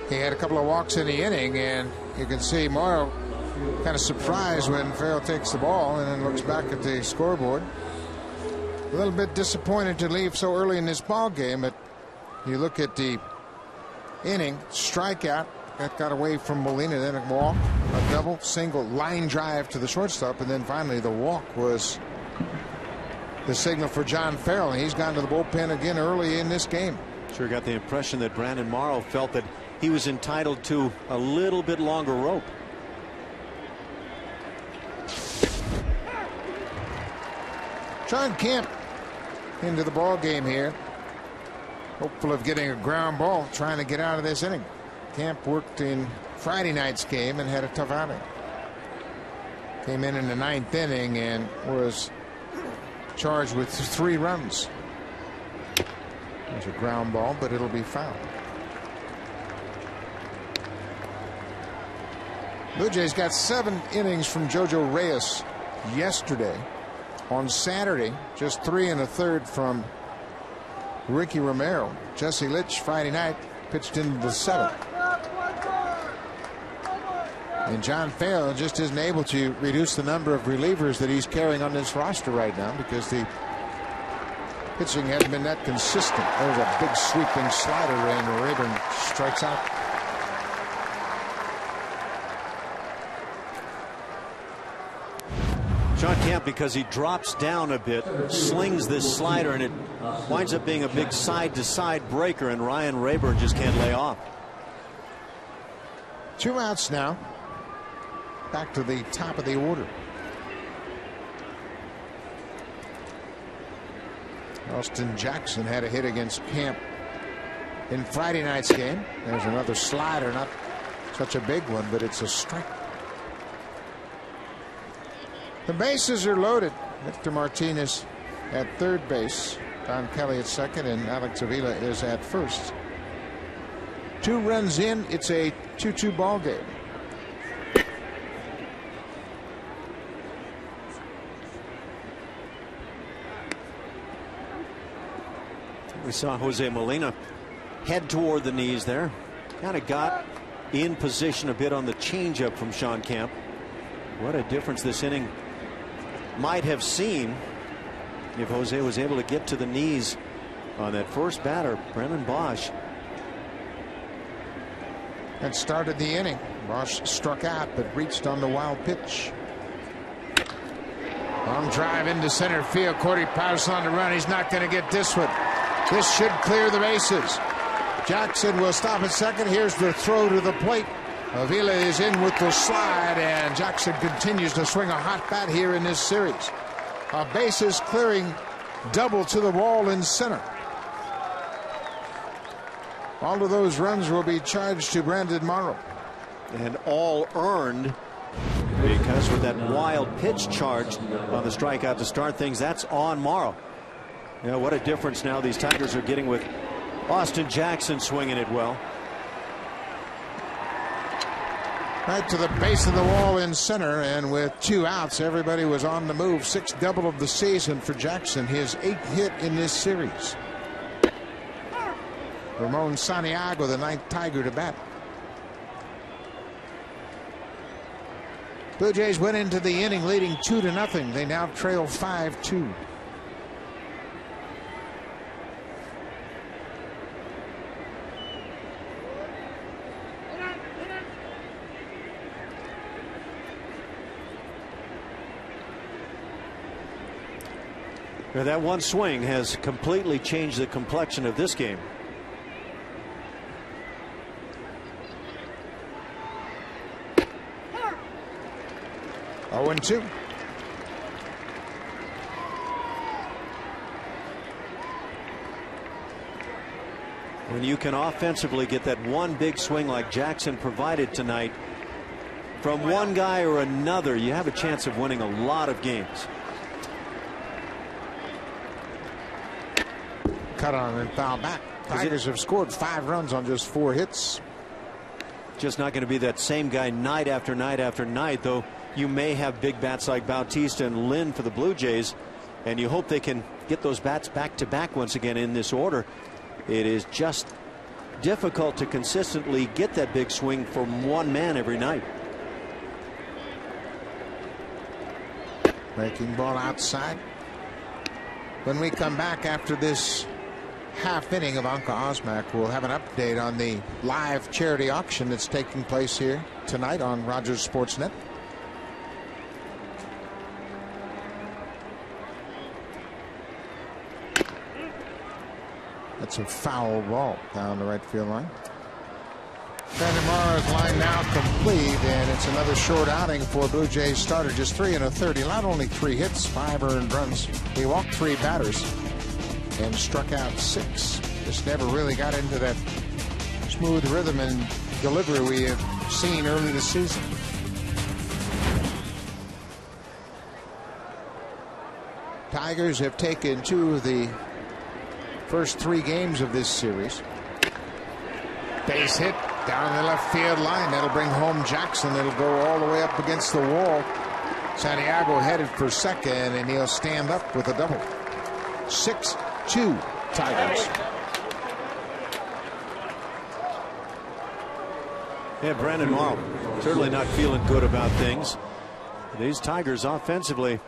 He had a couple of walks in the inning, and you can see Morrow kind of surprised when Farrell takes the ball and then looks back at the scoreboard. A little bit disappointed to leave so early in this ball game, but you look at the inning, strikeout that got away from Molina, then a walk, a double, single, line drive to the shortstop, and then finally the walk was the signal for John Farrell, and he's gone to the bullpen again early in this game. Sure got the impression that Brandon Morrow felt that he was entitled to a little bit longer rope. John Kemp into the ball game here, hopeful of getting a ground ball, trying to get out of this inning. Kemp worked in Friday night's game and had a tough outing. Came in the 9th inning and was charged with 3 runs. There's a ground ball, but it'll be fouled. Blue Jays got 7 innings from JoJo Reyes yesterday. On Saturday, just 3 1/3 from Ricky Romero. Jesse Litch Friday night pitched into the 7th. And John Farrell just isn't able to reduce the number of relievers that he's carrying on this roster right now because the pitching hasn't been that consistent. There's a big sweeping slider, and Rayburn strikes out. John Kemp, because he drops down a bit, slings this slider, and it winds up being a big side-to-side breaker, and Ryan Rayburn just can't lay off. 2 outs now. Back to the top of the order. Austin Jackson had a hit against Kemp in Friday night's game. There's another slider, not such a big one, but it's a strike. The bases are loaded. Victor Martinez at third base, Don Kelly at second, and Alex Avila is at first. 2 runs in, it's a 2-2 ball game. We saw Jose Molina head toward the knees there. Kind of got in position a bit on the changeup from Sean Kemp. What a difference this inning might have seen if Jose was able to get to the knees on that first batter, Brennan Bosch. That started the inning. Bosch struck out but reached on the wild pitch. Long drive into center field. Cordy Powers on the run. He's not going to get this one. This should clear the bases. Jackson will stop at second. Here's the throw to the plate. Avila is in with the slide, and Jackson continues to swing a hot bat here in this series. A bases clearing double to the wall in center. All of those runs will be charged to Brandon Morrow. And all earned, because with that wild pitch charged on the strikeout to start things, that's on Morrow. You know, what a difference now these Tigers are getting with Austin Jackson swinging it well. Right to the base of the wall in center, and with 2 outs, everybody was on the move. 6th double of the season for Jackson, his 8th hit in this series. Ramon Santiago, the 9th Tiger to bat. Blue Jays went into the inning leading 2-0. They now trail 5-2. Now that one swing has completely changed the complexion of this game. Oh, 2. When you can offensively get that one big swing like Jackson provided tonight from one guy or another, you have a chance of winning a lot of games. Cut on and foul back. Tigers have scored 5 runs on just 4 hits. Just not going to be that same guy night after night after night, though. You may have big bats like Bautista and Lynn for the Blue Jays, and you hope they can get those bats back to back once again in this order. It is just difficult to consistently get that big swing from one man every night. Breaking ball outside. When we come back after this half inning of Anka Osmak, we'll have an update on the live charity auction that's taking place here tonight on Rogers Sportsnet. That's a foul ball down the right field line. Brandon Morrow's line now complete, and it's another short outing for Blue Jays starter. Just 3 1/3. He allowed only 3 hits, 5 earned runs. He walked 3 batters and struck out 6. Just never really got into that smooth rhythm and delivery we have seen early this season. Tigers have taken 2 of the first 3 games of this series. Base hit down the left field line. That'll bring home Jackson. It'll go all the way up against the wall. Santiago headed for second, and he'll stand up with a double. 6-2 Tigers. Yeah, Brandon Morrow certainly not feeling good about things. These Tigers offensively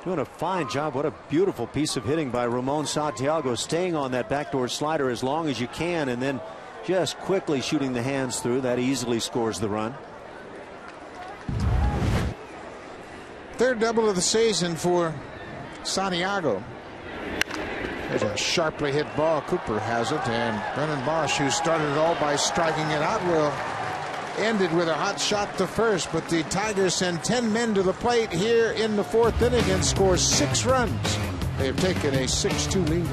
doing a fine job. What a beautiful piece of hitting by Ramon Santiago, staying on that backdoor slider as long as you can, and then just quickly shooting the hands through. That easily scores the run. 3rd double of the season for Santiago. There's a sharply hit ball. Cooper has it, and Brennan Bosch, who started it all by striking it out, will end it with a hot shot to first. But the Tigers send 10 men to the plate here in the 4th inning and score 6 runs. They have taken a 6-2 lead.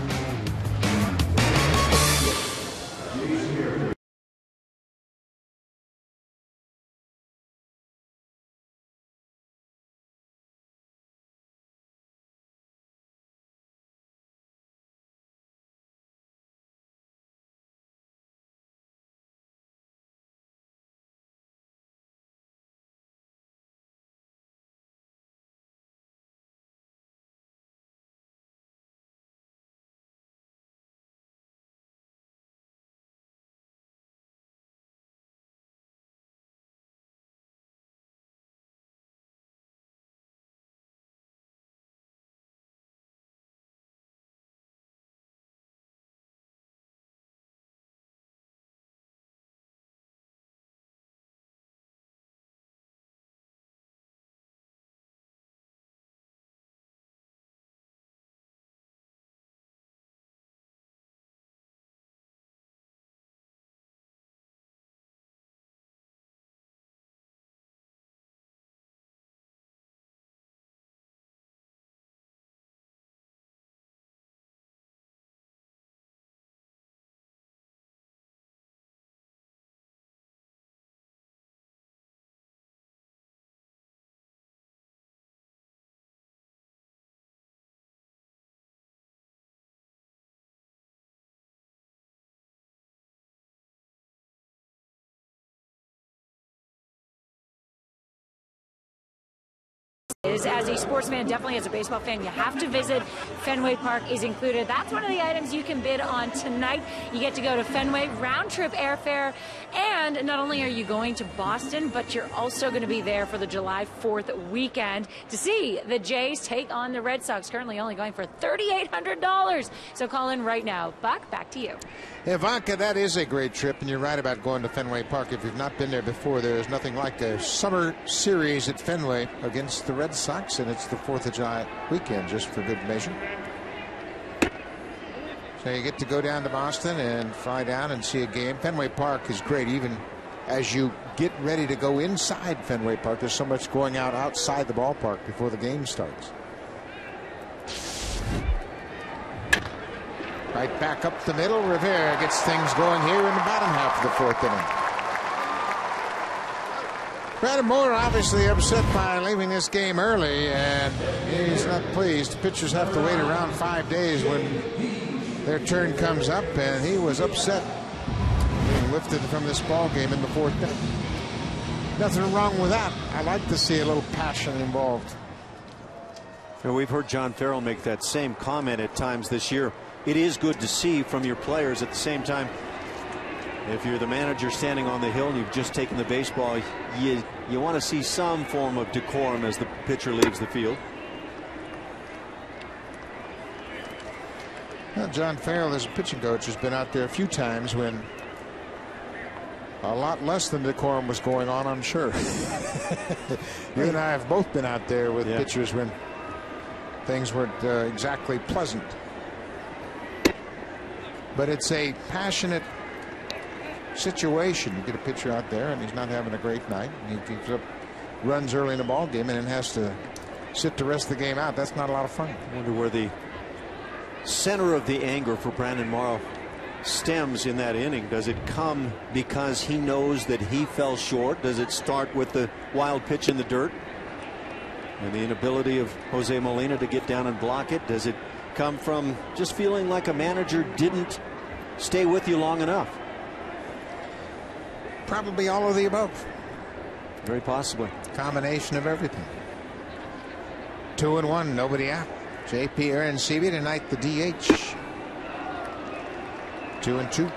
As a sportsman, definitely as a baseball fan, you have to visit Fenway Park is included. That's one of the items you can bid on tonight. You get to go to Fenway, round-trip airfare, and not only are you going to Boston, but you're also going to be there for the July 4th weekend to see the Jays take on the Red Sox, currently only going for $3,800. So call in right now. Buck, back to you. Ivanka, that is a great trip, and you're right about going to Fenway Park. If you've not been there before, there's nothing like a summer series at Fenway against the Red Sox, and it's the 4th of July weekend, just for good measure. So you get to go down to Boston and fly down and see a game. Fenway Park is great, even as you get ready to go inside Fenway Park. There's so much going out outside the ballpark before the game starts. Right back up the middle. Rivera gets things going here in the bottom half of the 4th inning. Brandon Moore obviously upset by leaving this game early, and he's not pleased. Pitchers have to wait around 5 days when their turn comes up, and he was upset being lifted from this ball game in the 4th inning. Nothing wrong with that. I like to see a little passion involved. And we've heard John Farrell make that same comment at times this year. It is good to see from your players. At the same time, if you're the manager standing on the hill and you've just taken the baseball, you want to see some form of decorum as the pitcher leaves the field. Well, John Farrell, as a pitching coach, has been out there a few times when a lot less than decorum was going on, I'm sure. You and I have both been out there with pitchers when things weren't exactly pleasant. but it's a passionate situation. You get a pitcher out there and he's not having a great night. He keeps up runs early in the ball game and then has to sit the rest of the game out. That's not a lot of fun. I wonder where the center of the anger for Brandon Morrow stems in that inning. Does it come because he knows that he fell short? Does it start with the wild pitch in the dirt and the inability of Jose Molina to get down and block it? Does it come from just feeling like a manager didn't stay with you long enough? Probably all of the above. Very possibly. Combination of everything. 2-1, nobody out. JP Arencibia tonight, the DH. 2-2.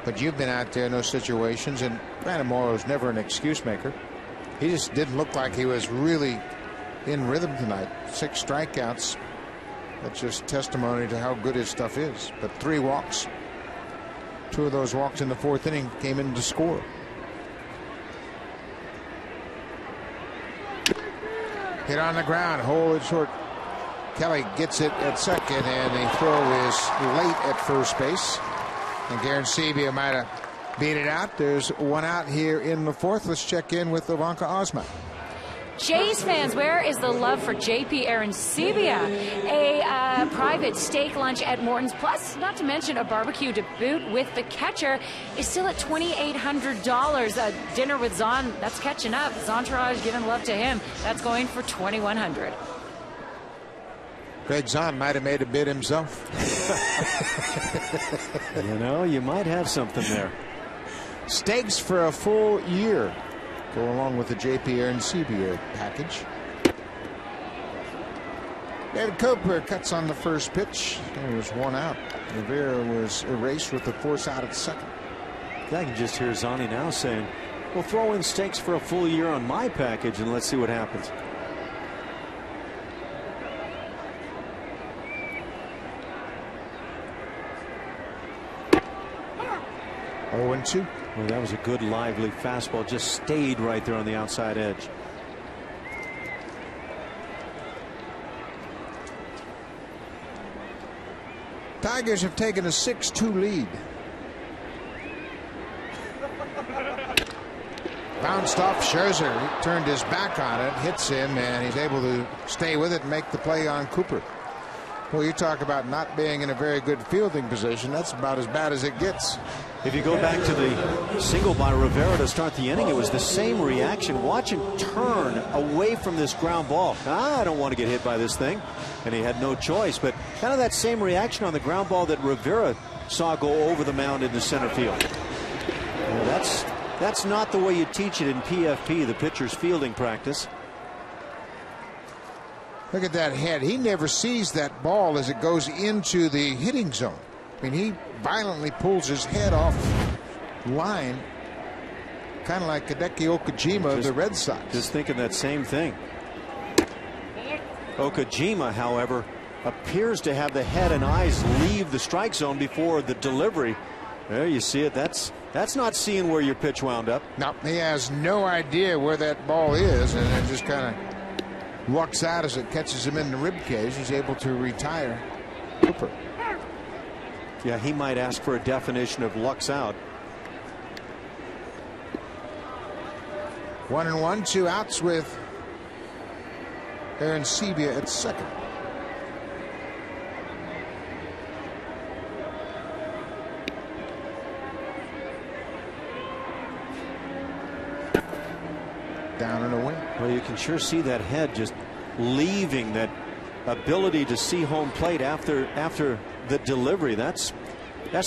But you've been out there in those situations, and Brandon Morrow's never an excuse maker. He just didn't look like he was really in rhythm tonight. 6 strikeouts. That's just testimony to how good his stuff is. But 3 walks. 2 of those walks in the 4th inning came in to score. Hit on the ground, hole it short. Kelly gets it at second, and the throw is late at first base. And Arencibia might have beat it out. There's 1 out here in the 4th. Let's check in with Ivanka Osma. Jays fans, where is the love for JP Arencibia? A private steak lunch at Morton's, plus, not to mention, a barbecue to boot with the catcher is still at $2,800. A dinner with Zahn, that's catching up. Zontourage giving love to him. That's going for $2,100. Greg Zahn might have made a bid himself. You know, you might have something there. Steaks for a full year go along with the JP Arencibia package. David Cooper cuts on the first pitch. There was 1 out. Rivera was erased with the force out at second. I can just hear Zani now saying, "We'll throw in steaks for a full year on my package and let's see what happens." Oh, 2. Well, that was a good, lively fastball. Just stayed right there on the outside edge. Tigers have taken a 6-2 lead. Bounced off Scherzer. He turned his back on it, hits him, and he's able to stay with it and make the play on Cooper. Well, you talk about not being in a very good fielding position. That's about as bad as it gets. If you go back to the single by Rivera to start the inning, it was the same reaction. Watch him turn away from this ground ball. I don't want to get hit by this thing. And he had no choice. But kind of that same reaction on the ground ball that Rivera saw go over the mound in the center field. Well, that's not the way you teach it in PFP, the pitcher's fielding practice. Look at that head. He never sees that ball as it goes into the hitting zone. I mean, he violently pulls his head off line, kind of like Hideki Okajima of the Red Sox. Just thinking that same thing. Okajima, however, appears to have the head and eyes leave the strike zone before the delivery. There you see it. That's not seeing where your pitch wound up. No, he has no idea where that ball is, and it just kind of lucks out as it catches him in the rib cage. He's able to retire Cooper. Yeah, he might ask for a definition of lucks out. 1-1, 2 outs with Arencibia at second. Down and away. Well, you can sure see that head just leaving, that ability to see home plate after the delivery. That's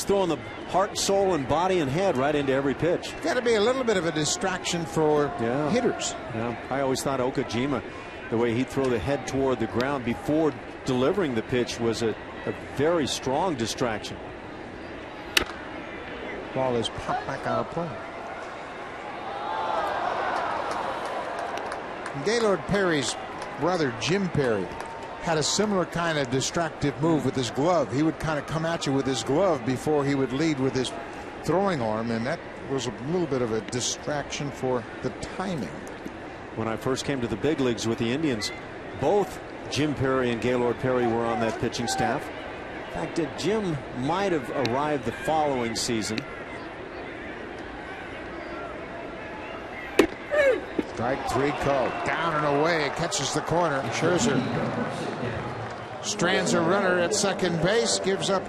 throwing the heart, soul, and body and head right into every pitch. Got to be a little bit of a distraction for hitters. Yeah, I always thought Okajima, the way he'd throw the head toward the ground before delivering the pitch, was a very strong distraction. Ball is popped back out of play. Gaylord Perry's brother, Jim Perry, had a similar kind of distractive move with his glove. He would kind of come at you with his glove before he would lead with his throwing arm, and that was a little bit of a distraction for the timing. When I first came to the big leagues with the Indians, both Jim Perry and Gaylord Perry were on that pitching staff. In fact, Jim might have arrived the following season. Strike 3 called. Down and away. Catches the corner. Scherzer strands a runner at second base. Gives up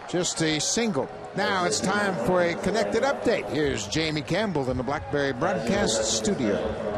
just a single. Now it's time for a connected update. Here's Jamie Campbell in the Blackberry Broadcast Studio.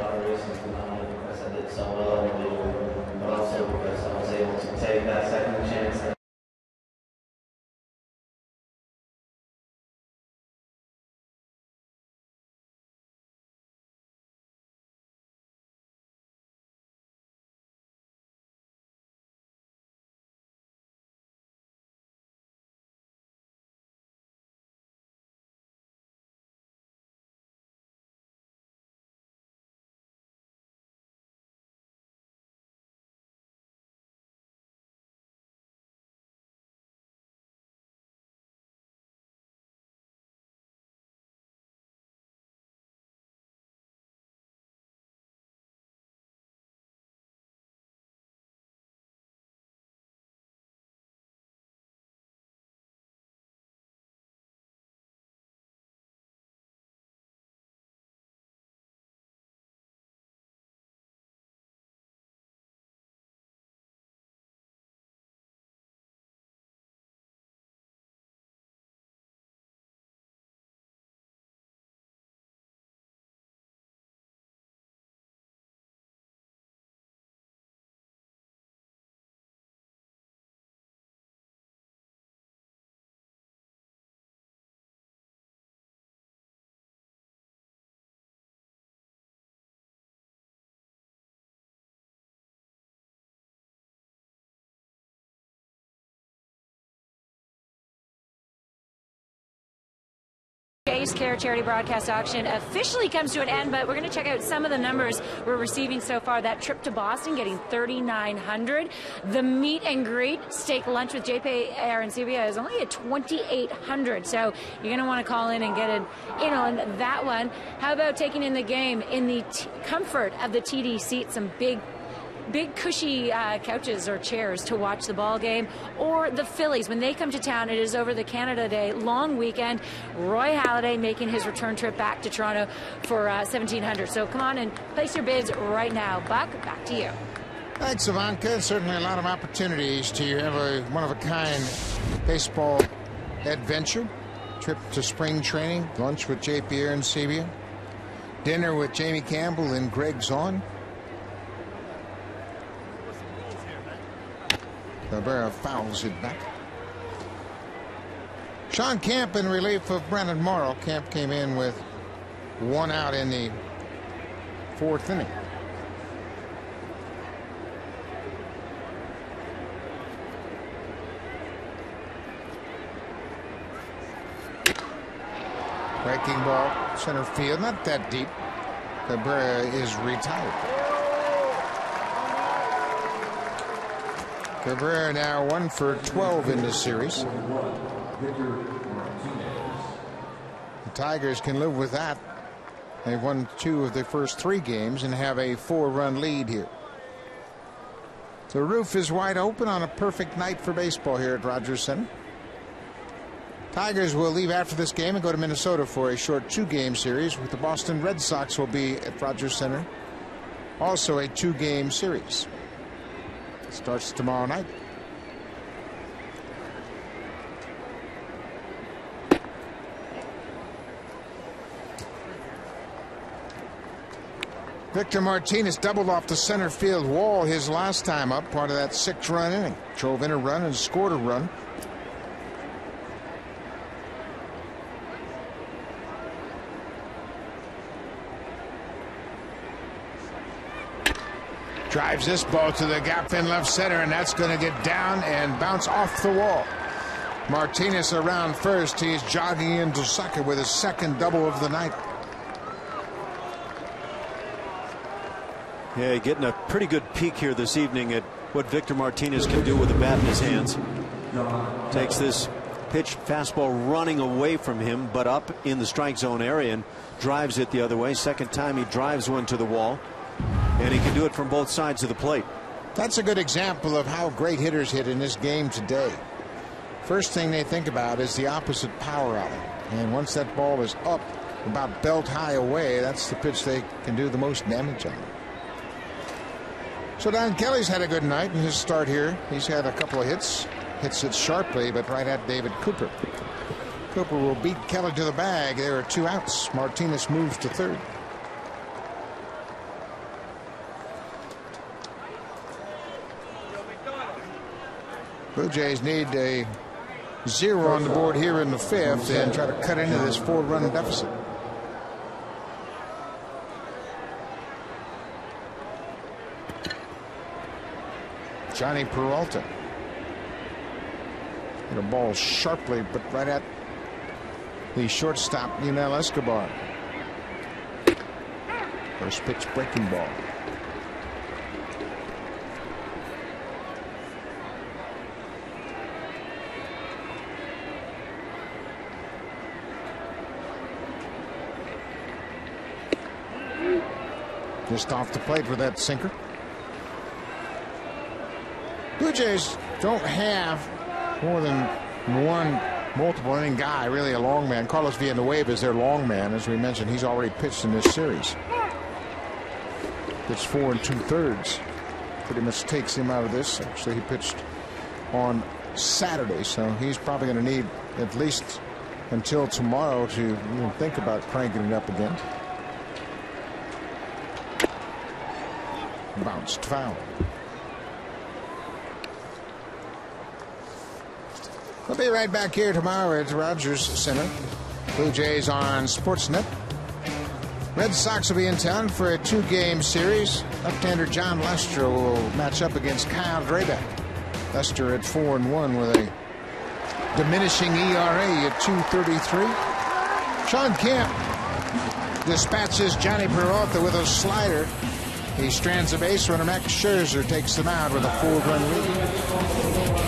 Jays Care Charity Broadcast Auction officially comes to an end, but we're going to check out some of the numbers we're receiving so far. That trip to Boston getting $3,900. The meet and greet steak lunch with JP Arancibia is only at $2,800. So you're going to want to call in and get in on that one. How about taking in the game in the comfort of the TD seat? Some big cushy couches or chairs to watch the ball game. Or the Phillies, when they come to town, it is over the Canada Day long weekend. Roy Halladay making his return trip back to Toronto for $1,700. So come on and place your bids right now. Buck, back to you. Thanks, Ivanka. Certainly a lot of opportunities to have a one-of-a-kind baseball adventure. Trip to spring training, lunch with JP Arancibia, dinner with Jamie Campbell and Greg Zaun. Cabrera fouls it back. Sean Camp in relief of Brandon Morrow. Camp came in with 1 out in the 4th inning. Breaking ball, center field, not that deep. Cabrera is retired. Cabrera now 1 for 12 in this series. The Tigers can live with that. They've won 2 of their first 3 games and have a 4-run lead here. The roof is wide open on a perfect night for baseball here at Rogers Center. Tigers will leave after this game and go to Minnesota for a short 2-game series, with the Boston Red Sox will be at Rogers Center. Also a 2-game series. Starts tomorrow night. Victor Martinez doubled off the center field wall his last time up, part of that 6-run inning. Drove in a run and scored a run. Drives this ball to the gap in left center, and that's going to get down and bounce off the wall. Martinez around first. He's jogging into second with his 2nd double of the night. Yeah, getting a pretty good peek here this evening at what Victor Martinez can do with a bat in his hands. Takes this pitch fastball running away from him, but up in the strike zone area, and drives it the other way. Second time he drives one to the wall. And he can do it from both sides of the plate. That's a good example of how great hitters hit in this game today. First thing they think about is the opposite power alley. And once that ball is up about belt high away, that's the pitch they can do the most damage on. So Don Kelly's had a good night in his start here. He's had a couple of hits. Hits it sharply, but right at David Cooper. Cooper will beat Kelly to the bag. There are 2 outs. Martinez moves to third. Blue Jays need a 0 on the board here in the 5th and try to cut into this 4-run deficit. Johnny Peralta. Hit a ball sharply, but right at the shortstop, Escobar. First pitch breaking ball. Just off the plate with that sinker. Blue Jays don't have more than one multiple inning guy, really a long man. Carlos Villanueva is their long man. As we mentioned, he's already pitched in this series. Pitched 4 2/3. Pretty much takes him out of this. Actually, he pitched on Saturday, so he's probably going to need at least until tomorrow to even think about cranking it up again. Bounced foul. We'll be right back here tomorrow at Rogers Center. Blue Jays on Sportsnet. Red Sox will be in town for a 2-game series. Left-hander John Lester will match up against Kyle Drabek. Lester at 4-1 with a diminishing ERA at 2.33. Sean Kemp dispatches Johnny Peralta with a slider. He strands a base runner. Max Scherzer takes them out with a 4-run lead.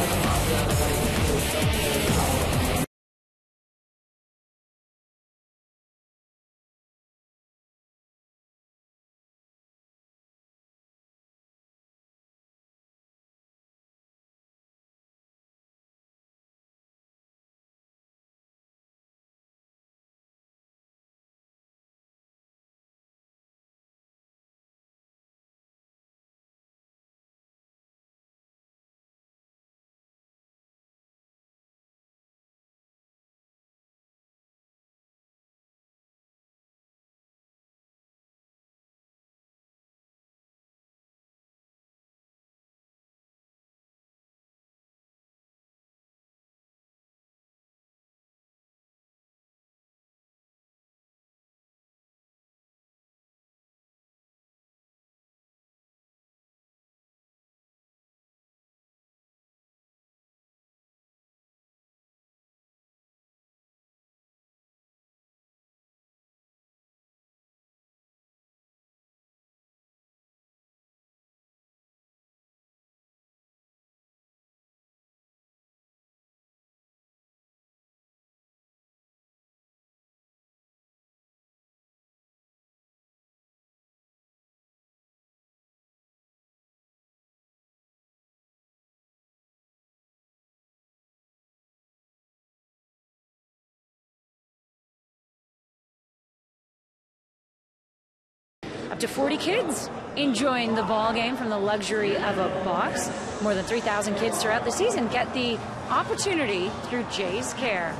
Up to 40 kids enjoying the ball game from the luxury of a box. More than 3,000 kids throughout the season get the opportunity through Jays Care.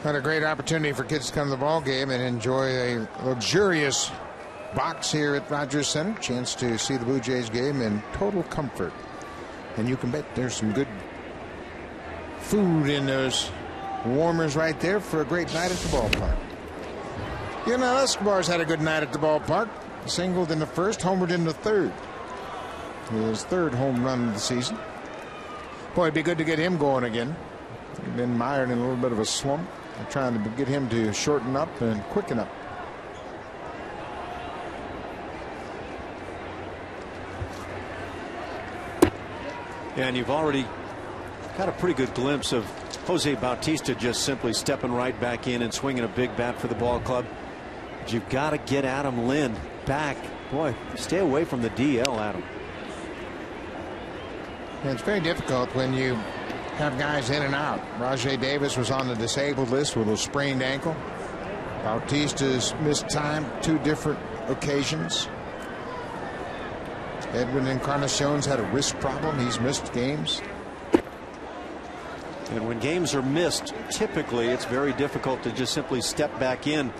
What a great opportunity for kids to come to the ball game and enjoy a luxurious box here at Rogers Center. Chance to see the Blue Jays game in total comfort. And you can bet there's some good food in those warmers right there for a great night at the ballpark. Escobar's had a good night at the ballpark. Singled in the first, homered in the third. His 3rd home run of the season. Boy, it'd be good to get him going again. He's been mired in a little bit of a slump. They're trying to get him to shorten up and quicken up. Yeah, and you've already got a pretty good glimpse of Jose Bautista just simply stepping right back in and swinging a big bat for the ball club. But you've got to get Adam Lynn back Boy, stay away from the DL, Adam. It's very difficult when you have guys in and out. Rajai Davis was on the disabled list with a sprained ankle. Bautista's missed time 2 different occasions. Edwin Encarnacion's had a wrist problem. He's missed games. And when games are missed, typically it's very difficult to just simply step back in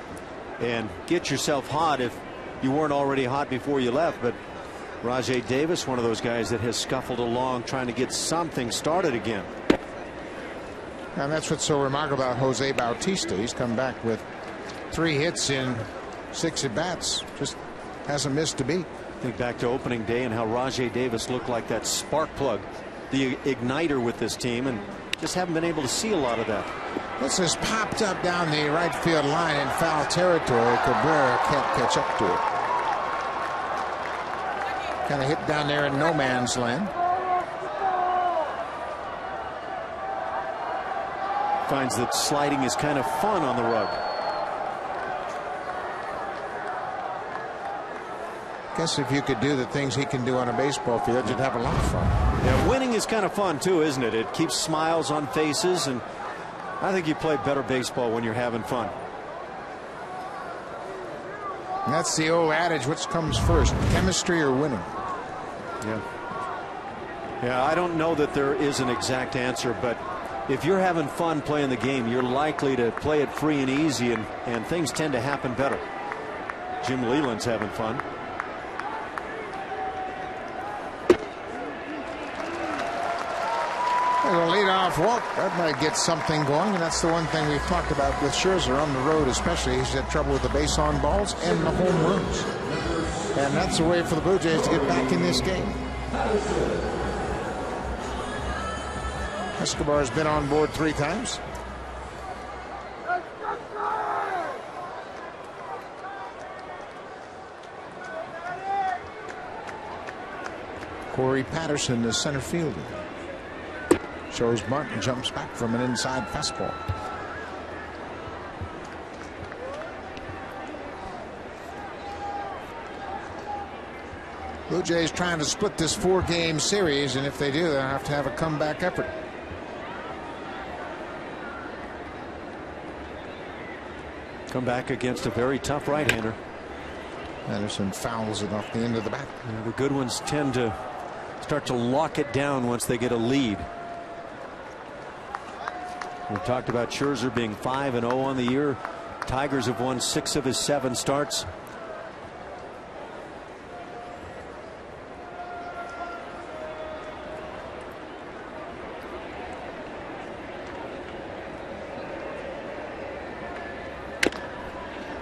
and get yourself hot if you weren't already hot before you left. But Rajai Davis, one of those guys that has scuffled along trying to get something started again. And that's what's so remarkable about Jose Bautista. He's come back with 3 hits in 6 at-bats. Just hasn't missed a beat. Think back to opening day and how Rajai Davis looked like that spark plug, the igniter with this team, and just haven't been able to see a lot of that. This has popped up down the right field line in foul territory. Cabrera can't catch up to it. Kind of hit down there in no man's land. Finds that sliding is kind of fun on the rug. Guess if you could do the things he can do on a baseball field, you'd have a lot of fun. Yeah, winning is kind of fun too, isn't it? It keeps smiles on faces, and I think you play better baseball when you're having fun. And that's the old adage, what comes first, chemistry or winning? Yeah, I don't know that there is an exact answer, but if you're having fun playing the game, you're likely to play it free and easy, and things tend to happen better. Jim Leland's having fun. A lead-off walk, that might get something going, and that's the one thing we've talked about with Scherzer on the road especially. He's had trouble with the base on balls and the home runs. And that's a way for the Blue Jays to get back in this game. Escobar's been on board 3 times. Corey Patterson, the center fielder. Shows Martin jumps back from an inside fastball. Blue Jays trying to split this 4-game series, and if they do, they'll have to have a comeback effort. Come back against a very tough right-hander. Anderson fouls it off the end of the bat. The good ones tend to start to lock it down once they get a lead. We talked about Scherzer being 5-0 on the year. Tigers have won 6 of his 7 starts.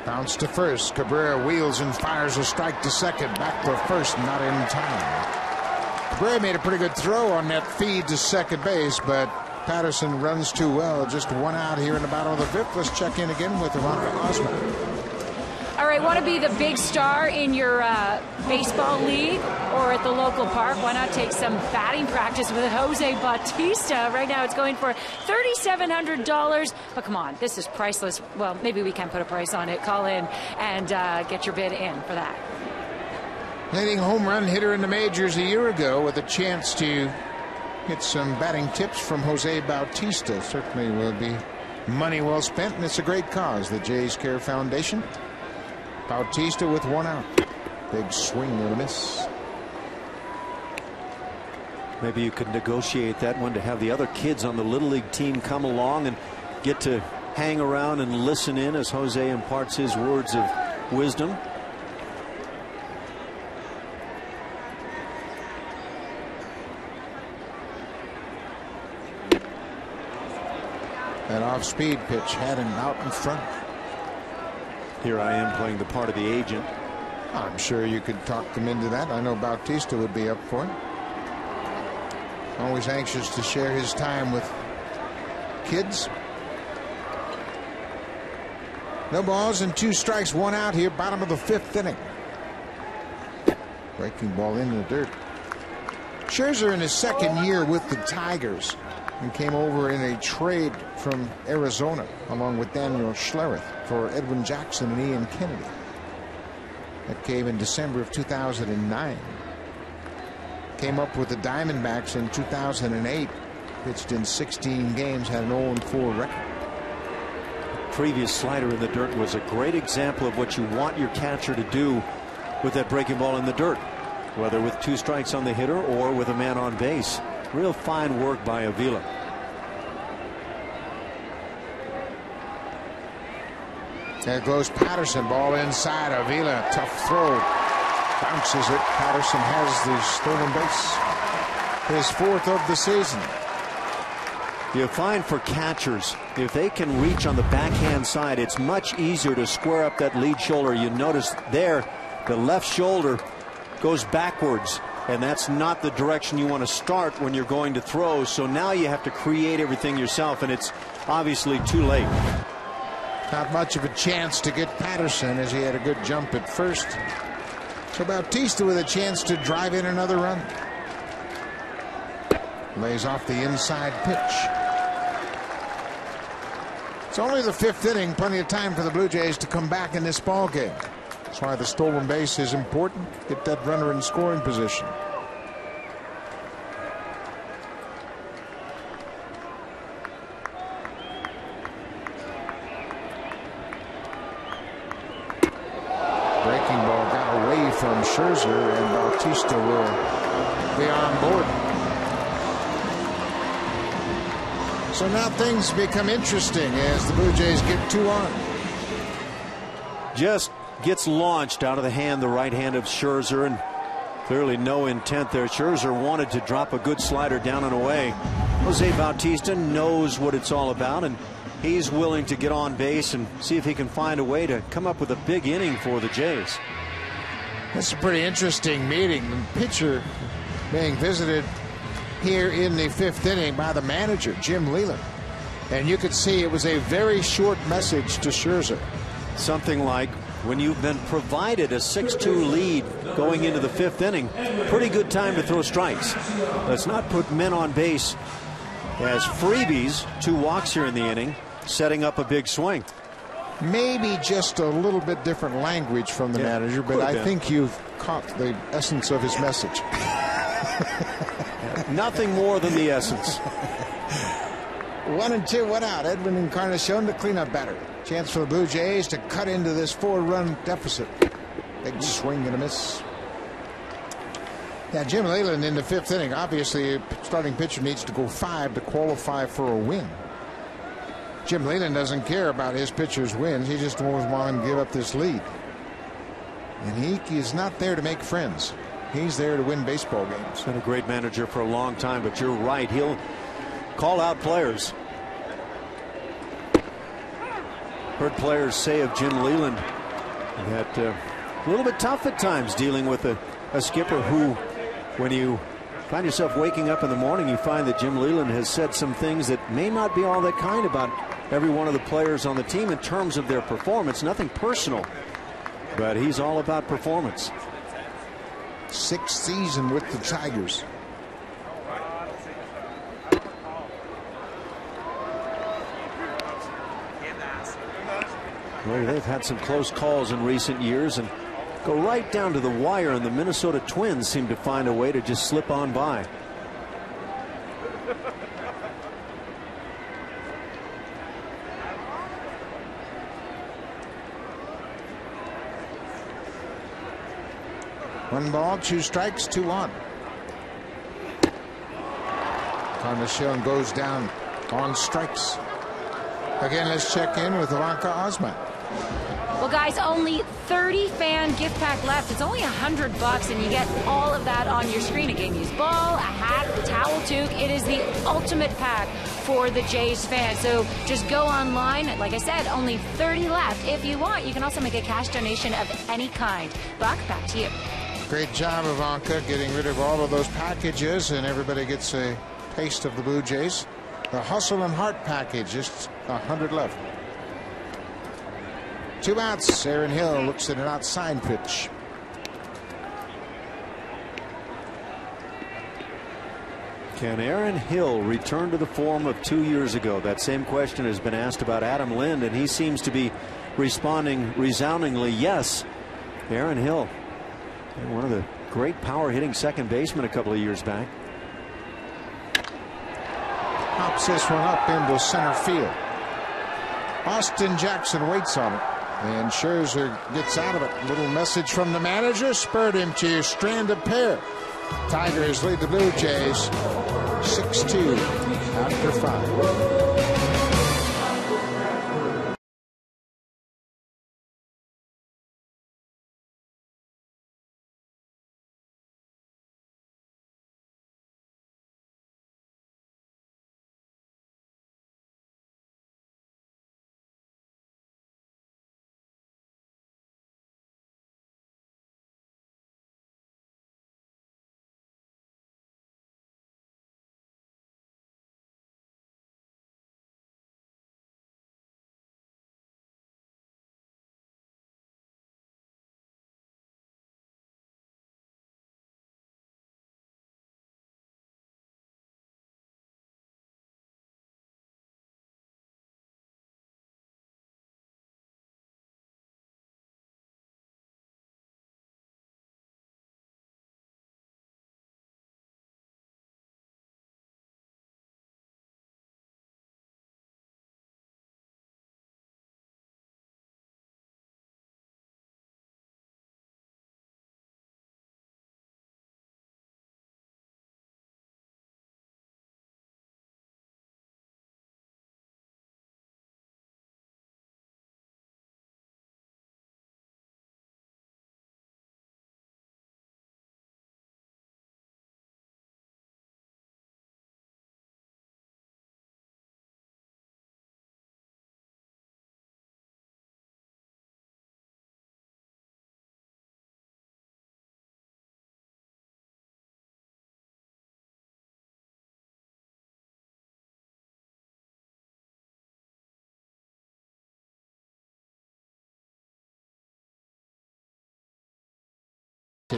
Bounce to first. Cabrera wheels and fires a strike to second. Back to first, not in time. Cabrera made a pretty good throw on that feed to second base, but Patterson runs too well. Just 1 out here in the bottom of the 5th. Let's check in again with Veronica Osmond. All right, want to be the big star in your baseball league or at the local park? Why not take some batting practice with Jose Bautista? Right now it's going for $3,700. But come on, this is priceless. Well, maybe we can put a price on it. Call in and get your bid in for that. Leading home run hitter in the majors a year ago with a chance to get some batting tips from Jose Bautista. Certainly will be money well spent, and it's a great cause, the Jays Care Foundation. Bautista with 1 out. Big swing and a miss. Maybe you could negotiate that one to have the other kids on the Little League team come along and get to hang around and listen in as Jose imparts his words of wisdom. That off-speed pitch had him out in front. Here I am playing the part of the agent. I'm sure you could talk them into that. I know Bautista would be up for it. Always anxious to share his time with kids. No balls and 2 strikes, 1 out here, bottom of the 5th inning. Breaking ball into the dirt. Scherzer in his 2nd year with the Tigers, and came over in a trade from Arizona along with Daniel Schlereth for Edwin Jackson and Ian Kennedy. That came in December of 2009. Came up with the Diamondbacks in 2008. Pitched in 16 games, had an 0-4 record. Previous slider in the dirt was a great example of what you want your catcher to do with that breaking ball in the dirt, whether with 2 strikes on the hitter or with a man on base. Real fine work by Avila. There goes Patterson, ball inside. Avila, tough throw, bounces it. Patterson has the stolen base, his 4th of the season. You find for catchers, if they can reach on the backhand side, it's much easier to square up that lead shoulder. You notice there, the left shoulder goes backwards, and that's not the direction you want to start when you're going to throw. So now you have to create everything yourself, and it's obviously too late. Not much of a chance to get Patterson, as he had a good jump at first. So Bautista with a chance to drive in another run. Lays off the inside pitch. It's only the 5th inning, plenty of time for the Blue Jays to come back in this ball game. That's why the stolen base is important. Get that runner in scoring position. Breaking ball got away from Scherzer, and Bautista will be on board. So now things become interesting as the Blue Jays get 2 on. Just gets launched out of the right hand of Scherzer, and clearly no intent there. Scherzer wanted to drop a good slider down and away. Jose Bautista knows what it's all about, and he's willing to get on base and see if he can find a way to come up with a big inning for the Jays. That's a pretty interesting meeting. The pitcher being visited here in the 5th inning by the manager, Jim Leland. And you could see it was a very short message to Scherzer. Something like, when you've been provided a 6-2 lead going into the 5th inning, pretty good time to throw strikes. Let's not put men on base as freebies. 2 walks here in the inning, setting up a big swing. Maybe just a little bit different language from the manager, but I think you've caught the essence of his message. Nothing more than the essence. 1-2, 1 out. Edwin Encarnacion, the cleanup batter. Chance for the Blue Jays to cut into this 4-run deficit. Big swing and a miss. Yeah, Jim Leyland in the 5th inning. Obviously, a starting pitcher needs to go 5 to qualify for a win. Jim Leyland doesn't care about his pitcher's wins. He just won't want to give up this lead. And he is not there to make friends. He's there to win baseball games. He's been a great manager for a long time, but you're right. He'll call out players. Heard players say of Jim Leyland that a little bit tough at times dealing with a skipper who, when you find yourself waking up in the morning, you find that Jim Leyland has said some things that may not be all that kind about every one of the players on the team in terms of their performance. Nothing personal, but he's all about performance. 6th season with the Tigers. Well, they've had some close calls in recent years and go right down to the wire, and the Minnesota Twins seem to find a way to just slip on by. One ball, 2 strikes, 2 on. Encarnacion goes down on strikes. Again, let's check in with Ivanka Osman. Well, guys, only 30 fan gift pack left. It's only $100, and you get all of that on your screen. A game-used ball, a hat, a towel toque. It is the ultimate pack for the Jays fans. So just go online. Like I said, only 30 left. If you want, you can also make a cash donation of any kind. Buck, back to you. Great job, Ivanka, getting rid of all of those packages, and everybody gets a taste of the Blue Jays. The Hustle and Heart package, just 100 left. 2 outs. Aaron Hill looks at an outside pitch. Can Aaron Hill return to the form of 2 years ago? That same question has been asked about Adam Lind, and he seems to be responding resoundingly yes. Aaron Hill, one of the great power hitting second basemen a couple of years back. Pops this one up into center field. Austin Jackson waits on it, and Scherzer gets out of it. Little message from the manager spurred him to strand a pair. Tigers lead the Blue Jays 6-2 after 5.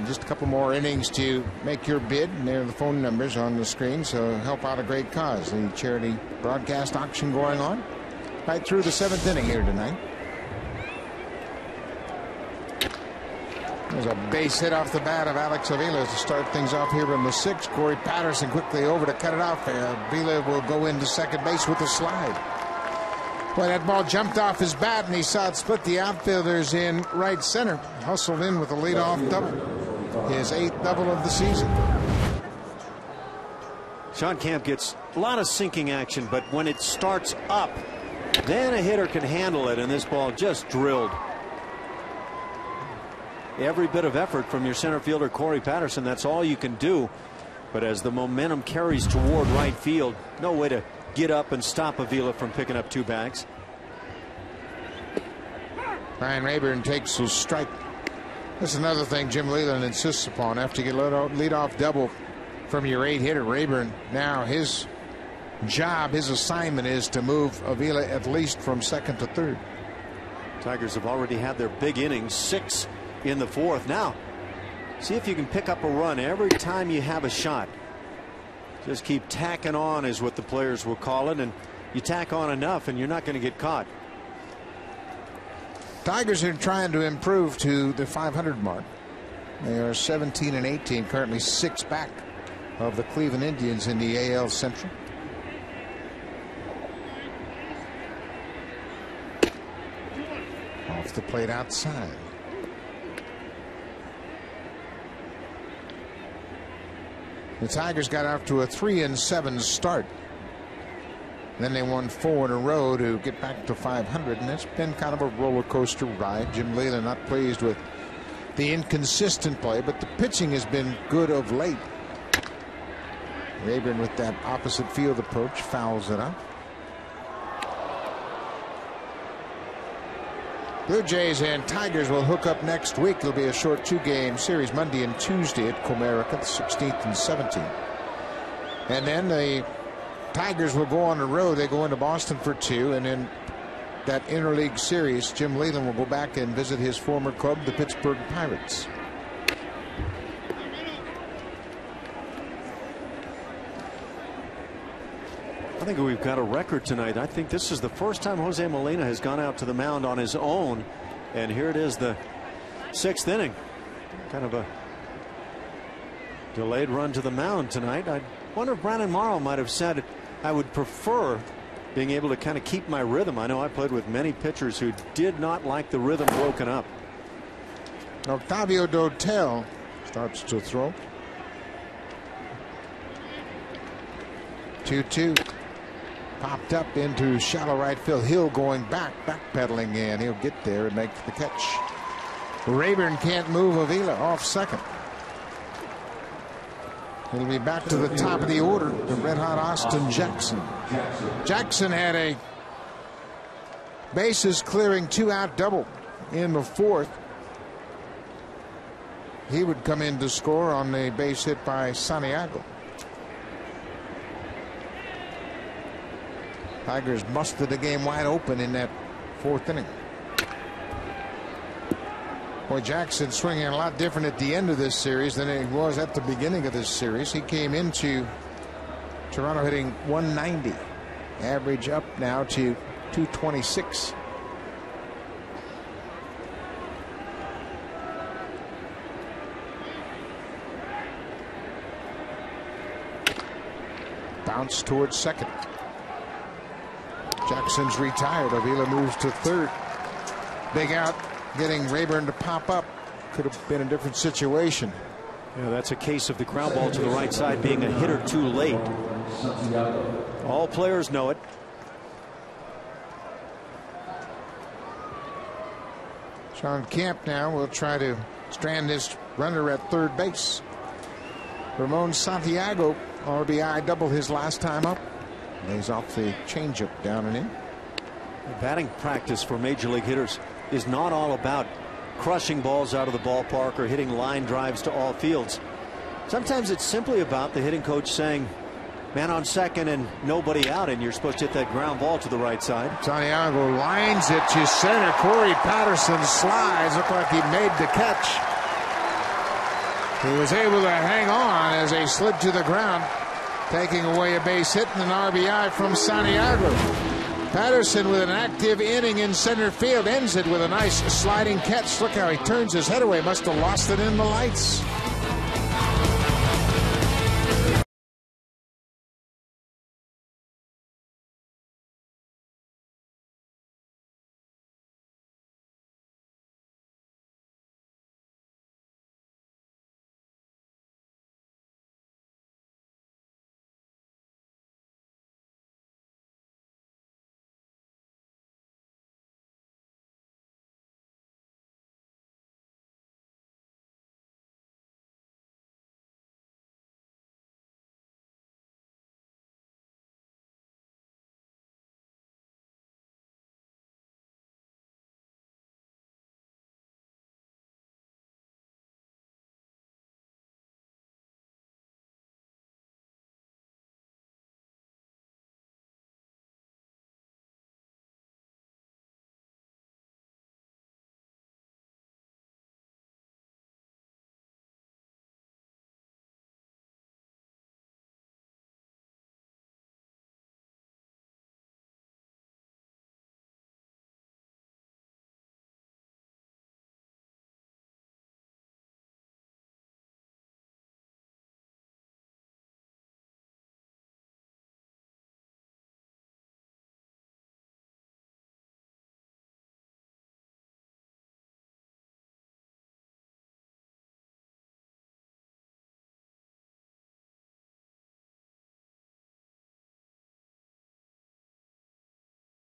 Just a couple more innings to make your bid, and there are the phone numbers on the screen, so help out a great cause. The charity broadcast auction going on right through the 7th inning here tonight. There's a base hit off the bat of Alex Avila to start things off here in the 6th. Corey Patterson quickly over to cut it off. Avila will go into second base with a slide. Boy, that ball jumped off his bat, and he saw it split the outfielders in right center. Hustled in with a leadoff double. His 8th double of the season. Sean Camp gets a lot of sinking action, but when it starts up, then a hitter can handle it, and this ball just drilled. Every bit of effort from your center fielder, Corey Patterson, that's all you can do. But as the momentum carries toward right field, no way to get up and stop Avila from picking up 2 bags. Ryan Rayburn takes a strike. That's another thing Jim Leyland insists upon. After you get lead-off double from your 8-hitter, Rayburn, now his job, his assignment is to move Avila at least from 2nd to 3rd. Tigers have already had their big innings, 6 in the 4th. Now, see if you can pick up a run every time you have a shot. Just keep tacking on is what the players will call it, and you tack on enough and you're not going to get caught. Tigers are trying to improve to the 500 mark. They are 17-18, currently 6 back of the Cleveland Indians in the AL Central. Off the plate outside. The Tigers got out to a 3-7 start. Then they won 4 in a row to get back to 500, and it's been kind of a roller coaster ride. Jim Leyland not pleased with the inconsistent play, but the pitching has been good of late. Rayburn with that opposite field approach fouls it up. Blue Jays and Tigers will hook up next week. It'll be a short 2-game series, Monday and Tuesday at Comerica, the 16th and 17th. And then the Tigers will go on the road. They go into Boston for 2, and in that interleague series, Jim Leyland will go back and visit his former club, the Pittsburgh Pirates. I think we've got a record tonight. I think this is the first time Jose Molina has gone out to the mound on his own, and here it is, the 6th inning. Kind of a delayed run to the mound tonight. I wonder if Brandon Morrow might have said, I would prefer being able to kind of keep my rhythm. I know I played with many pitchers who did not like the rhythm broken up. Octavio Dotel starts to throw. 2-2. Popped up into shallow right field. Hill going backpedaling in. He'll get there and make the catch. Rayburn can't move Avila off second. It'll be back to the top of the order to red-hot Austin Jackson. Jackson had a bases clearing 2-out double in the 4th. He would come in to score on the base hit by Santiago. Tigers busted the game wide open in that 4th inning. Boy, Jackson swinging a lot different at the end of this series than he was at the beginning of this series. He came into Toronto hitting 190. Average up now to 226. Bounce towards second. Jackson's retired. Avila moves to third. Big out. Getting Rayburn to pop up could have been a different situation. Yeah, that's a case of the ground ball to the right side being a hitter too late. All players know it. Sean Camp now will try to strand this runner at third base. Ramon Santiago, RBI double his last time up. Lays off the changeup down and in. Batting practice for major league hitters is not all about crushing balls out of the ballpark or hitting line drives to all fields. Sometimes it's simply about the hitting coach saying, man on second and nobody out, and you're supposed to hit that ground ball to the right side. Santiago lines it to center. Corey Patterson slides. Looked like he made the catch. He was able to hang on as they slid to the ground, taking away a base hit and an RBI from Santiago. Patterson with an active inning in center field ends it with a nice sliding catch. Look how he turns his head away. Must have lost it in the lights.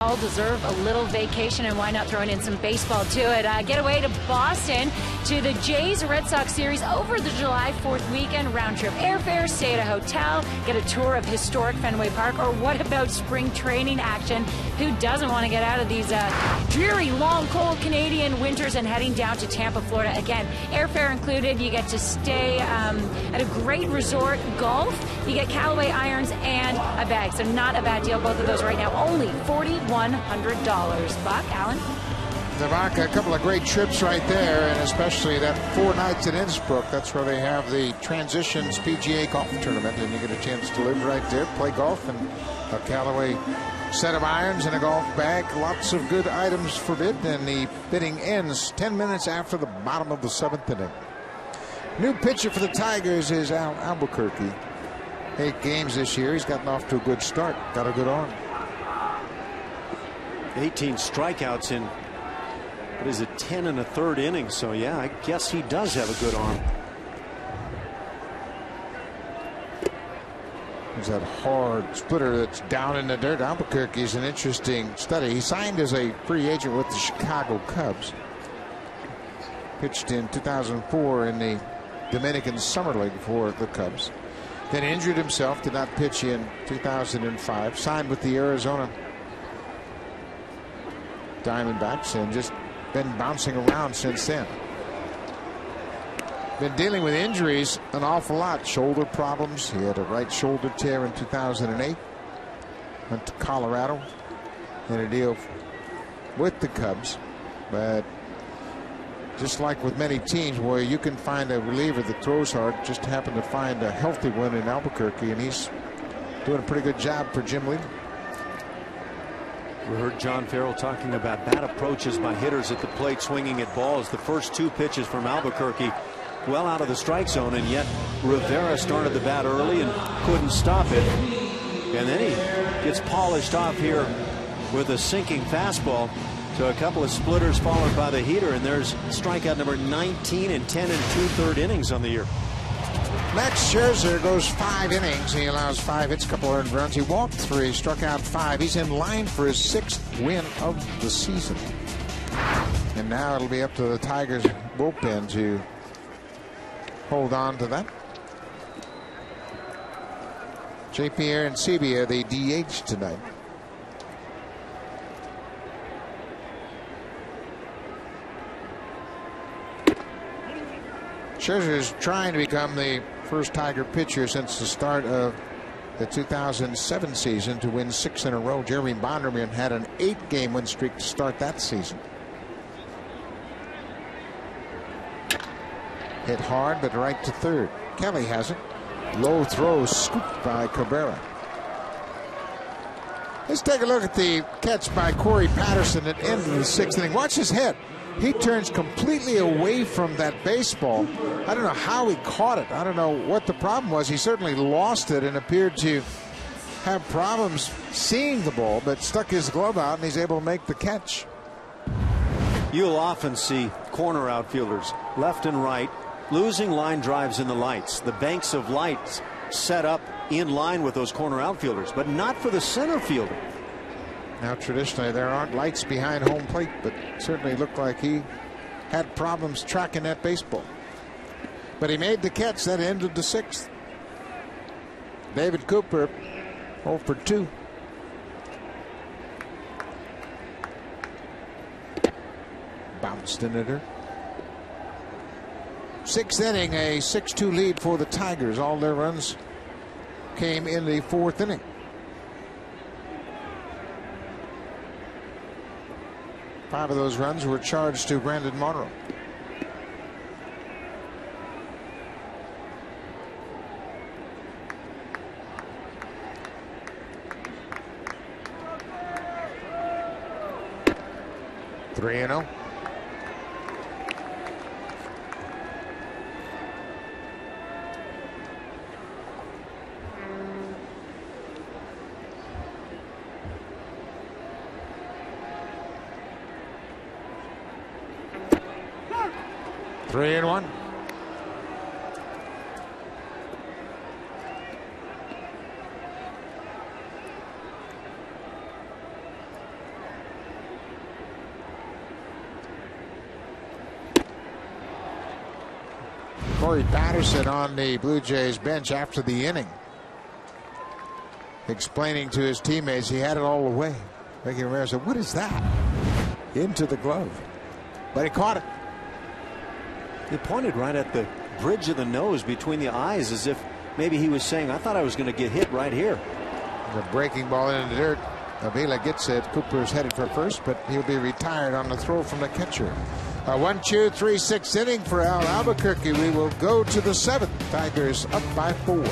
All deserve a little vacation, and why not throwing in some baseball to it? Get away to Boston to the Jays-Red Sox series over the July 4th weekend. Round-trip airfare, stay at a hotel, get a tour of historic Fenway Park, or what about spring training action? Who doesn't want to get out of these dreary, long, cold Canadian winters and heading down to Tampa, Florida? Again, airfare included. You get to stay at a great resort, golf. You get Callaway irons and a bag, so not a bad deal. Both of those right now only $4,100. Buck, Alan? Navaka, a couple of great trips right there, and especially that 4 nights in Innsbruck. That's where they have the Transitions PGA Golf Tournament, and you get a chance to live right there, play golf, and a Callaway Set of irons and a golf bag. Lots of good items for bid, and the bidding ends 10 minutes after the bottom of the 7th inning. New pitcher for the Tigers is Al Albuquerque. 8 games this year. He's gotten off to a good start. Got a good arm. 18 strikeouts in, what is it, 10 1/3 innings. So yeah, I guess he does have a good arm. There's that hard splitter that's down in the dirt. Albuquerque is an interesting study. He signed as a free agent with the Chicago Cubs. Pitched in 2004 in the Dominican Summer League for the Cubs. Then injured himself, did not pitch in 2005. Signed with the Arizona Diamondbacks and just been bouncing around since then. Been dealing with injuries an awful lot. Shoulder problems. He had a right shoulder tear in 2008. Went to Colorado in a deal with the Cubs. But just like with many teams where you can find a reliever that throws hard, just happened to find a healthy one in Albuquerque, and he's doing a pretty good job for Jim Leyland. We heard John Farrell talking about bad approaches by hitters at the plate swinging at balls. The first 2 pitches from Albuquerque well out of the strike zone, and yet Rivera started the bat early and couldn't stop it. And then he gets polished off here with a sinking fastball to a couple of splitters followed by the heater, and there's strikeout number 19 in 10 2/3 innings on the year. Max Scherzer goes 5 innings. He allows 5 hits, a couple earned runs. He walked 3, struck out 5. He's in line for his 6th win of the season. And now it'll be up to the Tigers bullpen to hold on to that. JP Arencibia, the DH tonight. Scherzer is trying to become the first Tiger pitcher since the start of the 2007 season to win 6 in a row. Jeremy Bonderman had an 8-game win streak to start that season. Hit hard, but right to third. Kelly has it. Low throw scooped by Cabrera. Let's take a look at the catch by Corey Patterson at the end of the 6th inning. Watch his head. He turns completely away from that baseball. I don't know how he caught it. I don't know what the problem was. He certainly lost it and appeared to have problems seeing the ball, but stuck his glove out and he's able to make the catch. You'll often see corner outfielders left and right losing line drives in the lights. The banks of lights set up in line with those corner outfielders, but not for the center fielder. Now traditionally there aren't lights behind home plate, but certainly looked like he had problems tracking that baseball. But he made the catch. That ended the 6th. David Cooper 0 for 2. Bounced into her. 6th inning, a 6-2 lead for the Tigers. All their runs came in the 4th inning. Five of those runs were charged to Brandon Monroe. Three and 0. Three and 1. Corey Patterson on the Blue Jays bench after the inning, explaining to his teammates he had it all the way. Ricky Rivera said, "What is that?" Into the glove, but he caught it. He pointed right at the bridge of the nose between the eyes, as if maybe he was saying, "I thought I was going to get hit right here." The breaking ball in the dirt. Avila gets it. Cooper is headed for first, but he'll be retired on the throw from the catcher. 1, 2, 3, 6 inning for Al Albuquerque. We will go to the 7th. Tigers up by 4.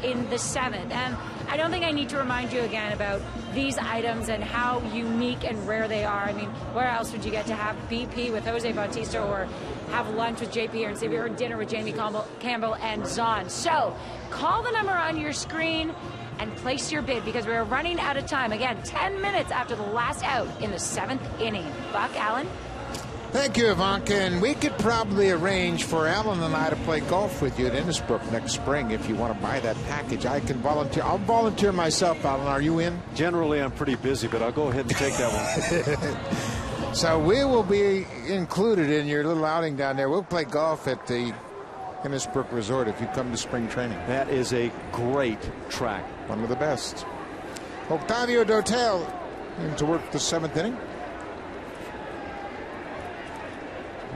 in the 7th. And I don't think I need to remind you again about these items and how unique and rare they are. I mean, where else would you get to have BP with Jose Bautista, or have lunch with JP and Xavier, or dinner with Jamie Campbell and Zahn? So call the number on your screen and place your bid, because we're running out of time. Again, 10 minutes after the last out in the 7th inning. Buck, Alan? Thank you, Ivanka. And we could probably arrange for Alan and I to play golf with you at Innisbrook next spring if you want to buy that package. I can volunteer. I'll volunteer myself, Alan. Are you in? Generally, I'm pretty busy, but I'll go ahead and take that one. So we will be included in your little outing down there. We'll play golf at the Innisbrook Resort if you come to spring training. That is a great track. One of the best. Octavio Dotel in to work the 7th inning.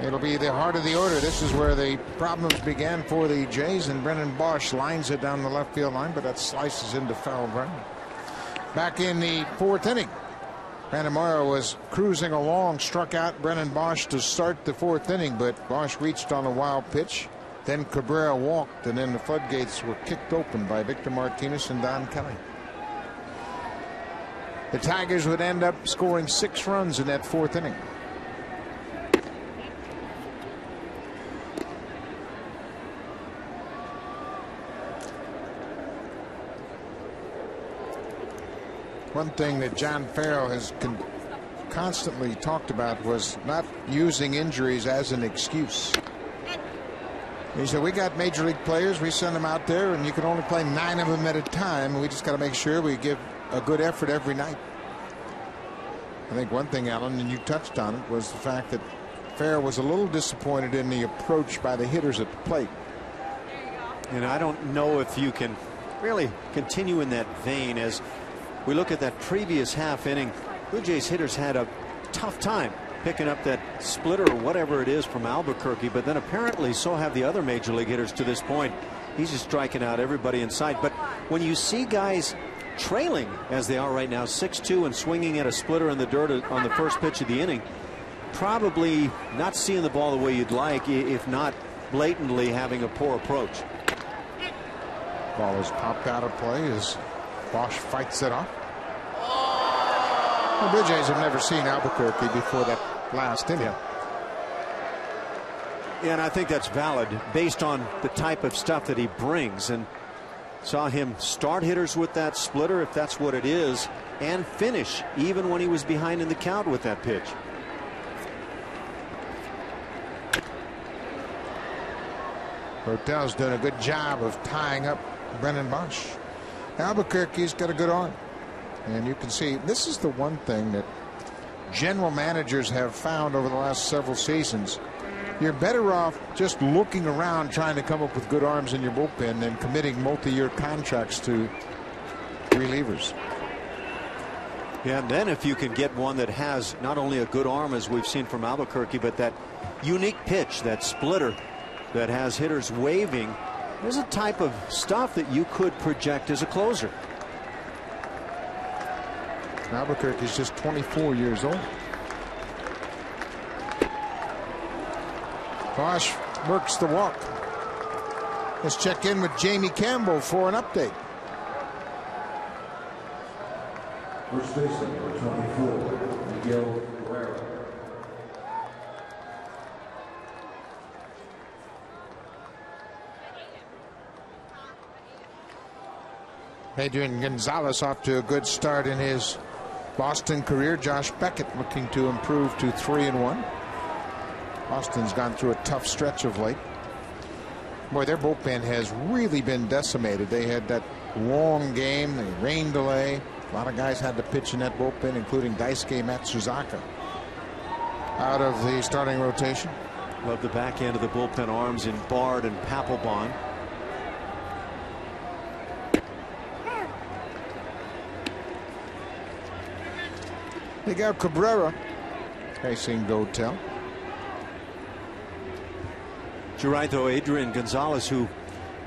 It'll be the heart of the order. This is where the problems began for the Jays, and Brennan Bosch lines it down the left field line, but that slices into foul ground. Back in the 4th inning, Brandon Morrow was cruising along, struck out Brennan Bosch to start the 4th inning, but Bosch reached on a wild pitch. Then Cabrera walked, and then the floodgates were kicked open by Victor Martinez and Don Kelly. The Tigers would end up scoring 6 runs in that 4th inning. One thing that John Farrell has constantly talked about was not using injuries as an excuse. He said, we got major league players, we send them out there, and you can only play 9 of them at a time. We just got to make sure we give a good effort every night. I think one thing, Alan, and you touched on it, was the fact that Farrell was a little disappointed in the approach by the hitters at the plate. And I don't know if you can really continue in that vein. As we look at that previous half inning, Blue Jays hitters had a tough time picking up that splitter or whatever it is from Albuquerque, but then apparently so have the other major league hitters to this point. He's just striking out everybody in sight. But when you see guys trailing as they are right now, 6-2, and swinging at a splitter in the dirt on the first pitch of the inning, probably not seeing the ball the way you'd like, if not blatantly having a poor approach. Ball is popped out of play as Bosch fights it off. The Blue Jays have never seen Albuquerque before that last inning. Yeah, and I think that's valid based on the type of stuff that he brings, and saw him start hitters with that splitter, if that's what it is, and finish even when he was behind in the count with that pitch. Rotel's doing a good job of tying up Brennan Bosch. Albuquerque's got a good arm, and you can see this is the one thing that general managers have found over the last several seasons. You're better off just looking around trying to come up with good arms in your bullpen than committing multi-year contracts to relievers. Yeah, and then if you can get one that has not only a good arm, as we've seen from Albuquerque, but that unique pitch, that splitter that has hitters waving, there's a type of stuff that you could project as a closer. Albuquerque's just 24 years old. Bosch works the walk. Let's check in with Jamie Campbell for an update. First baseman, number 24, Miguel Guerrero. Adrian Gonzalez off to a good start in his Boston career. Josh Beckett looking to improve to 3-1. Boston's gone through a tough stretch of late. Boy, their bullpen has really been decimated. They had that long game, the rain delay. A lot of guys had to pitch in that bullpen, including Daisuke Matsuzaka out of the starting rotation. Love the back end of the bullpen arms in Bard and Papelbon. Miguel Cabrera facing Dotel. You're right, though. Adrian Gonzalez, who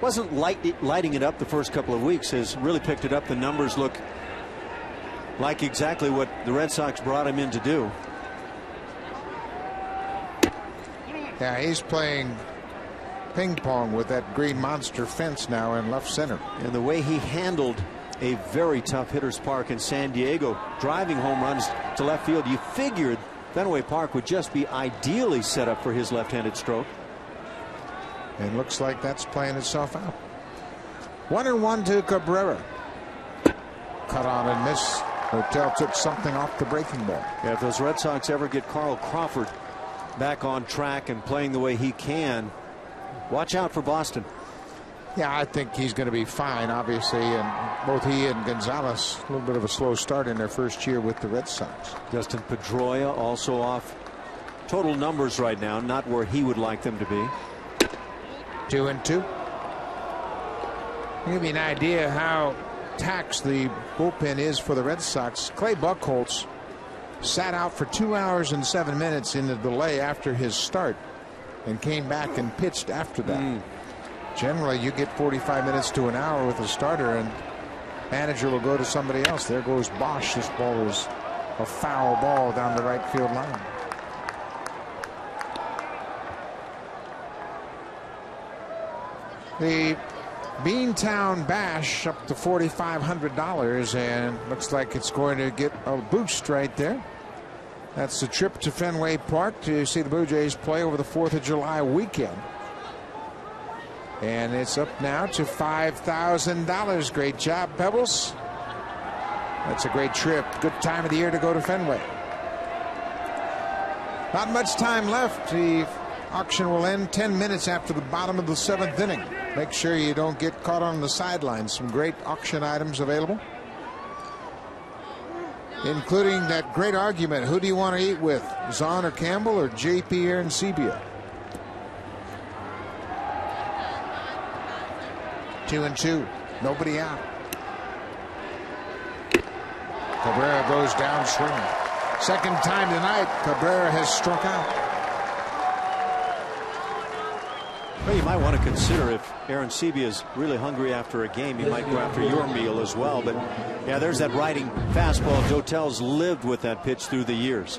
wasn't lighting it up the first couple of weeks, has really picked it up. The numbers look like exactly what the Red Sox brought him in to do. Yeah, he's playing ping pong with that green monster fence now in left center. And the way he handled a very tough hitter's park in San Diego, driving home runs to left field, you figured Fenway Park would just be ideally set up for his left-handed stroke. And looks like that's playing itself out. 1-1 to Cabrera. Cut on and miss. Hotel took something off the breaking ball. Yeah, if those Red Sox ever get Carl Crawford back on track and playing the way he can, watch out for Boston. Yeah, I think he's going to be fine, obviously, and both he and Gonzalez, a little bit of a slow start in their first year with the Red Sox. Dustin Pedroia also off total numbers right now, not where he would like them to be. 2-2. Give you an idea how taxed the bullpen is for the Red Sox. Clay Buchholz sat out for 2 hours and 7 minutes in the delay after his start and came back and pitched after that. Generally, you get 45 minutes to an hour with a starter, and manager will go to somebody else. There goes Bosch. This ball is a foul ball down the right field line. The Beantown Bash up to $4,500, and looks like it's going to get a boost right there. That's the trip to Fenway Park to see the Blue Jays play over the 4th of July weekend. And it's up now to $5,000. Great job, Pebbles. That's a great trip. Good time of the year to go to Fenway. Not much time left. The auction will end 10 minutes after the bottom of the 7th inning. Make sure you don't get caught on the sidelines. Some great auction items available, including that great argument: who do you want to eat with, Zahn or Campbell or JP Arancibia? 2-2. Nobody out. Cabrera goes down swinging. Second time tonight Cabrera has struck out. Well, you might want to consider, if Arancibia is really hungry after a game, you might go after your meal as well. But yeah, there's that riding fastball. Dotel's lived with that pitch through the years.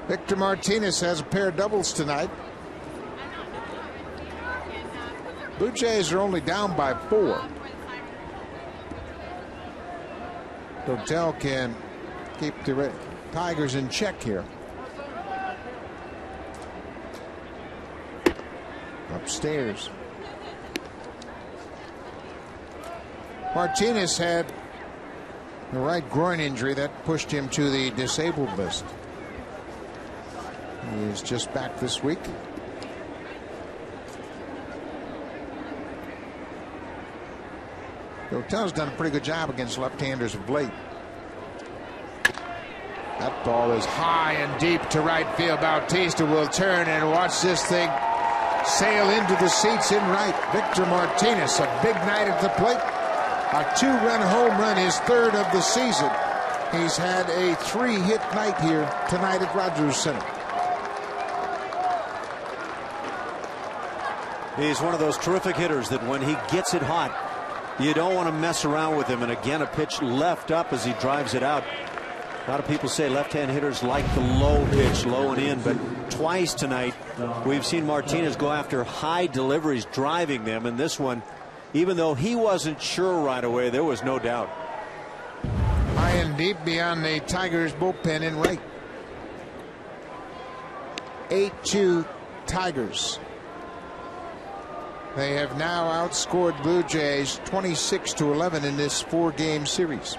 Victor Martinez has a pair of doubles tonight. Blue Jays are only down by 4. Dotel can keep the Tigers in check here. Upstairs. Martinez had a right groin injury that pushed him to the disabled list. He is just back this week. Dotel's done a pretty good job against left-handers of late. That ball is high and deep to right field. Bautista will turn and watch this thing sail into the seats in right. Victor Martinez, a big night at the plate. A 2-run home run, his 3rd of the season. He's had a 3-hit night here tonight at Rogers Center. He's one of those terrific hitters that when he gets it hot, you don't want to mess around with him. And again, a pitch left up as he drives it out. A lot of people say left-hand hitters like the low pitch, low and in, but twice tonight we've seen Martinez go after high deliveries, driving them, and this one, even though he wasn't sure right away, there was no doubt. High and deep beyond the Tigers bullpen in right. 8-2 Tigers. They have now outscored Blue Jays 26-11 in this 4-game series.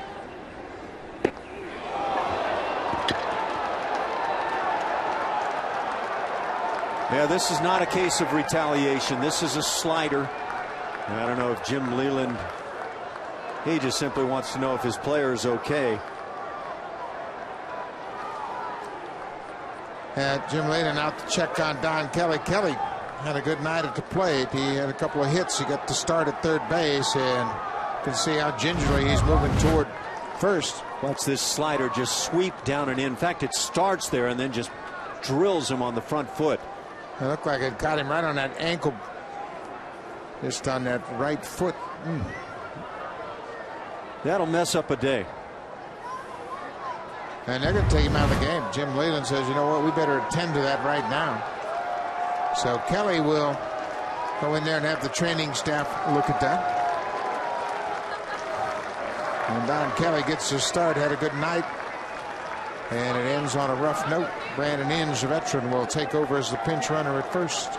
Yeah, this is not a case of retaliation. This is a slider. I don't know if Jim Leyland, he just simply wants to know if his player is okay. Jim Leyland out to check on Don Kelly. Kelly had a good night at the plate. He had a couple of hits. He got to start at third base, and you can see how gingerly he's moving toward first. Watch this slider just sweep down and in. In fact, it starts there and then just drills him on the front foot. It looked like it got him right on that ankle, just on that right foot. That'll mess up a day. And they're going to take him out of the game. Jim Leyland says, you know what, we better attend to that right now. So Kelly will go in there and have the training staff look at that. And Don Kelly gets his start, had a good night. And it ends on a rough note. Brandon Inge, the veteran, will take over as the pinch runner at first.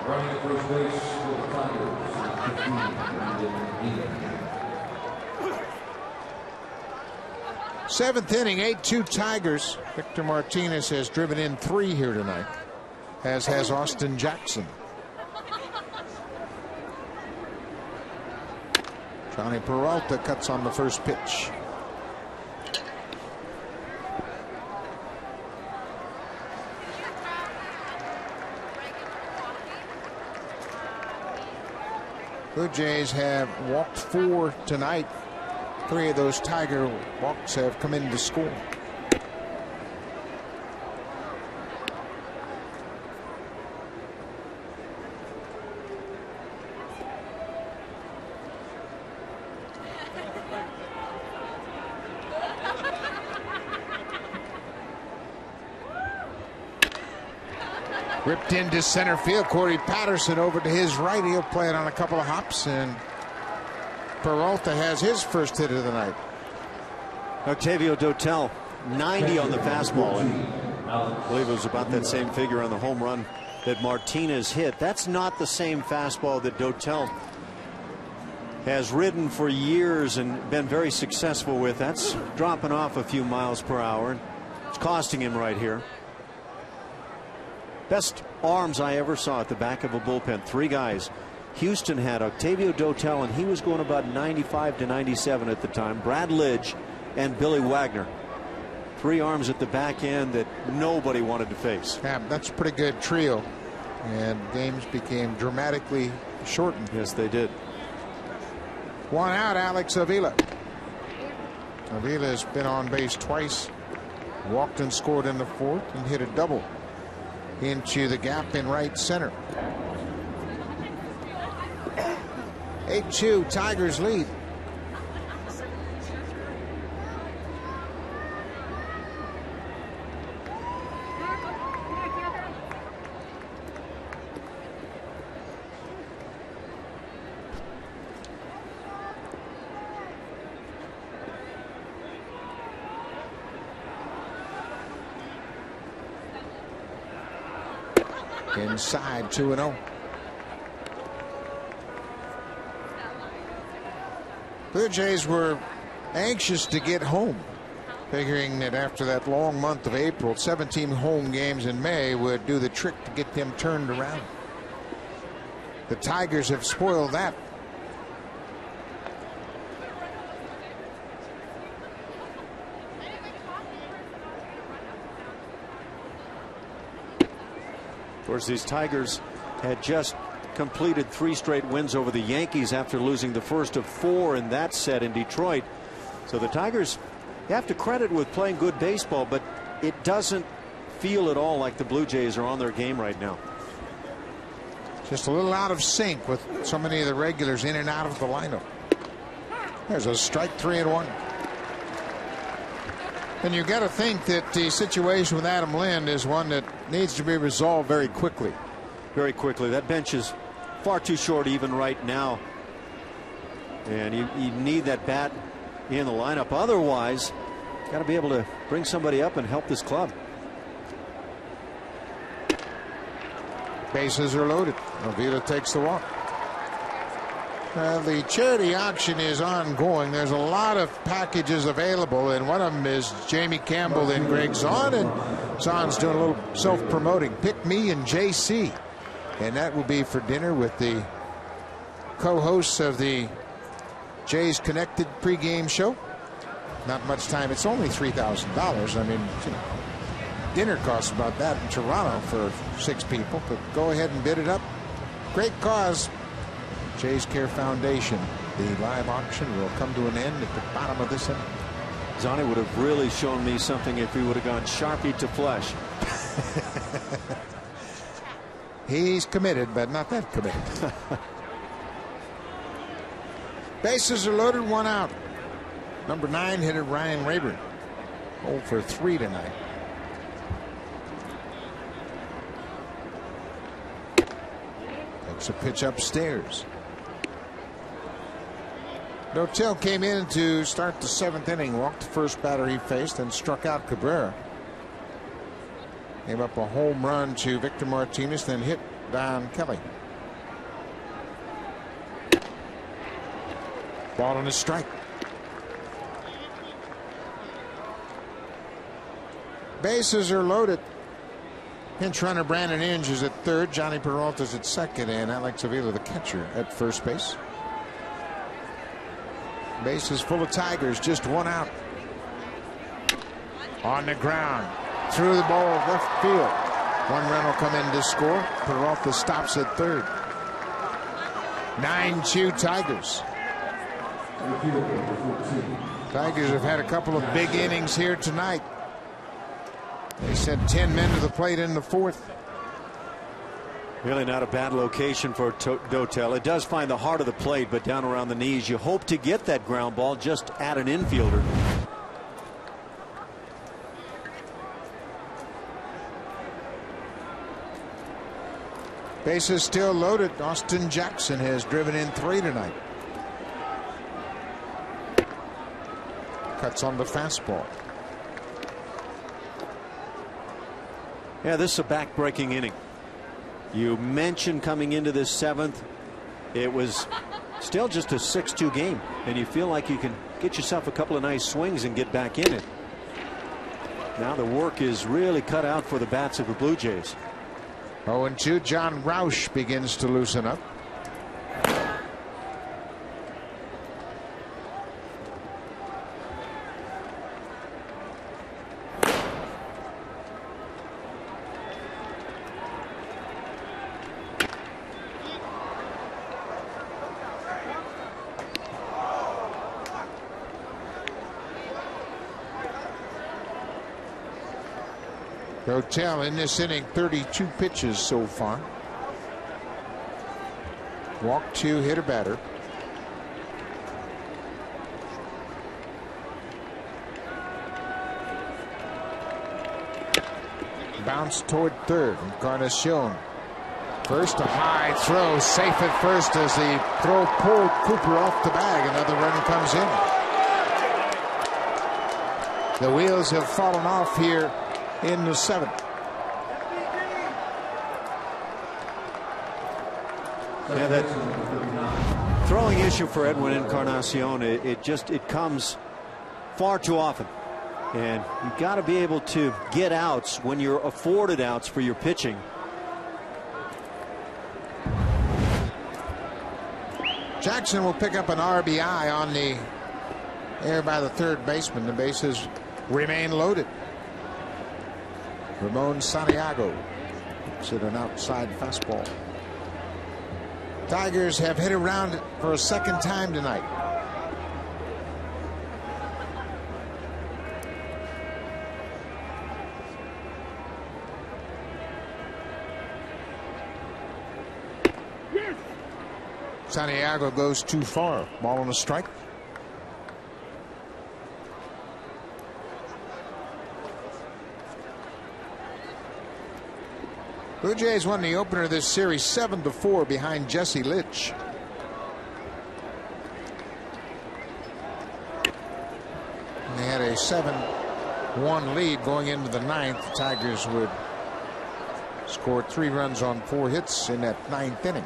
Running at first base for the Tigers, 15, Brandon Inge. Seventh inning, 8-2 Tigers. Victor Martinez has driven in 3 here tonight, as has Austin Jackson. Johnny Peralta cuts on the first pitch. Blue Jays have walked 4 tonight. 3 of those Tiger walks have come in to score. Ripped into center field. Corey Patterson over to his right. He'll play it on a couple of hops, and Peralta has his first hit of the night. Octavio Dotel, 90 on the fastball, and I believe it was about that same figure on the home run that Martinez hit. That's not the same fastball that Dotel has ridden for years and been very successful with. That's dropping off a few miles per hour. It's costing him right here. Best arms I ever saw at the back of a bullpen. 3 guys. Houston had Octavio Dotel, and he was going about 95 to 97 at the time. Brad Lidge and Billy Wagner. 3 arms at the back end that nobody wanted to face. Yeah, that's a pretty good trio. And games became dramatically shortened. Yes, they did. 1 out, Alex Avila. Avila has been on base twice. Walked and scored in the 4th and hit a double into the gap in right center. 8-2 Tigers lead. Inside, 2-0. Blue Jays were anxious to get home, figuring that after that long month of April, 17 home games in May would do the trick to get them turned around. The Tigers have spoiled that. Of course, these Tigers had just completed 3 straight wins over the Yankees after losing the first of 4 in that set in Detroit. So the Tigers, you have to credit with playing good baseball, but it doesn't feel at all like the Blue Jays are on their game right now. Just a little out of sync with so many of the regulars in and out of the lineup. There's a strike, 3-1. And you got to think that the situation with Adam Lind is one that needs to be resolved very quickly. Very quickly. That bench is far too short even right now. And you need that bat in the lineup. Otherwise, got to be able to bring somebody up and help this club. Bases are loaded. Avila takes the walk. The charity auction is ongoing. There's a lot of packages available, and one of them is Jamie Campbell and Greg Zahn, and Zahn's doing a little self-promoting. Pick me and JC, and that will be for dinner with the co-hosts of the Jays Connected pregame show. Not much time. It's only $3,000. I mean, you know, dinner costs about that in Toronto for 6 people, but go ahead and bid it up. Great cause. Jays Care Foundation. The live auction will come to an end at the bottom of this inning. Zahn would have really shown me something if he would have gone Sharpie to flesh. He's committed, but not that committed. Bases are loaded, 1 out. Number 9 hitter Ryan Rayburn, 0 for 3 tonight. Takes a pitch upstairs. Dotel came in to start the 7th inning, walked the first batter he faced, and struck out Cabrera. Gave up a home run to Victor Martinez, then hit Don Kelly. Ball on a strike. Bases are loaded. Pinch runner Brandon Inge is at third. Johnny Peralta's at second, and Alex Avila, the catcher, at first base. Bases full of Tigers, just 1 out. On the ground, through the ball, left field. 1 run will come in to score. Peralta stops at third. 9-2 Tigers. Tigers have had a couple of big innings here tonight. They sent 10 men to the plate in the 4th. Really not a bad location for Dotel. It does find the heart of the plate, but down around the knees. You hope to get that ground ball just at an infielder. Bases still loaded. Austin Jackson has driven in 3 tonight. Cuts on the fastball. Yeah, this is a back-breaking inning. You mentioned coming into this 7th, it was still just a 6-2 game, and you feel like you can get yourself a couple of nice swings and get back in it. Now the work is really cut out for the bats of the Blue Jays. 0-2. John Roush begins to loosen up. Dotel in this inning, 32 pitches so far. Walked 2, hit a batter. Bounce toward third. Encarnacion. First, a high throw, safe at first as the throw pulled Cooper off the bag. Another run comes in. The wheels have fallen off here in the 7th. Yeah, that throwing issue for Edwin Encarnacion, it comes far too often, and you've got to be able to get outs when you're afforded outs for your pitching. Jackson will pick up an RBI on the air by the third baseman. The bases remain loaded. Ramon Santiago hits it an outside fastball. Tigers have hit around it for a 2nd time tonight. Yes. Santiago goes too far. Ball on a strike. Blue Jays won the opener of this series 7-4 behind Jesse Litch. And they had a 7-1 lead going into the 9th. The Tigers would score 3 runs on 4 hits in that 9th inning.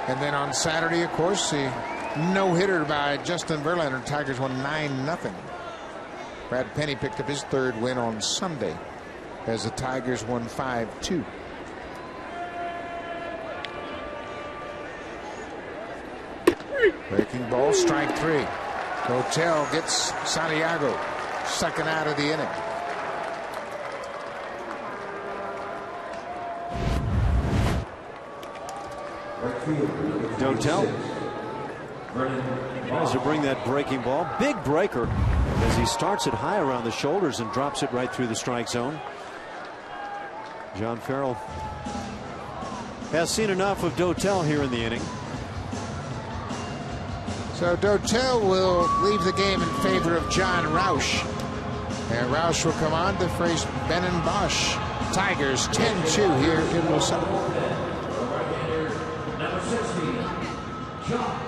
And then on Saturday, of course, the no-hitter by Justin Verlander. Tigers won 9-0. Brad Penny picked up his 3rd win on Sunday, as the Tigers won 5-2. Breaking ball, strike 3. Dotel gets Santiago, 2nd out of the inning. Dotel tries to bring that breaking ball. Big breaker as he starts it high around the shoulders and drops it right through the strike zone. John Farrell has seen enough of Dotel here in the inning. So Dotel will leave the game in favor of John Roush. And Roush will come on to face Brennan Bosch. Tigers 10-2 here in Louisville. Number 60, John.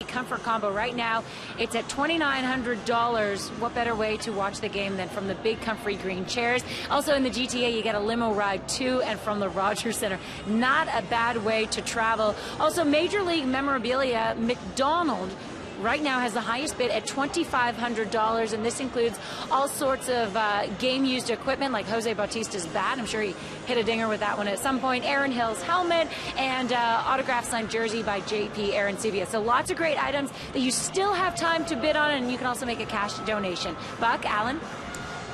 Comfort combo right now, it's at $2,900. What better way to watch the game than from the big comfy green chairs? Also in the GTA, you get a limo ride to and from the Rogers Center. Not a bad way to travel. Also, Major League memorabilia, McDonald right now has the highest bid at $2,500, and this includes all sorts of game-used equipment like Jose Bautista's bat. I'm sure he hit a dinger with that one at some point. Aaron Hill's helmet and autographed signed jersey by JP Arancibia. So lots of great items that you still have time to bid on, and you can also make a cash donation. Buck, Alan?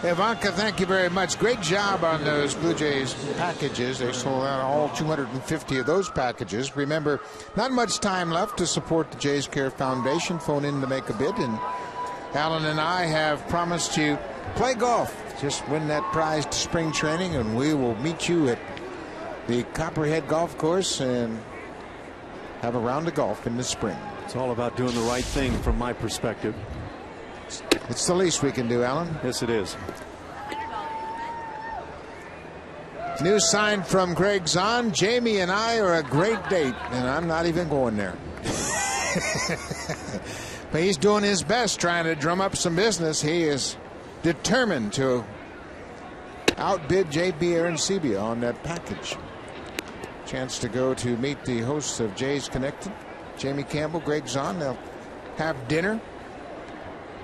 Ivanka, thank you very much. Great job on those Blue Jays packages. They sold out all 250 of those packages. Remember, not much time left to support the Jays Care Foundation. Phone in to make a bid. And Alan and I have promised to play golf. Just win that prize to spring training, and we will meet you at the Copperhead Golf Course and have a round of golf in the spring. It's all about doing the right thing from my perspective. It's the least we can do, Alan. Yes, it is. New sign from Greg Zahn. Jamie and I are a great date, and I'm not even going there. But he's doing his best trying to drum up some business. He is determined to outbid JP Arancibia on that package. Chance to go to meet the hosts of Jays Connected. Jamie Campbell, Greg Zahn. They'll have dinner.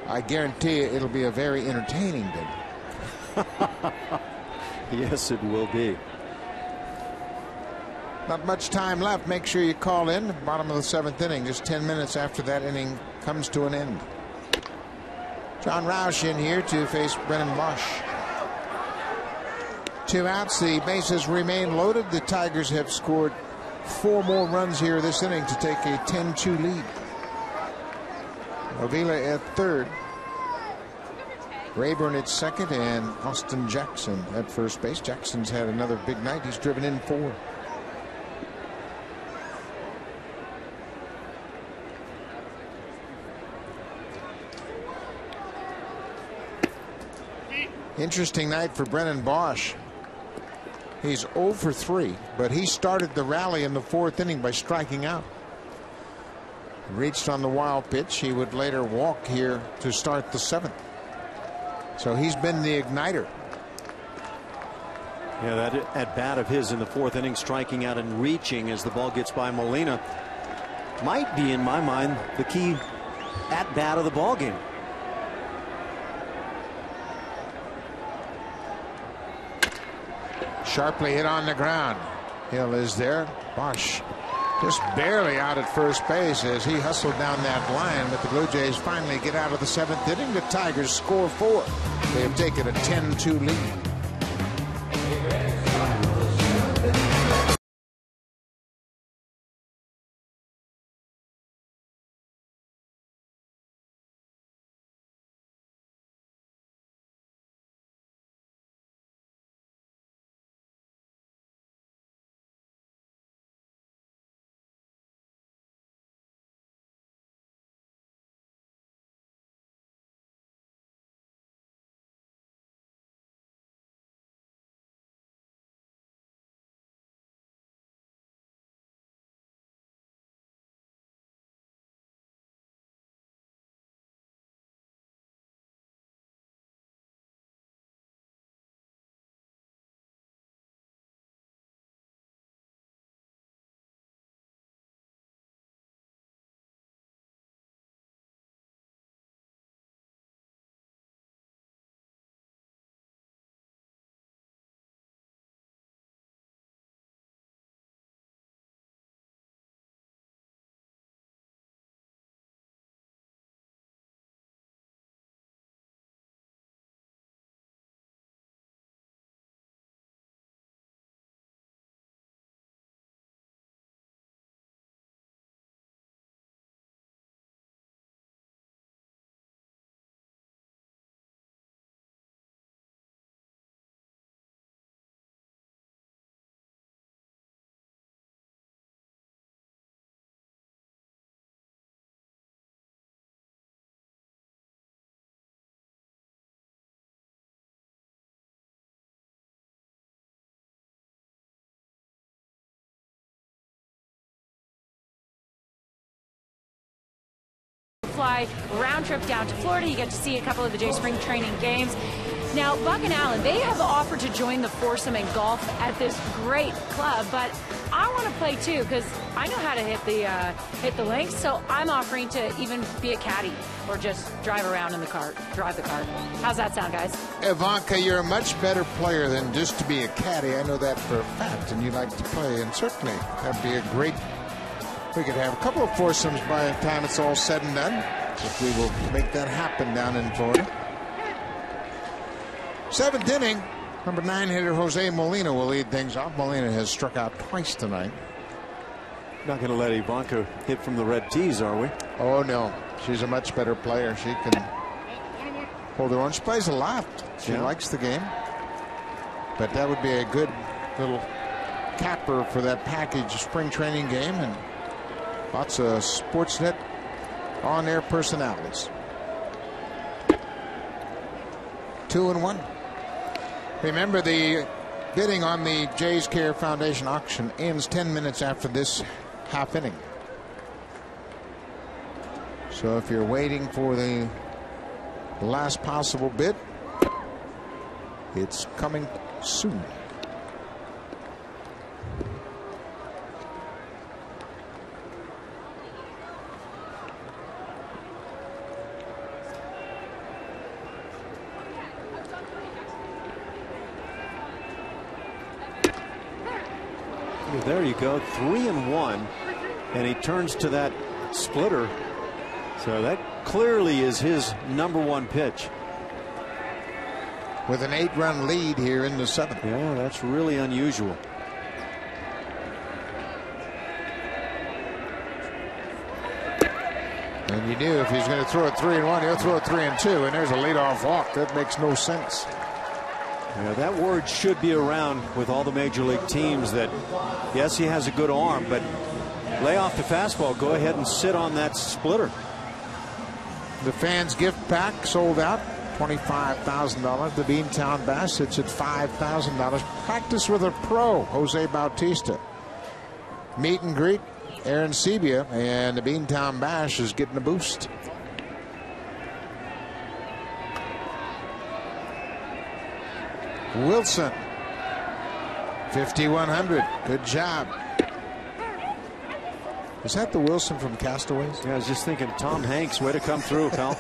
I guarantee you it'll be a very entertaining dinner. Yes, it will be. Not much time left. Make sure you call in. Bottom of the 7th inning, just 10 minutes after that inning comes to an end. John Roush in here to face Brennan Bosch. 2 outs. The bases remain loaded. The Tigers have scored 4 more runs here this inning to take a 10-2 lead. Avila at third. Rayburn at second, and Austin Jackson at first base. Jackson's had another big night. He's driven in 4. Interesting night for Brennan Bosch. He's 0 for 3, but he started the rally in the 4th inning by striking out. Reached on the wild pitch. He would later walk here to start the 7th. So he's been the igniter. Yeah, that at bat of his in the 4th inning, striking out and reaching as the ball gets by Molina, might be, in my mind, the key at bat of the ball game. Sharply hit on the ground. Hill is there. Bosch just barely out at first base as he hustled down that line, but the Blue Jays finally get out of the 7th inning. The Tigers score 4. They have taken a 10-2 lead. fly round trip down to Florida. You get to see a couple of the Jays spring training games. Now, Buck and Allen, they have offered to join the foursome in golf at this great club, but I want to play too because I know how to hit the links. So I'm offering to even be a caddy or just drive around in the cart, drive the cart. How's that sound, guys? Ivanka, you're a much better player than just to be a caddy. I know that for a fact, and you like to play, and certainly that'd be a great. We could have a couple of foursomes by the time it's all said and done. If we will make that happen down in Florida. 7th inning, number 9 hitter Jose Molina will lead things off. Molina has struck out twice tonight. Not going to let Ivanka hit from the red tees, are we? Oh no, she's a much better player. She can hold her own. She plays a lot. She likes the game. But that would be a good little capper for that package spring training game, and lots of Sportsnet on-air personalities. 2-1. Remember, the bidding on the Jays Care Foundation auction ends 10 minutes after this half inning. So if you're waiting for the last possible bid, it's coming soon. There you go, 3-1, and he turns to that splitter. So that clearly is his #1 pitch. With an 8-run lead here in the 7th. Yeah, that's really unusual. And you knew if he's going to throw it 3-1, he'll throw it 3-2, and there's a leadoff walk. That makes no sense. Yeah, that word should be around with all the major league teams that, yes, he has a good arm, but lay off the fastball. Go ahead and sit on that splitter. The fans gift pack sold out. $25,000. The Beantown Bass sits at $5,000. Practice with a pro, Jose Bautista. Meet and greet, Aaron Sebia, and the Beantown Bash is getting a boost. Wilson, 5,100. Good job. Is that the Wilson from Castaways? Yeah, I was just thinking, Tom Hanks, way to come through, pal.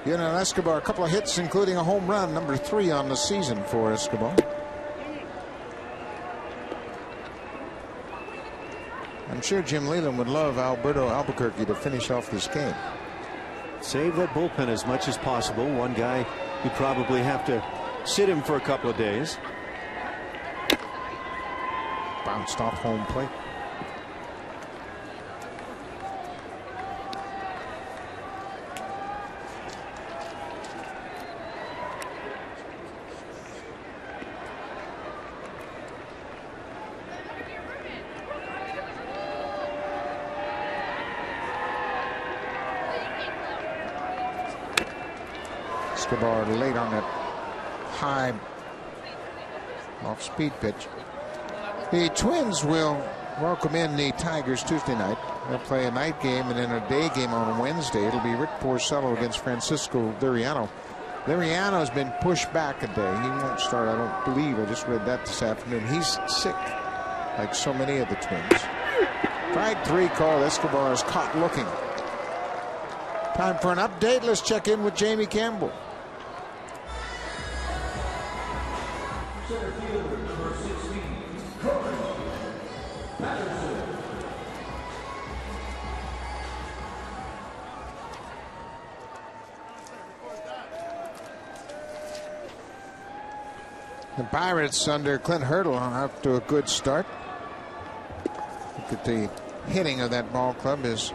You know, Escobar, a couple of hits, including a home run, #3 on the season for Escobar. I'm sure Jim Leland would love Alberto Albuquerque to finish off this game. Save that bullpen as much as possible. One guy, you probably have to sit him for a couple of days. Bounced off home plate. Escobar late on that high off-speed pitch. The Twins will welcome in the Tigers Tuesday night. They'll play a night game and then a day game on Wednesday. It'll be Rick Porcello against Francisco Liriano. Liriano has been pushed back a day. He won't start, I don't believe. I just read that this afternoon. He's sick, like so many of the Twins. Strike 3 call. Escobar is caught looking. Time for an update. Let's check in with Jamie Campbell. Center fielder, number 16, Patterson. The Pirates under Clint Hurdle off to a good start. Look at the hitting of that ball club is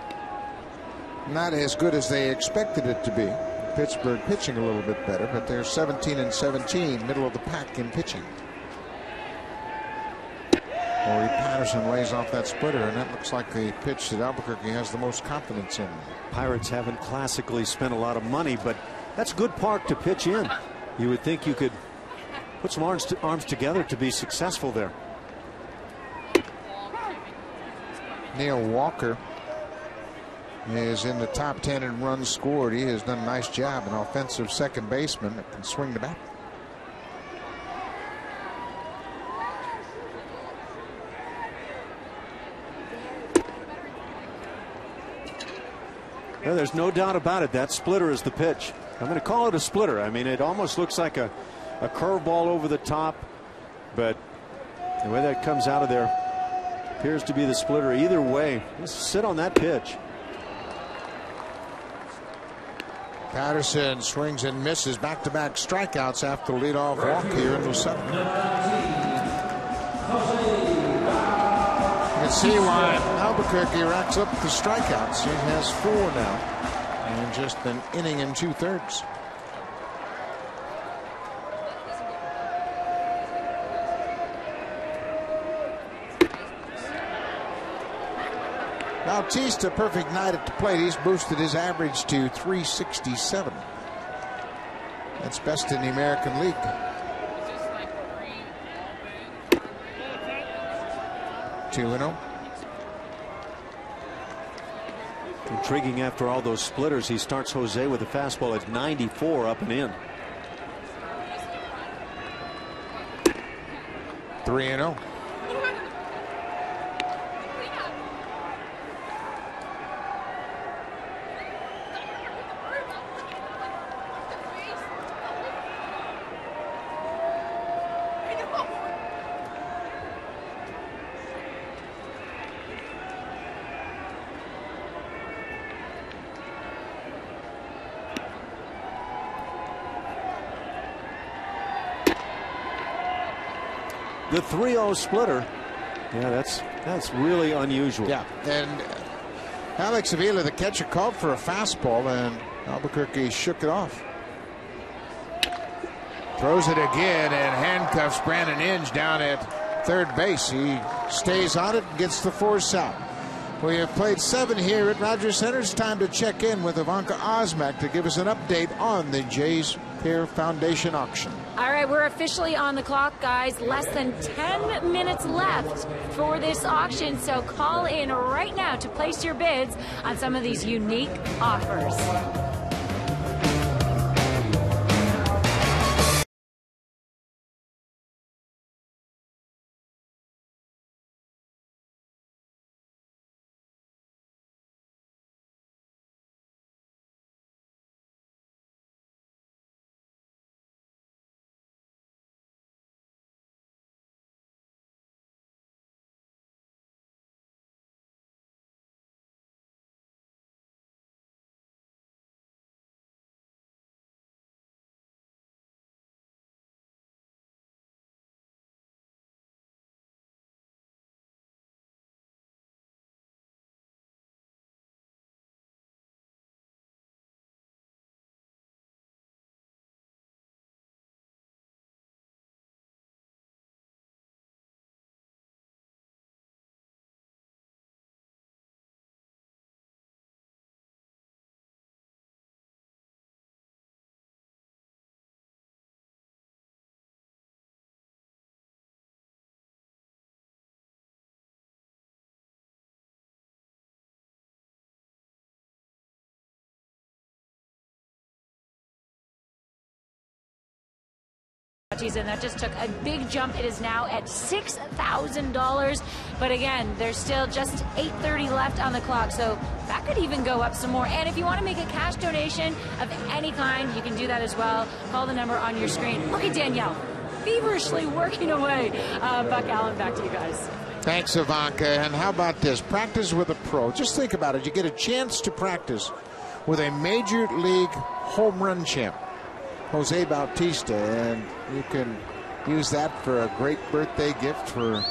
not as good as they expected it to be. Pittsburgh pitching a little bit better, but they're 17-17, middle of the pack in pitching. Corey Patterson lays off that splitter, and that looks like the pitch that Albuquerque has the most confidence in. Pirates haven't classically spent a lot of money, but that's a good park to pitch in. You would think you could put some arms together to be successful there. Neil Walker is in the top 10 in runs scored. He has done a nice job. An offensive second baseman that can swing the bat. Well, there's no doubt about it. That splitter is the pitch. I'm going to call it a splitter. I mean, it almost looks like a curveball over the top, but the way that comes out of there appears to be the splitter. Either way, just sit on that pitch. Patterson swings and misses. Back-to-back strikeouts after the leadoff walk here in the seventh. You can see why Albuquerque racks up the strikeouts. He has 4 now, and just an inning and 2/3. Bautista, perfect night at the plate. He's boosted his average to 367. That's best in the American League. Two and 0. Intriguing after all those splitters. He starts Jose with a fastball at 94 up and in. 3 and 0. The 3-0 splitter. Yeah, that's really unusual. Yeah, and Alex Avila, the catcher, called for a fastball, and Albuquerque shook it off. Throws it again and handcuffs Brandon Inge down at third base. He stays on it and gets the force out. We have played 7 here at Rogers Center. It's time to check in with Ivanka Osmak to give us an update on the Jays Care Foundation auction. All right, we're officially on the clock, guys. Less than 10 minutes left for this auction, so call in right now to place your bids on some of these unique offers. And that just took a big jump. It is now at $6,000. But again, there's still just 8:30 left on the clock, so that could even go up some more. And if you want to make a cash donation of any kind, you can do that as well. Call the number on your screen. Look at Danielle, feverishly working away. Buck Allen, back to you guys. Thanks, Ivanka. And how about this? Practice with a pro. Just think about it. You get a chance to practice with a major league home run champ, Jose Bautista, and you can use that for a great birthday gift for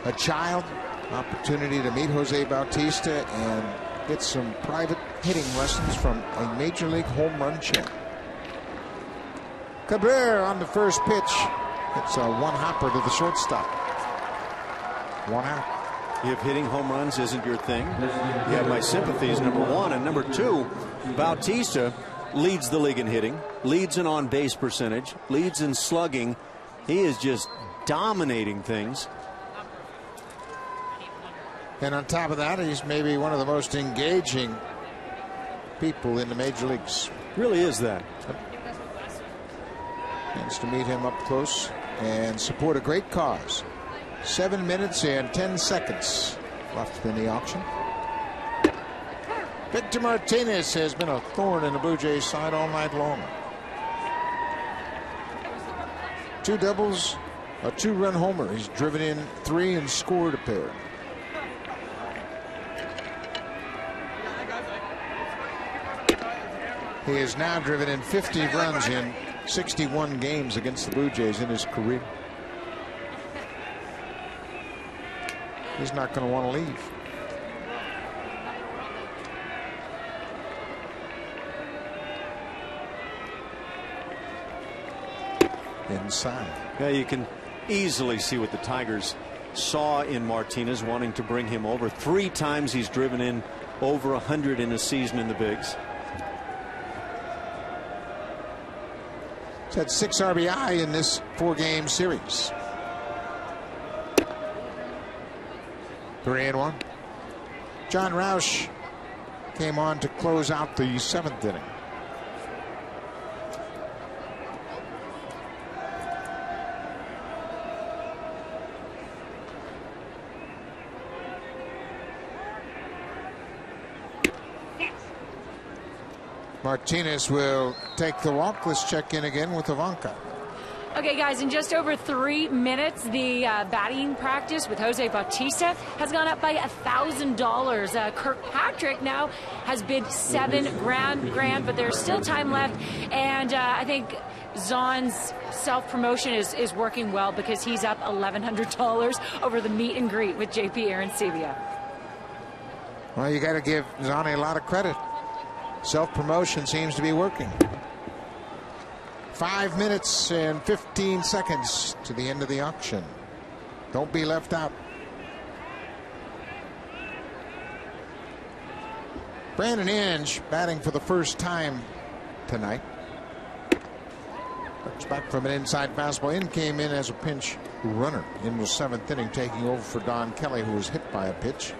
a child. Opportunity to meet Jose Bautista and get some private hitting lessons from a major league home run champ. Cabrera on the first pitch. It's a one-hopper to the shortstop. 1 out. If hitting home runs isn't your thing, you have my sympathies, number one. And number two, Bautista leads the league in hitting, leads in on-base percentage, leads in slugging. He is just dominating things. And on top of that, he's maybe one of the most engaging people in the major leagues. Really is that. Chance to meet him up close and support a great cause. 7 minutes and 10 seconds left in the auction. Victor Martinez has been a thorn in the Blue Jays side all night long. 2 doubles, a 2-run homer. He's driven in 3 and scored a pair. He has now driven in 50 runs in 61 games against the Blue Jays in his career. He's not going to want to leave. Inside. Yeah, you can easily see what the Tigers saw in Martinez, wanting to bring him over. 3 times he's driven in over 100 in a season in the bigs. He's had 6 RBI in this 4-game series. 3-1. John Roush came on to close out the 7th inning. Martinez will take the walk. Let's check in again with Ivanka. Okay, guys, in just over 3 minutes, the batting practice with Jose Bautista has gone up by $1,000. Kirkpatrick now has bid $7,000, but there's still time left. And I think Zahn's self-promotion is working well because he's up $1,100 over the meet and greet with JP Arancibia. Well, you got to give Zahn a lot of credit. Self-promotion seems to be working. 5 minutes and 15 seconds to the end of the auction. Don't be left out. Brandon Inge batting for the first time tonight. Looks back from an inside fastball. In came in as a pinch runner in the 7th inning, taking over for Don Kelly, who was hit by a pitch.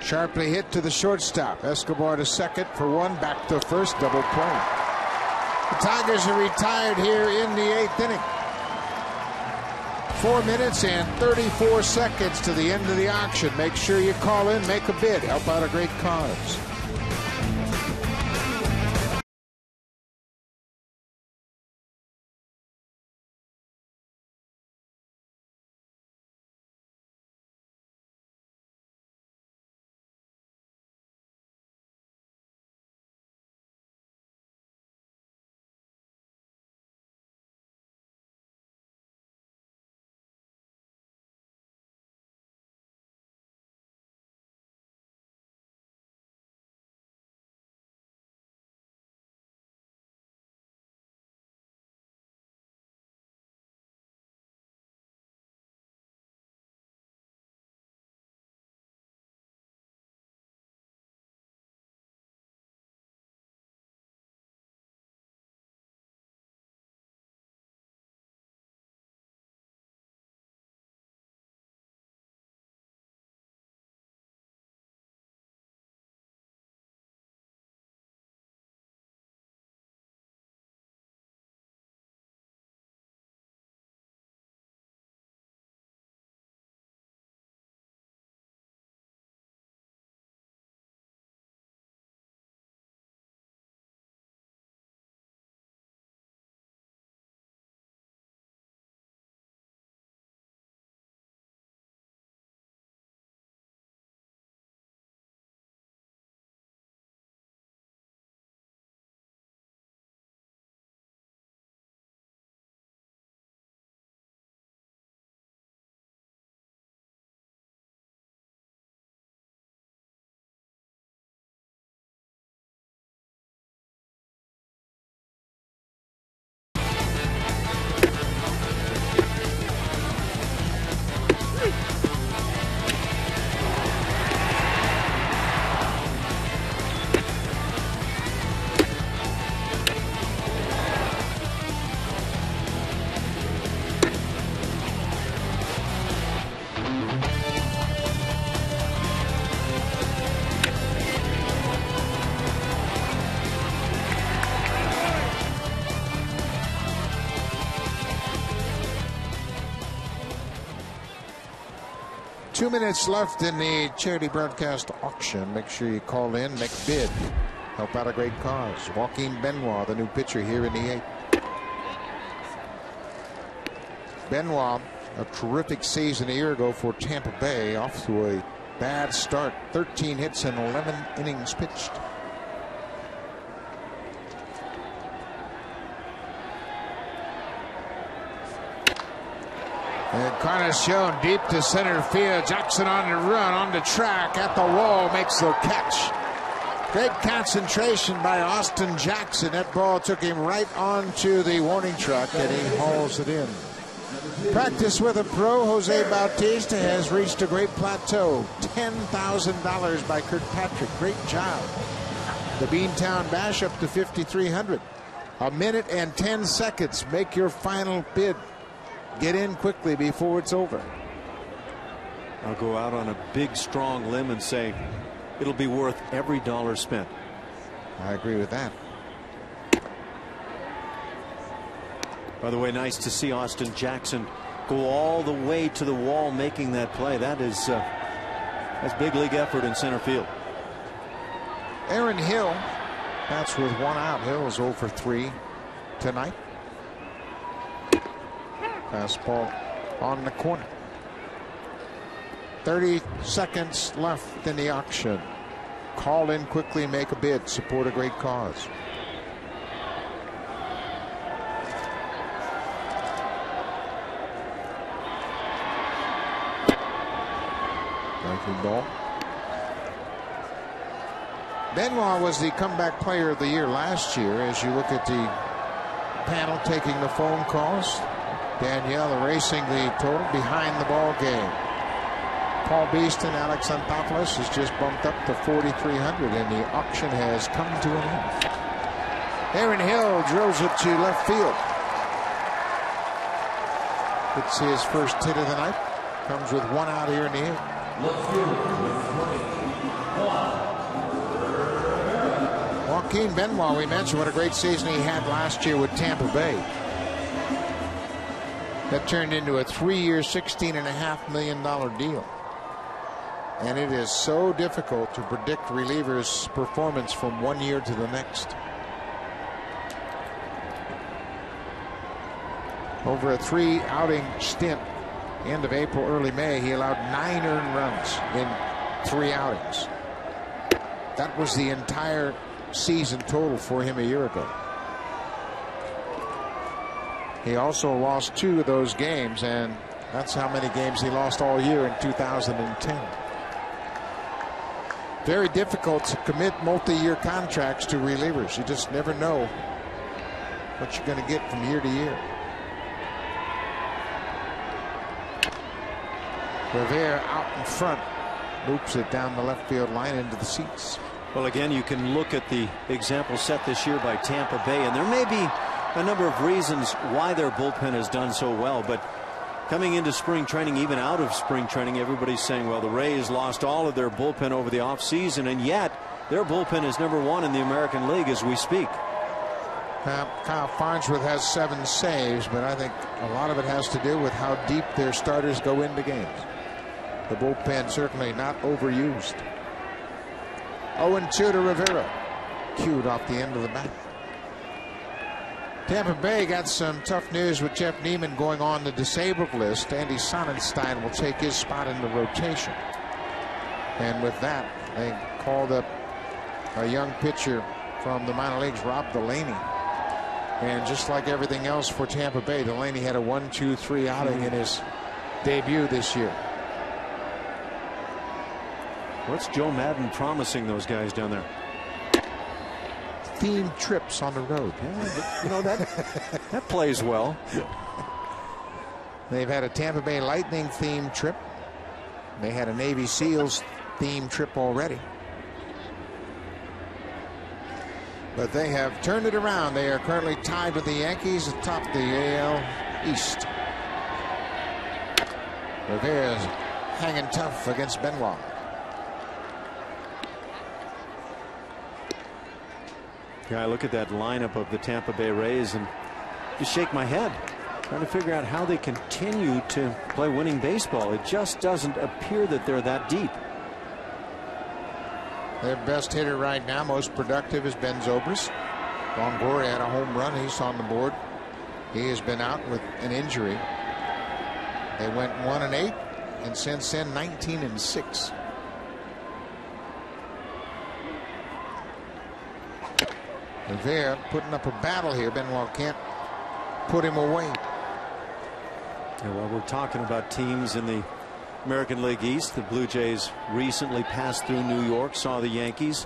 Sharply hit to the shortstop. Escobar to second for 1. Back to first. Double play. The Tigers are retired here in the 8th inning. 4 minutes and 34 seconds to the end of the auction. Make sure you call in, make a bid, help out a great cause. 2 minutes left in the charity broadcast auction. Make sure you call in, make a bid, help out a great cause. Joaquin Benoit, the new pitcher here in the 8th. Benoit, a terrific season a year ago for Tampa Bay, off to a bad start. 13 hits and 11 innings pitched. Encarnacion deep to center field. Jackson on the run, on the track, at the wall, makes the catch. Great concentration by Austin Jackson. That ball took him right onto the warning truck, and he hauls it in. Practice with a pro, Jose Bautista has reached a great plateau. $10,000 by Kirkpatrick. Great job. The Beantown Bash up to 5,300. A minute and 10 seconds. Make your final bid. Get in quickly before it's over. I'll go out on a big, strong limb and say it'll be worth every dollar spent. I agree with that. By the way, nice to see Austin Jackson go all the way to the wall making that play. That's big league effort in center field. Aaron Hill, that's with 1 out. Hill is 0 for 3 tonight. Fastball on the corner. 30 seconds left in the auction. Call in quickly, make a bid, support a great cause. Breaking ball. Benoit was the comeback player of the year last year. As you look at the panel taking the phone calls, Danielle erasing the total behind the ball game. Paul Beeston, Alex Anthopoulos has just bumped up to 4,300, and the auction has come to an end. Aaron Hill drills it to left field. It's his first hit of the night. Comes with 1 out here in the 8th. Joaquin Benoit, we mentioned what a great season he had last year with Tampa Bay. That turned into a 3-year, $16.5 million deal. And it is so difficult to predict relievers' performance from one year to the next. Over a 3-outing stint, end of April, early May, he allowed 9 earned runs in 3 outings. That was the entire season total for him a year ago. He also lost 2 of those games, and that's how many games he lost all year in 2010. Very difficult to commit multi-year contracts to relievers. You just never know what you're going to get from year to year. Rivera out in front, loops it down the left field line into the seats. Well, again, you can look at the example set this year by Tampa Bay, and there may be a number of reasons why their bullpen has done so well, but coming into spring training, even out of spring training, everybody's saying, well, the Rays lost all of their bullpen over the offseason, and yet their bullpen is #1 in the American League as we speak. Kyle Farnsworth has 7 saves, but I think a lot of it has to do with how deep their starters go into games. The bullpen certainly not overused. 0-2 to Rivera, cued off the end of the bat. Tampa Bay got some tough news with Jeff Neiman going on the disabled list. Andy Sonnenstein will take his spot in the rotation. And with that, they called up a young pitcher from the minor leagues, Rob Delaney. And just like everything else for Tampa Bay, Delaney had a 1-2-3 outing in his debut this year. What's Joe Madden promising those guys down there? Themed trips on the road. Yeah, you know, that plays well. They've had a Tampa Bay Lightning themed trip. They had a Navy SEALs themed trip already. But they have turned it around. They are currently tied with the Yankees atop the AL East. Rivera's hanging tough against Benoit. Yeah, I look at that lineup of the Tampa Bay Rays and just shake my head. trying to figure out how they continue to play winning baseball. It just doesn't appear that they're that deep. Their best hitter right now, most productive, is Ben Zobrist. Longoria had a home run. He's on the board. He has been out with an injury. They went 1-8, and since then 19-6. Rivera putting up a battle here. Benoit can't put him away. Yeah, well, we're talking about teams in the American League East. The Blue Jays recently passed through New York, saw the Yankees.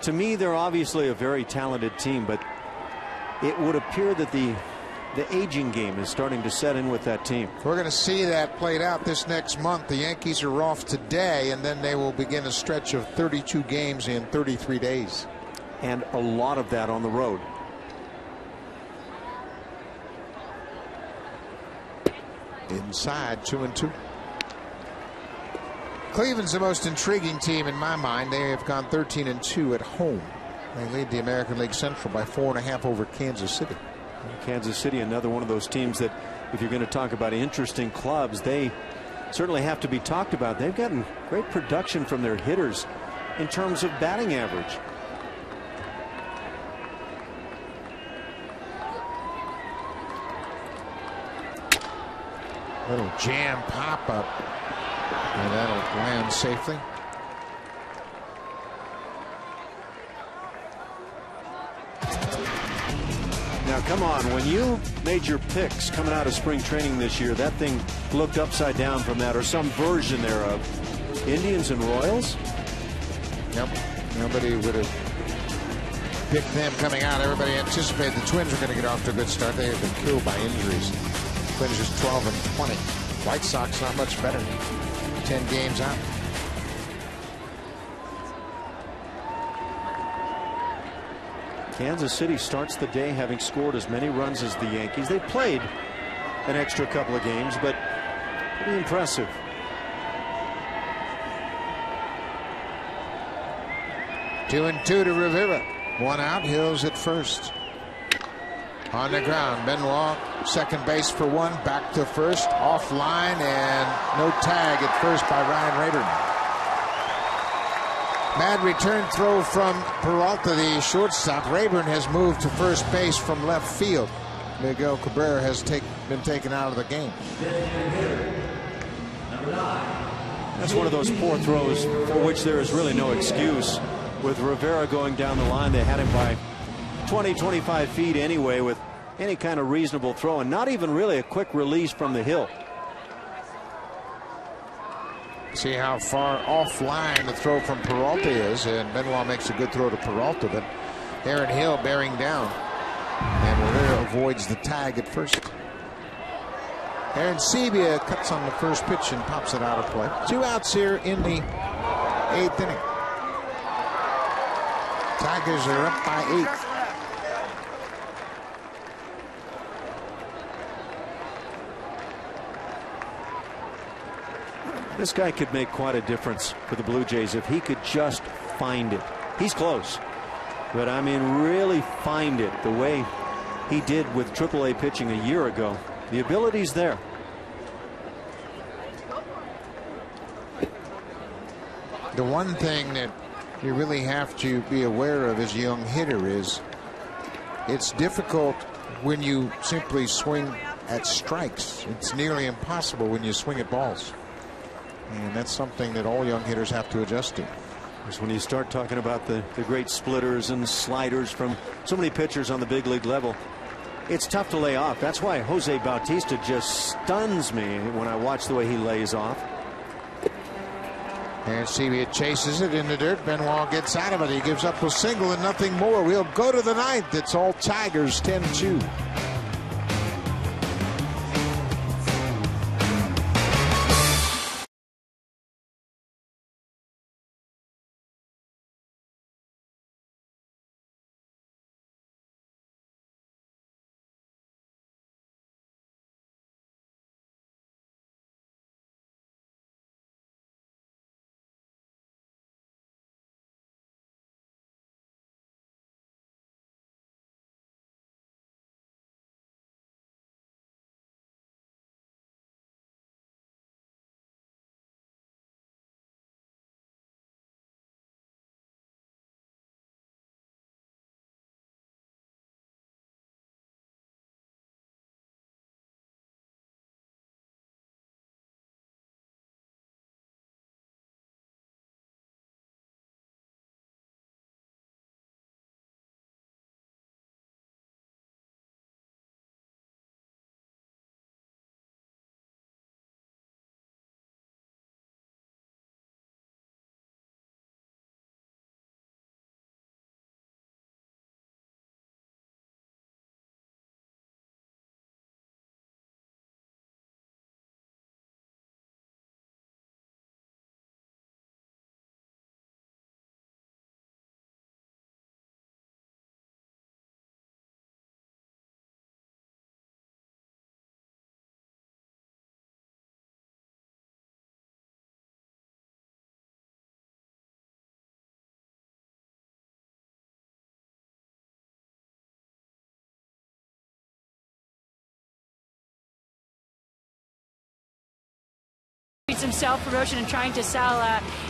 To me, they're obviously a very talented team, but it would appear that the aging game is starting to set in with that team. We're going to see that played out this next month. The Yankees are off today, and then they will begin a stretch of 32 games in 33 days. And a lot of that on the road. Inside, 2-2. Cleveland's the most intriguing team in my mind. They have gone 13-2 at home. They lead the American League Central by 4.5 over Kansas City. Kansas City, another one of those teams that, if you're going to talk about interesting clubs, they certainly have to be talked about. They've gotten great production from their hitters in terms of batting average. Little jam pop up, and that'll land safely. Now, come on, when you made your picks coming out of spring training this year, that thing looked upside down from that, or some version thereof. Indians and Royals? Yep. Nobody would have picked them coming out. Everybody anticipated the Twins were going to get off to a good start. They have been killed by injuries. Twins just 12-20. White Sox not much better. 10 games out. Kansas City starts the day having scored as many runs as the Yankees. They played an extra couple of games, but pretty impressive. Two and two to Rivera. One out. Hills at first. On the ground, Benoit, second base for one, back to first, offline, and no tag at first by Ryan Rayburn. Mad return throw from Peralta, the shortstop. Rayburn has moved to first base from left field. Miguel Cabrera has been taken out of the game. That's one of those poor throws for which there is really no excuse. With Rivera going down the line, they had him by 20-25 feet anyway with any kind of reasonable throw, and not even really a quick release from the hill. See how far offline the throw from Peralta is, and Benoit makes a good throw to Peralta, but Aaron Hill bearing down, and Rivera avoids the tag at first. Aaron Sebia cuts on the first pitch and pops it out of play. 2 outs here in the 8th inning. Tigers are up by 8. This guy could make quite a difference for the Blue Jays if he could just find it. He's close, but I mean really find it the way he did with AAA pitching a year ago. The ability's there. The one thing that you really have to be aware of as a young hitter is it's difficult when you simply swing at strikes. It's nearly impossible when you swing at balls. And that's something that all young hitters have to adjust to. Because when you start talking about the great splitters and sliders from so many pitchers on the big league level, it's tough to lay off. That's why Jose Bautista just stuns me when I watch the way he lays off. And Sebia chases it in the dirt. Benoit gets out of it. He gives up a single and nothing more. We'll go to the 9th. It's all Tigers, 10-2. some self-promotion and trying to sell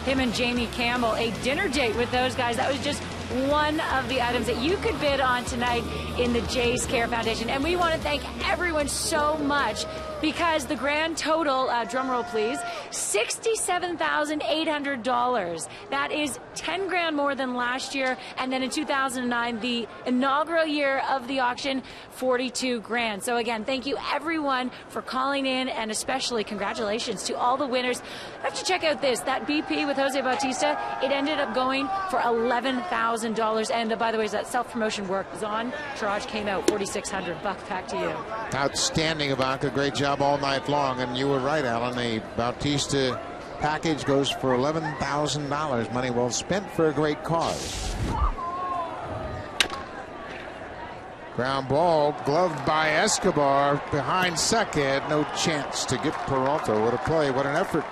him and Jamie Campbell a dinner date with those guys. That was just one of the items that you could bid on tonight in the Jays Care Foundation. And we want to thank everyone so much, because the grand total, drum roll please, $67,800. That is 10 grand more than last year. And then in 2009, the inaugural year of the auction, 42 grand. So again, thank you everyone for calling in, and especially congratulations to all the winners. I have to check out this, that BP with Jose Bautista, it ended up going for $11,000. And by the way, that self-promotion work, Zon Taraj came out $4,600. Buck, back to you. Outstanding, Ivanka. Great job all night long. And you were right, Alan. The Bautista package goes for $11,000. Money well spent for a great cause. Ground ball, gloved by Escobar behind second. No chance to get Peralta. What a play. What an effort.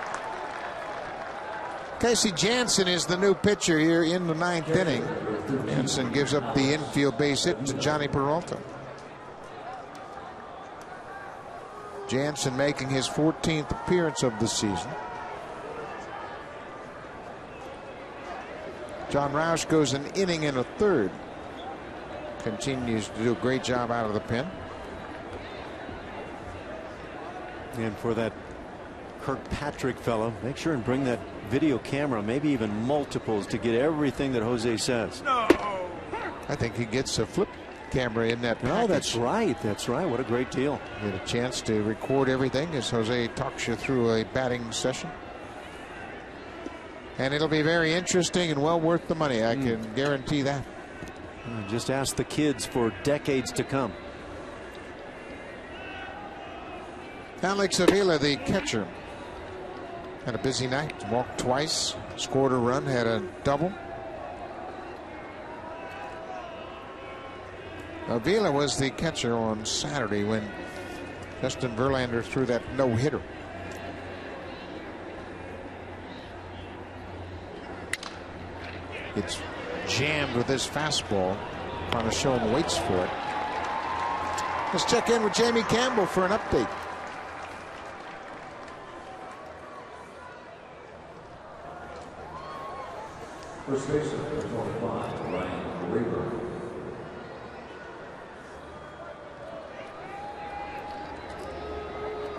Casey Jansen is the new pitcher here in the ninth inning. Jansen gives up the infield base hit to Johnny Peralta. Jansen making his 14th appearance of the season. John Roush goes an inning and a third. Continues to do a great job out of the pen. And for that Kirkpatrick fellow, make sure and bring that video camera, maybe even multiples, to get everything that Jose says. No. I think he gets a flip camera in that package. Oh, that's right. That's right. What a great deal. Get a chance to record everything as Jose talks you through a batting session. And it'll be very interesting and well worth the money. I can guarantee that. Just ask the kids for decades to come. Alex Avila, the catcher, had a busy night. Walked twice, scored a run, had a double. Avila was the catcher on Saturday when Justin Verlander threw that no-hitter. It's jammed with this fastball, trying to show him waits for it. Let's check in with Jamie Campbell for an update. First baseman, number 25, Ryan Rayburn.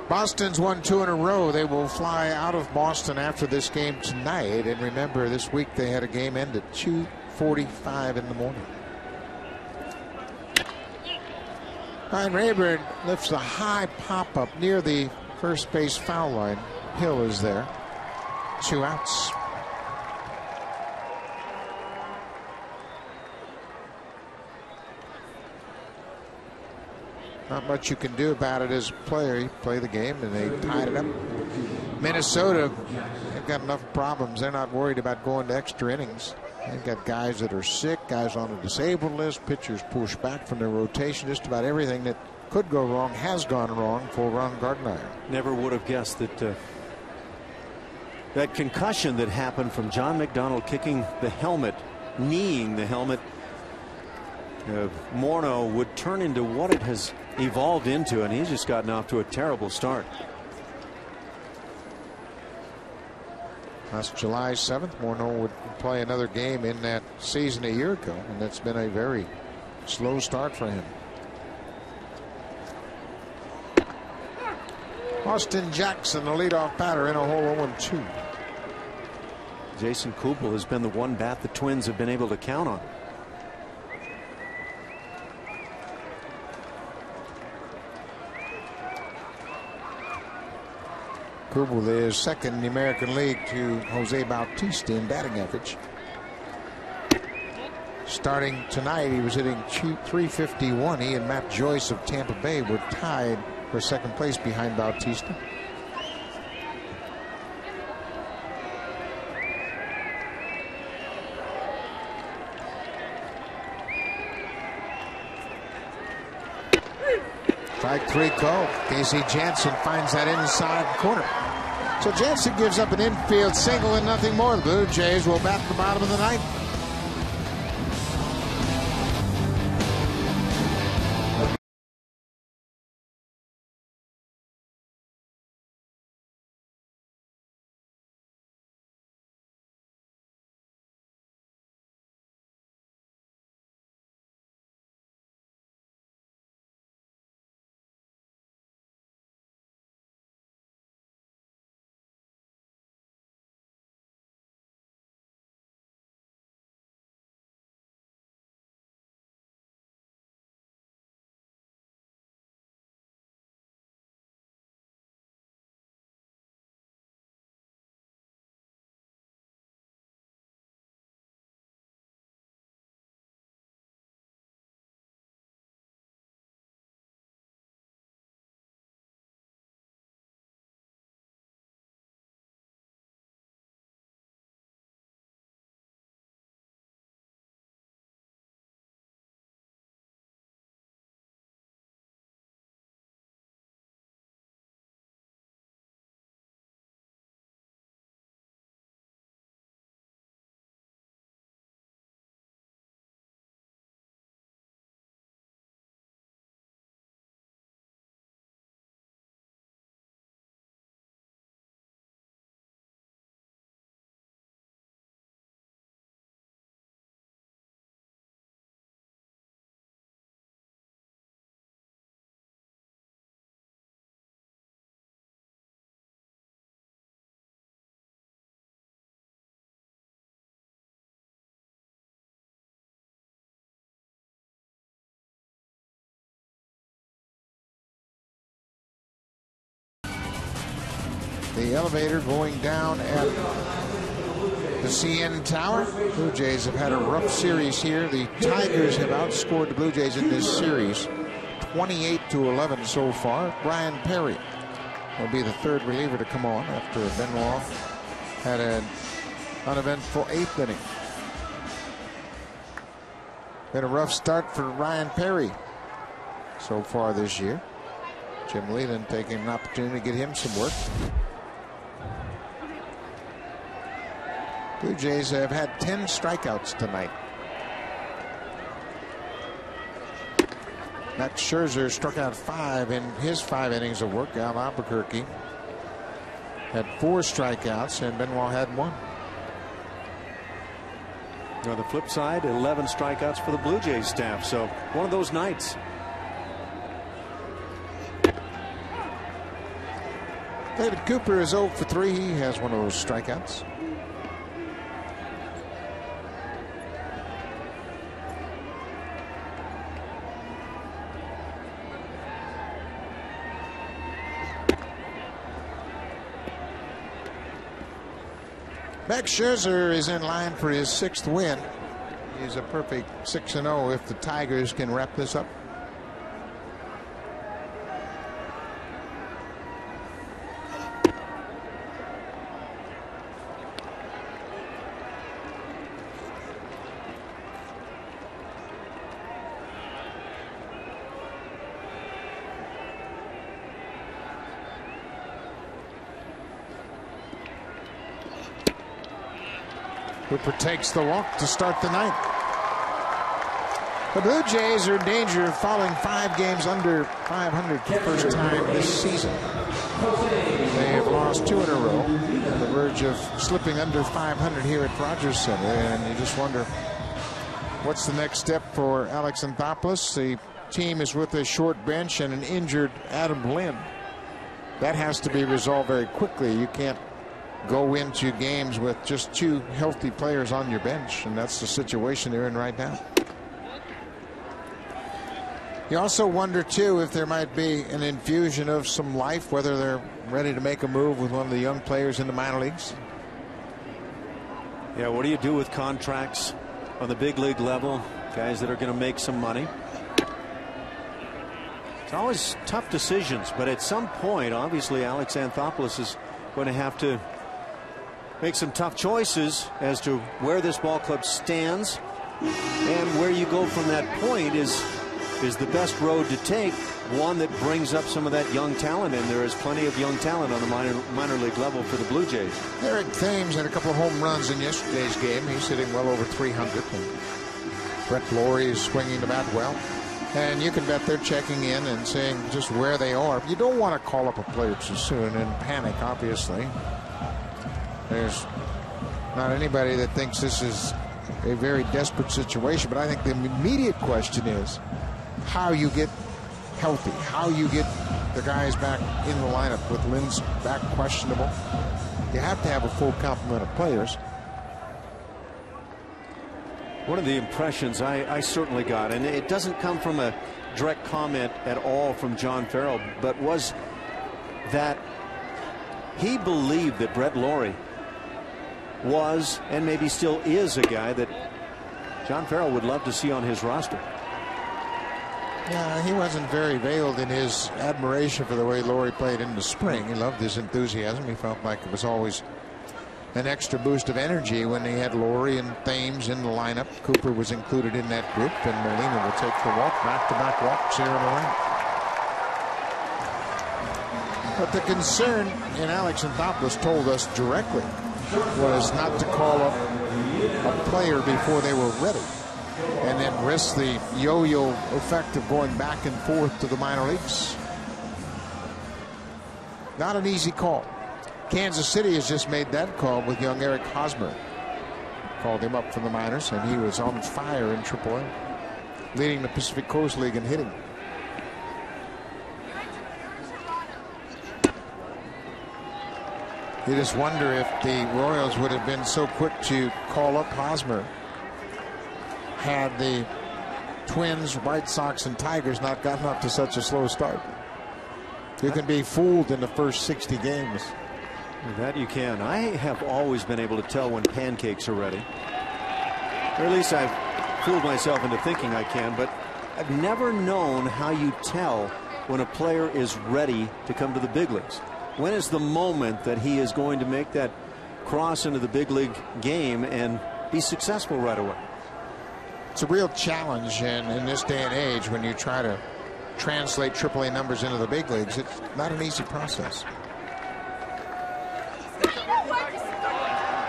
Boston's won 2 in a row. They will fly out of Boston after this game tonight. And remember, this week they had a game end at 2:45 in the morning. Ryan Rayburn lifts a high pop-up near the first base foul line. Hill is there. 2 outs. Not much you can do about it as a player. You play the game, and they tied it up. Minnesota, they've got enough problems. They're not worried about going to extra innings. They've got guys that are sick, guys on a disabled list, pitchers pushed back from their rotation. Just about everything that could go wrong has gone wrong for Ron Gardner. Never would have guessed that that concussion that happened from John McDonald kicking the helmet, kneeing the helmet, Morneau would turn into what it has evolved into, and he's just gotten off to a terrible start. Last July 7th, Morneau would play another game in that season a year ago, and that's been a very slow start for him. Austin Jackson, the leadoff batter, in a hole 0-2. Jason Kubel has been the one bat the Twins have been able to count on. Kubel is second in the American League to Jose Bautista in batting average. Starting tonight, he was hitting .351. He and Matt Joyce of Tampa Bay were tied for second place behind Bautista. Strike 3 call. Casey Jansen finds that inside corner. So Jansen gives up an infield single and nothing more. The Blue Jays will bat the bottom of the ninth. the elevator going down at the CN Tower. Blue Jays have had a rough series here. The Tigers have outscored the Blue Jays in this series 28-11 so far. Brian Perry will be the third reliever to come on after Benoit had an uneventful 8th inning. Been a rough start for Ryan Perry so far this year. Jim Leland taking an opportunity to get him some work. Blue Jays have had 10 strikeouts tonight. Max Scherzer struck out 5 in his 5 innings of work. Al Albuquerque had 4 strikeouts, and Benoit had 1. On the flip side, 11 strikeouts for the Blue Jays staff. So one of those nights. David Cooper is 0 for 3. He has one of those strikeouts. Max Scherzer is in line for his 6th win. He's a perfect 6-0 if the Tigers can wrap this up. Cooper takes the walk to start the ninth. The Blue Jays are in danger of falling 5 games under 500 for the first time this season. They have lost 2 in a row on the verge of slipping under 500 here at Rogers Center, and you just wonder what's the next step for Alex Anthopoulos. The team is with a short bench and an injured Adam Lynn. That has to be resolved very quickly. You can't go into games with just 2 healthy players on your bench, and that's the situation they're in right now. You also wonder too if there might be an infusion of some life, whether they're ready to make a move with one of the young players in the minor leagues. Yeah, what do you do with contracts on the big league level, guys that are going to make some money? It's always tough decisions, but at some point obviously Alex Anthopoulos is going to have to make some tough choices as to where this ball club stands, and where you go from that point is the best road to take, one that brings up some of that young talent, and there is plenty of young talent on the minor league level for the Blue Jays. Eric Thames had a couple of home runs in yesterday's game. He's hitting well over 300. And Brett Lawrie is swinging the bat well, and you can bet they're checking in and saying just where they are. You don't want to call up a player too soon and panic, obviously. There's not anybody that thinks this is a very desperate situation, but I think the immediate question is how you get healthy, how you get the guys back in the lineup. With Lynn's back questionable, you have to have a full complement of players. One of the impressions I certainly got, and it doesn't come from a direct comment at all from John Farrell, but was that he believed that Brett Lawrie was, and maybe still is, a guy that John Farrell would love to see on his roster. Yeah, he wasn't very veiled in his admiration for the way Lawrie played in the spring. He loved his enthusiasm. He felt like it was always an extra boost of energy when he had Lawrie and Thames in the lineup. Cooper was included in that group, and Molina will take the walk, back-to-back walks here in the lineup. But the concern, and Alex Anthopoulos told us directly, was not to call up a player before they were ready and then risk the yo-yo effect of going back and forth to the minor leagues. Not an easy call. Kansas City has just made that call with young Eric Hosmer. Called him up from the minors, and he was on fire in AAA, leading the Pacific Coast League in hitting. You just wonder if the Royals would have been so quick to call up Hosmer had the Twins, White Sox, and Tigers not gotten up to such a slow start. You can be fooled in the first 60 games. That you can. I have always been able to tell when pancakes are ready. Or at least I've fooled myself into thinking I can, but I've never known how you tell when a player is ready to come to the big leagues. When is the moment that he is going to make that cross into the big league game and be successful right away? It's a real challenge in this day and age when you try to translate AAA numbers into the big leagues. It's not an easy process.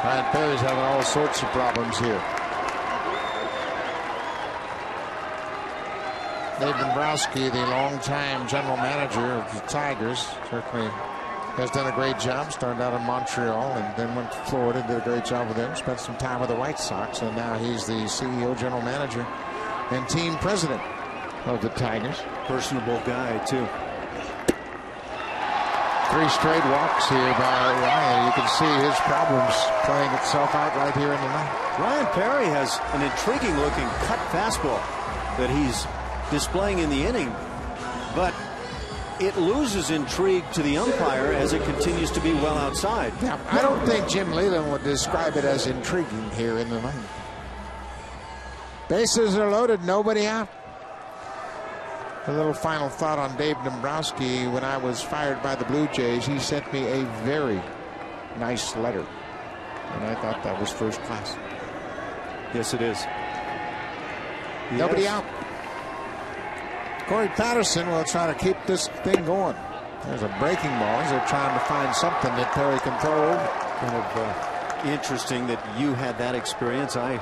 Ryan Perry's having all sorts of problems here. Dave Dombrowski, the longtime general manager of the Tigers, certainly has done a great job. Started out in Montreal and then went to Florida, did a great job with them, spent some time with the White Sox, and now he's the CEO, general manager, and team president of the Tigers. Personable guy, too. 3 straight walks here by Ryan. You can see his problems playing itself out right here in the night. Ryan Perry has an intriguing looking cut fastball that he's displaying in the inning, but it loses intrigue to the umpire as it continues to be well outside. Yeah, I don't think Jim Leyland would describe it as intriguing here in the ninth. Bases are loaded, nobody out. A little final thought on Dave Dombrowski. When I was fired by the Blue Jays, he sent me a very nice letter, and I thought that was first class. Yes, it is. Nobody out. Corey Patterson will try to keep this thing going. There's a breaking ball. They're trying to find something that Perry can throw over. Kind of interesting that you had that experience. I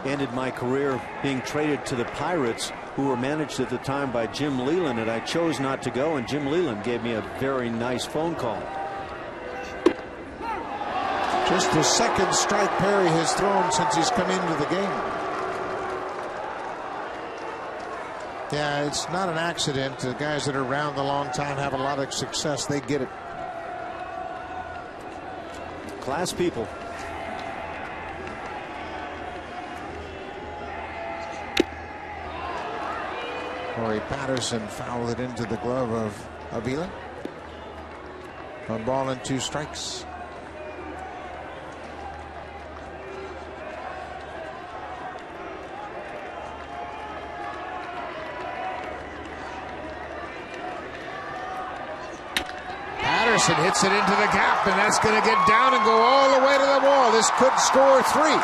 ended my career being traded to the Pirates, who were managed at the time by Jim Leyland, and I chose not to go, and Jim Leyland gave me a very nice phone call. Just the second strike Perry has thrown since he's come into the game. Yeah, it's not an accident. The guys that are around a long time have a lot of success. They get it. Class people. Corey Patterson fouled it into the glove of Avila. 1 ball and 2 strikes. Patterson hits it into the gap, and that's going to get down and go all the way to the wall. This could score 3.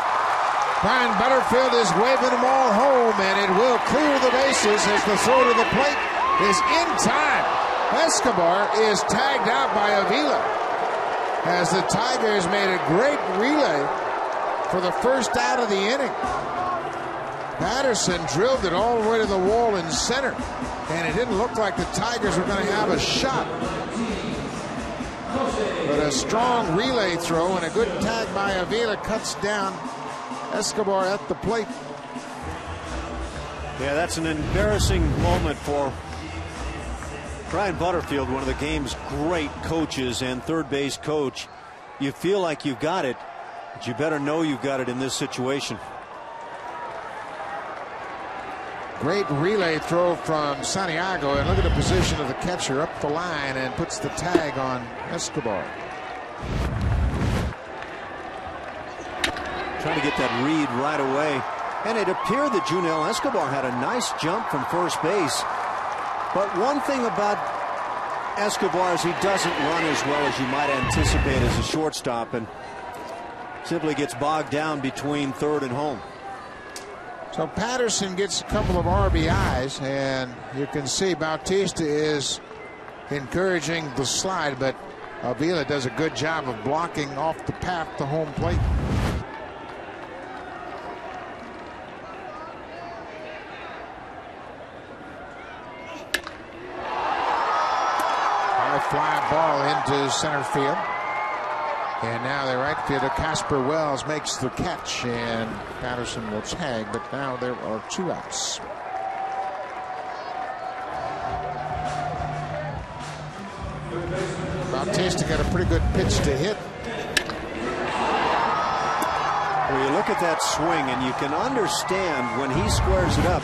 Brian Butterfield is waving them all home, and it will clear the bases as the throw to the plate is in time. Escobar is tagged out by Avila as the Tigers made a great relay for the first out of the inning. Patterson drilled it all the way to the wall in center, and it didn't look like the Tigers were going to have a shot. But a strong relay throw and a good tag by Avila cuts down Escobar at the plate. Yeah, that's an embarrassing moment for Brian Butterfield, one of the game's great coaches and third base coach. You feel like you've got it, but you better know you've got it in this situation. Great relay throw from Santiago, and look at the position of the catcher up the line and puts the tag on Escobar. Trying to get that read right away, and it appeared that Junel Escobar had a nice jump from first base. But one thing about Escobar is he doesn't run as well as you might anticipate as a shortstop, and simply gets bogged down between third and home. So Patterson gets a couple of RBIs, and you can see Bautista is encouraging the slide, but Avila does a good job of blocking off the path to home plate. High fly ball into center field. And now the right fielder Casper Wells makes the catch, and Patterson will tag, but now there are 2 outs. Bautista got a pretty good pitch to hit. Well, you look at that swing, and you can understand when he squares it up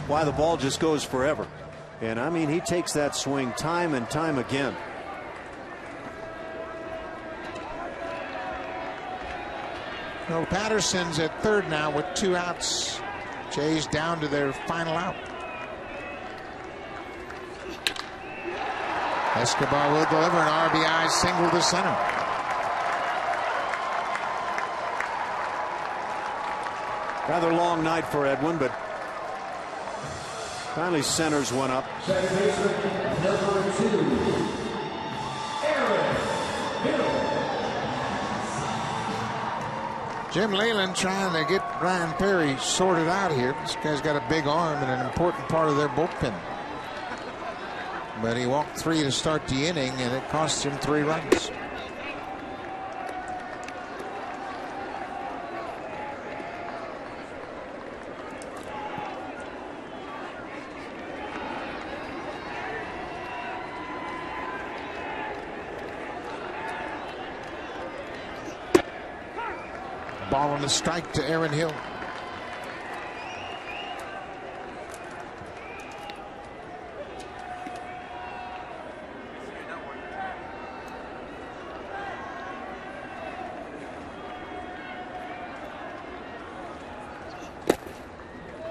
why the ball just goes forever. And I mean, he takes that swing time and time again. So Patterson's at third now with 2 outs. Jays down to their final out. Escobar will deliver an RBI single to center. Rather long night for Edwin, but finally centers one up. Second baseman, number 2, Aaron Hill. Jim Leyland trying to get Ryan Perry sorted out here. This guy's got a big arm and an important part of their bullpen. But he walked 3 to start the inning, and it cost him 3 runs. Ball on the strike to Aaron Hill.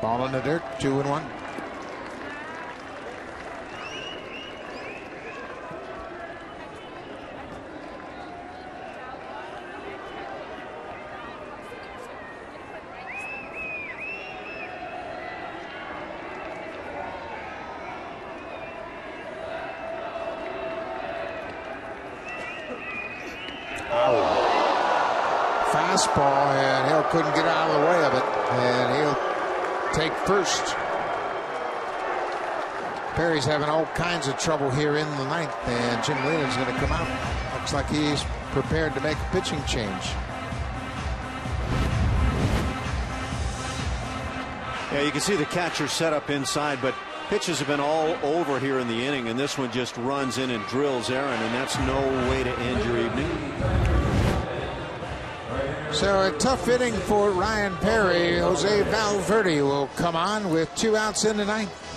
Ball in the dirt, 2-1. Fastball, and Hill couldn't get out of the way of it, and he'll take first. Perry's having all kinds of trouble here in the ninth, and Jim Leyland's going to come out. Looks like he's prepared to make a pitching change. Yeah, you can see the catcher set up inside, but pitches have been all over here in the inning, and this one just runs in and drills Aaron, and that's no way to end your evening. So a tough inning for Ryan Perry. Jose Valverde will come on with 2 outs in the ninth.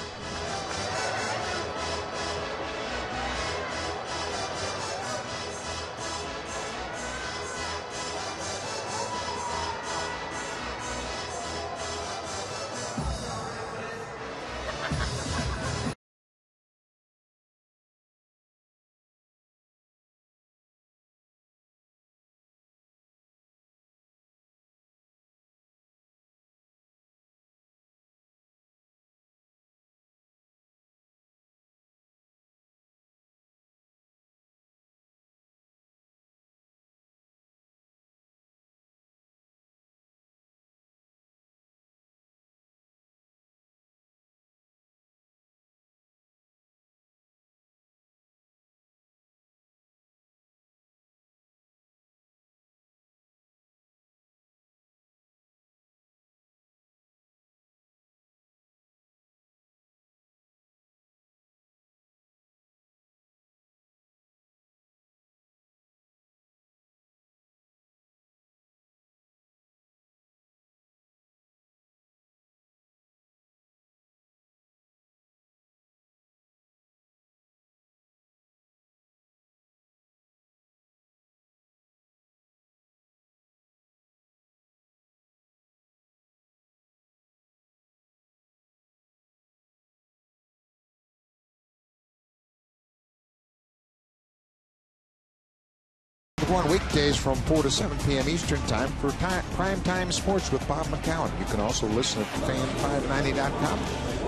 One weekdays from 4 to 7 p.m. Eastern Time for Prime Time Sports with Bob McCown. You can also listen at fan590.com.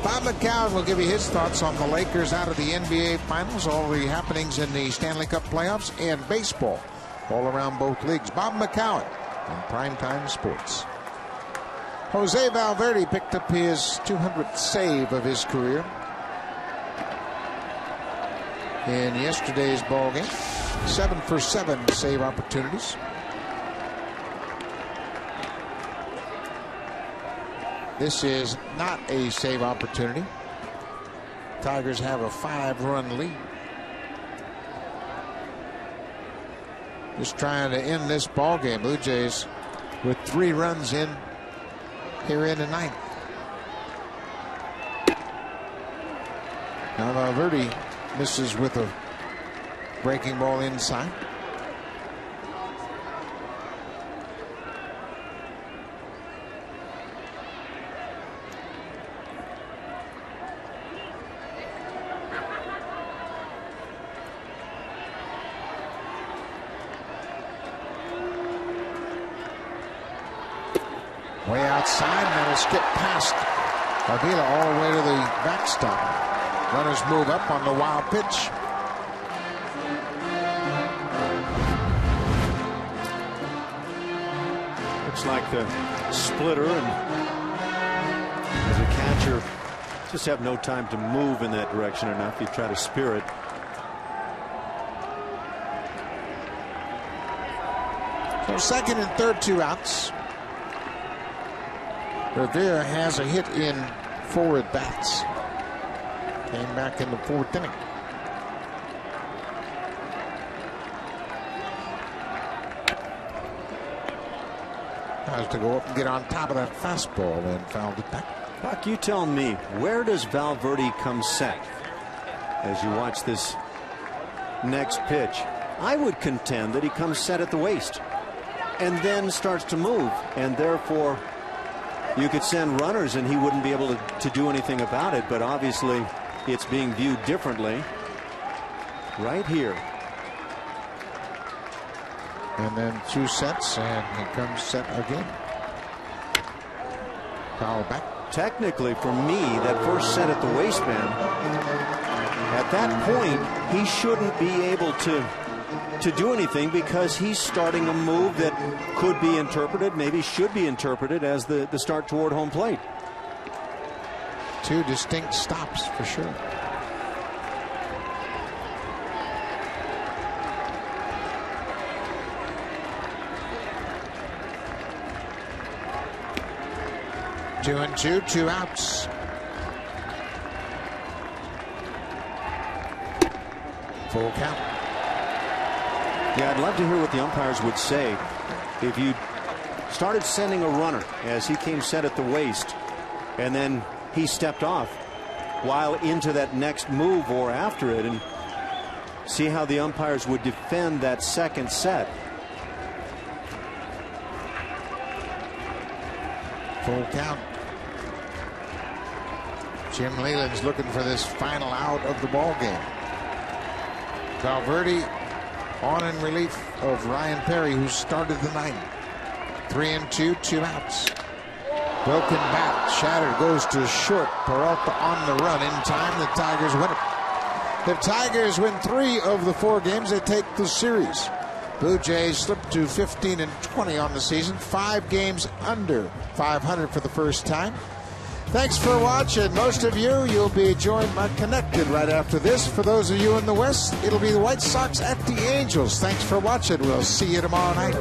Bob McCown will give you his thoughts on the Lakers out of the NBA Finals, all the happenings in the Stanley Cup playoffs, and baseball all around both leagues. Bob McCown on Prime Time Sports. Jose Valverde picked up his 200th save of his career in yesterday's ball game. 7 for 7 save opportunities. This is not a save opportunity. Tigers have a 5-run lead. Just trying to end this ball game. Blue Jays with 3 runs in here in the ninth. Now Valverde misses with a breaking ball inside. Way outside, and that'll skip past Avila all the way to the backstop. Runners move up on the wild pitch. Looks like the splitter, and as a catcher, just have no time to move in that direction enough. You try to spear it. So second and third, 2 outs. Rivera has a hit in 4 at bats. Came back in the 4th inning. Has to go up and get on top of that fastball and fouled it back. Buck, you tell me, where does Valverde come set as you watch this next pitch? I would contend that he comes set at the waist and then starts to move, and therefore you could send runners and he wouldn't be able to do anything about it. But obviously it's being viewed differently right here. And then 2 sets, and he comes set again. Foul back. Technically, for me, that first set at the waistband, at that point, he shouldn't be able to do anything, because he's starting a move that could be interpreted, maybe should be interpreted, as the start toward home plate. 2 distinct stops for sure. Two and 2, 2 outs. Full count. Yeah, I'd love to hear what the umpires would say if you started sending a runner as he came set at the waist, and then he stepped off while into that next move or after it, and see how the umpires would defend that second set. Full count. Jim Leyland's looking for this final out of the ball game. Valverde on in relief of Ryan Perry, who started the 9th. 3 and 2, 2 outs. Broken bat, shattered, goes to short. Peralta on the run. In time, the Tigers win it. The Tigers win 3 of the 4 games. They take the series. Blue Jays slipped to 15 and 20 on the season. 5 games under 500 for the first time. Thanks for watching. Most of you'll be joined by Connected right after this. For those of you in the West, it'll be the White Sox at the Angels. Thanks for watching. We'll see you tomorrow night.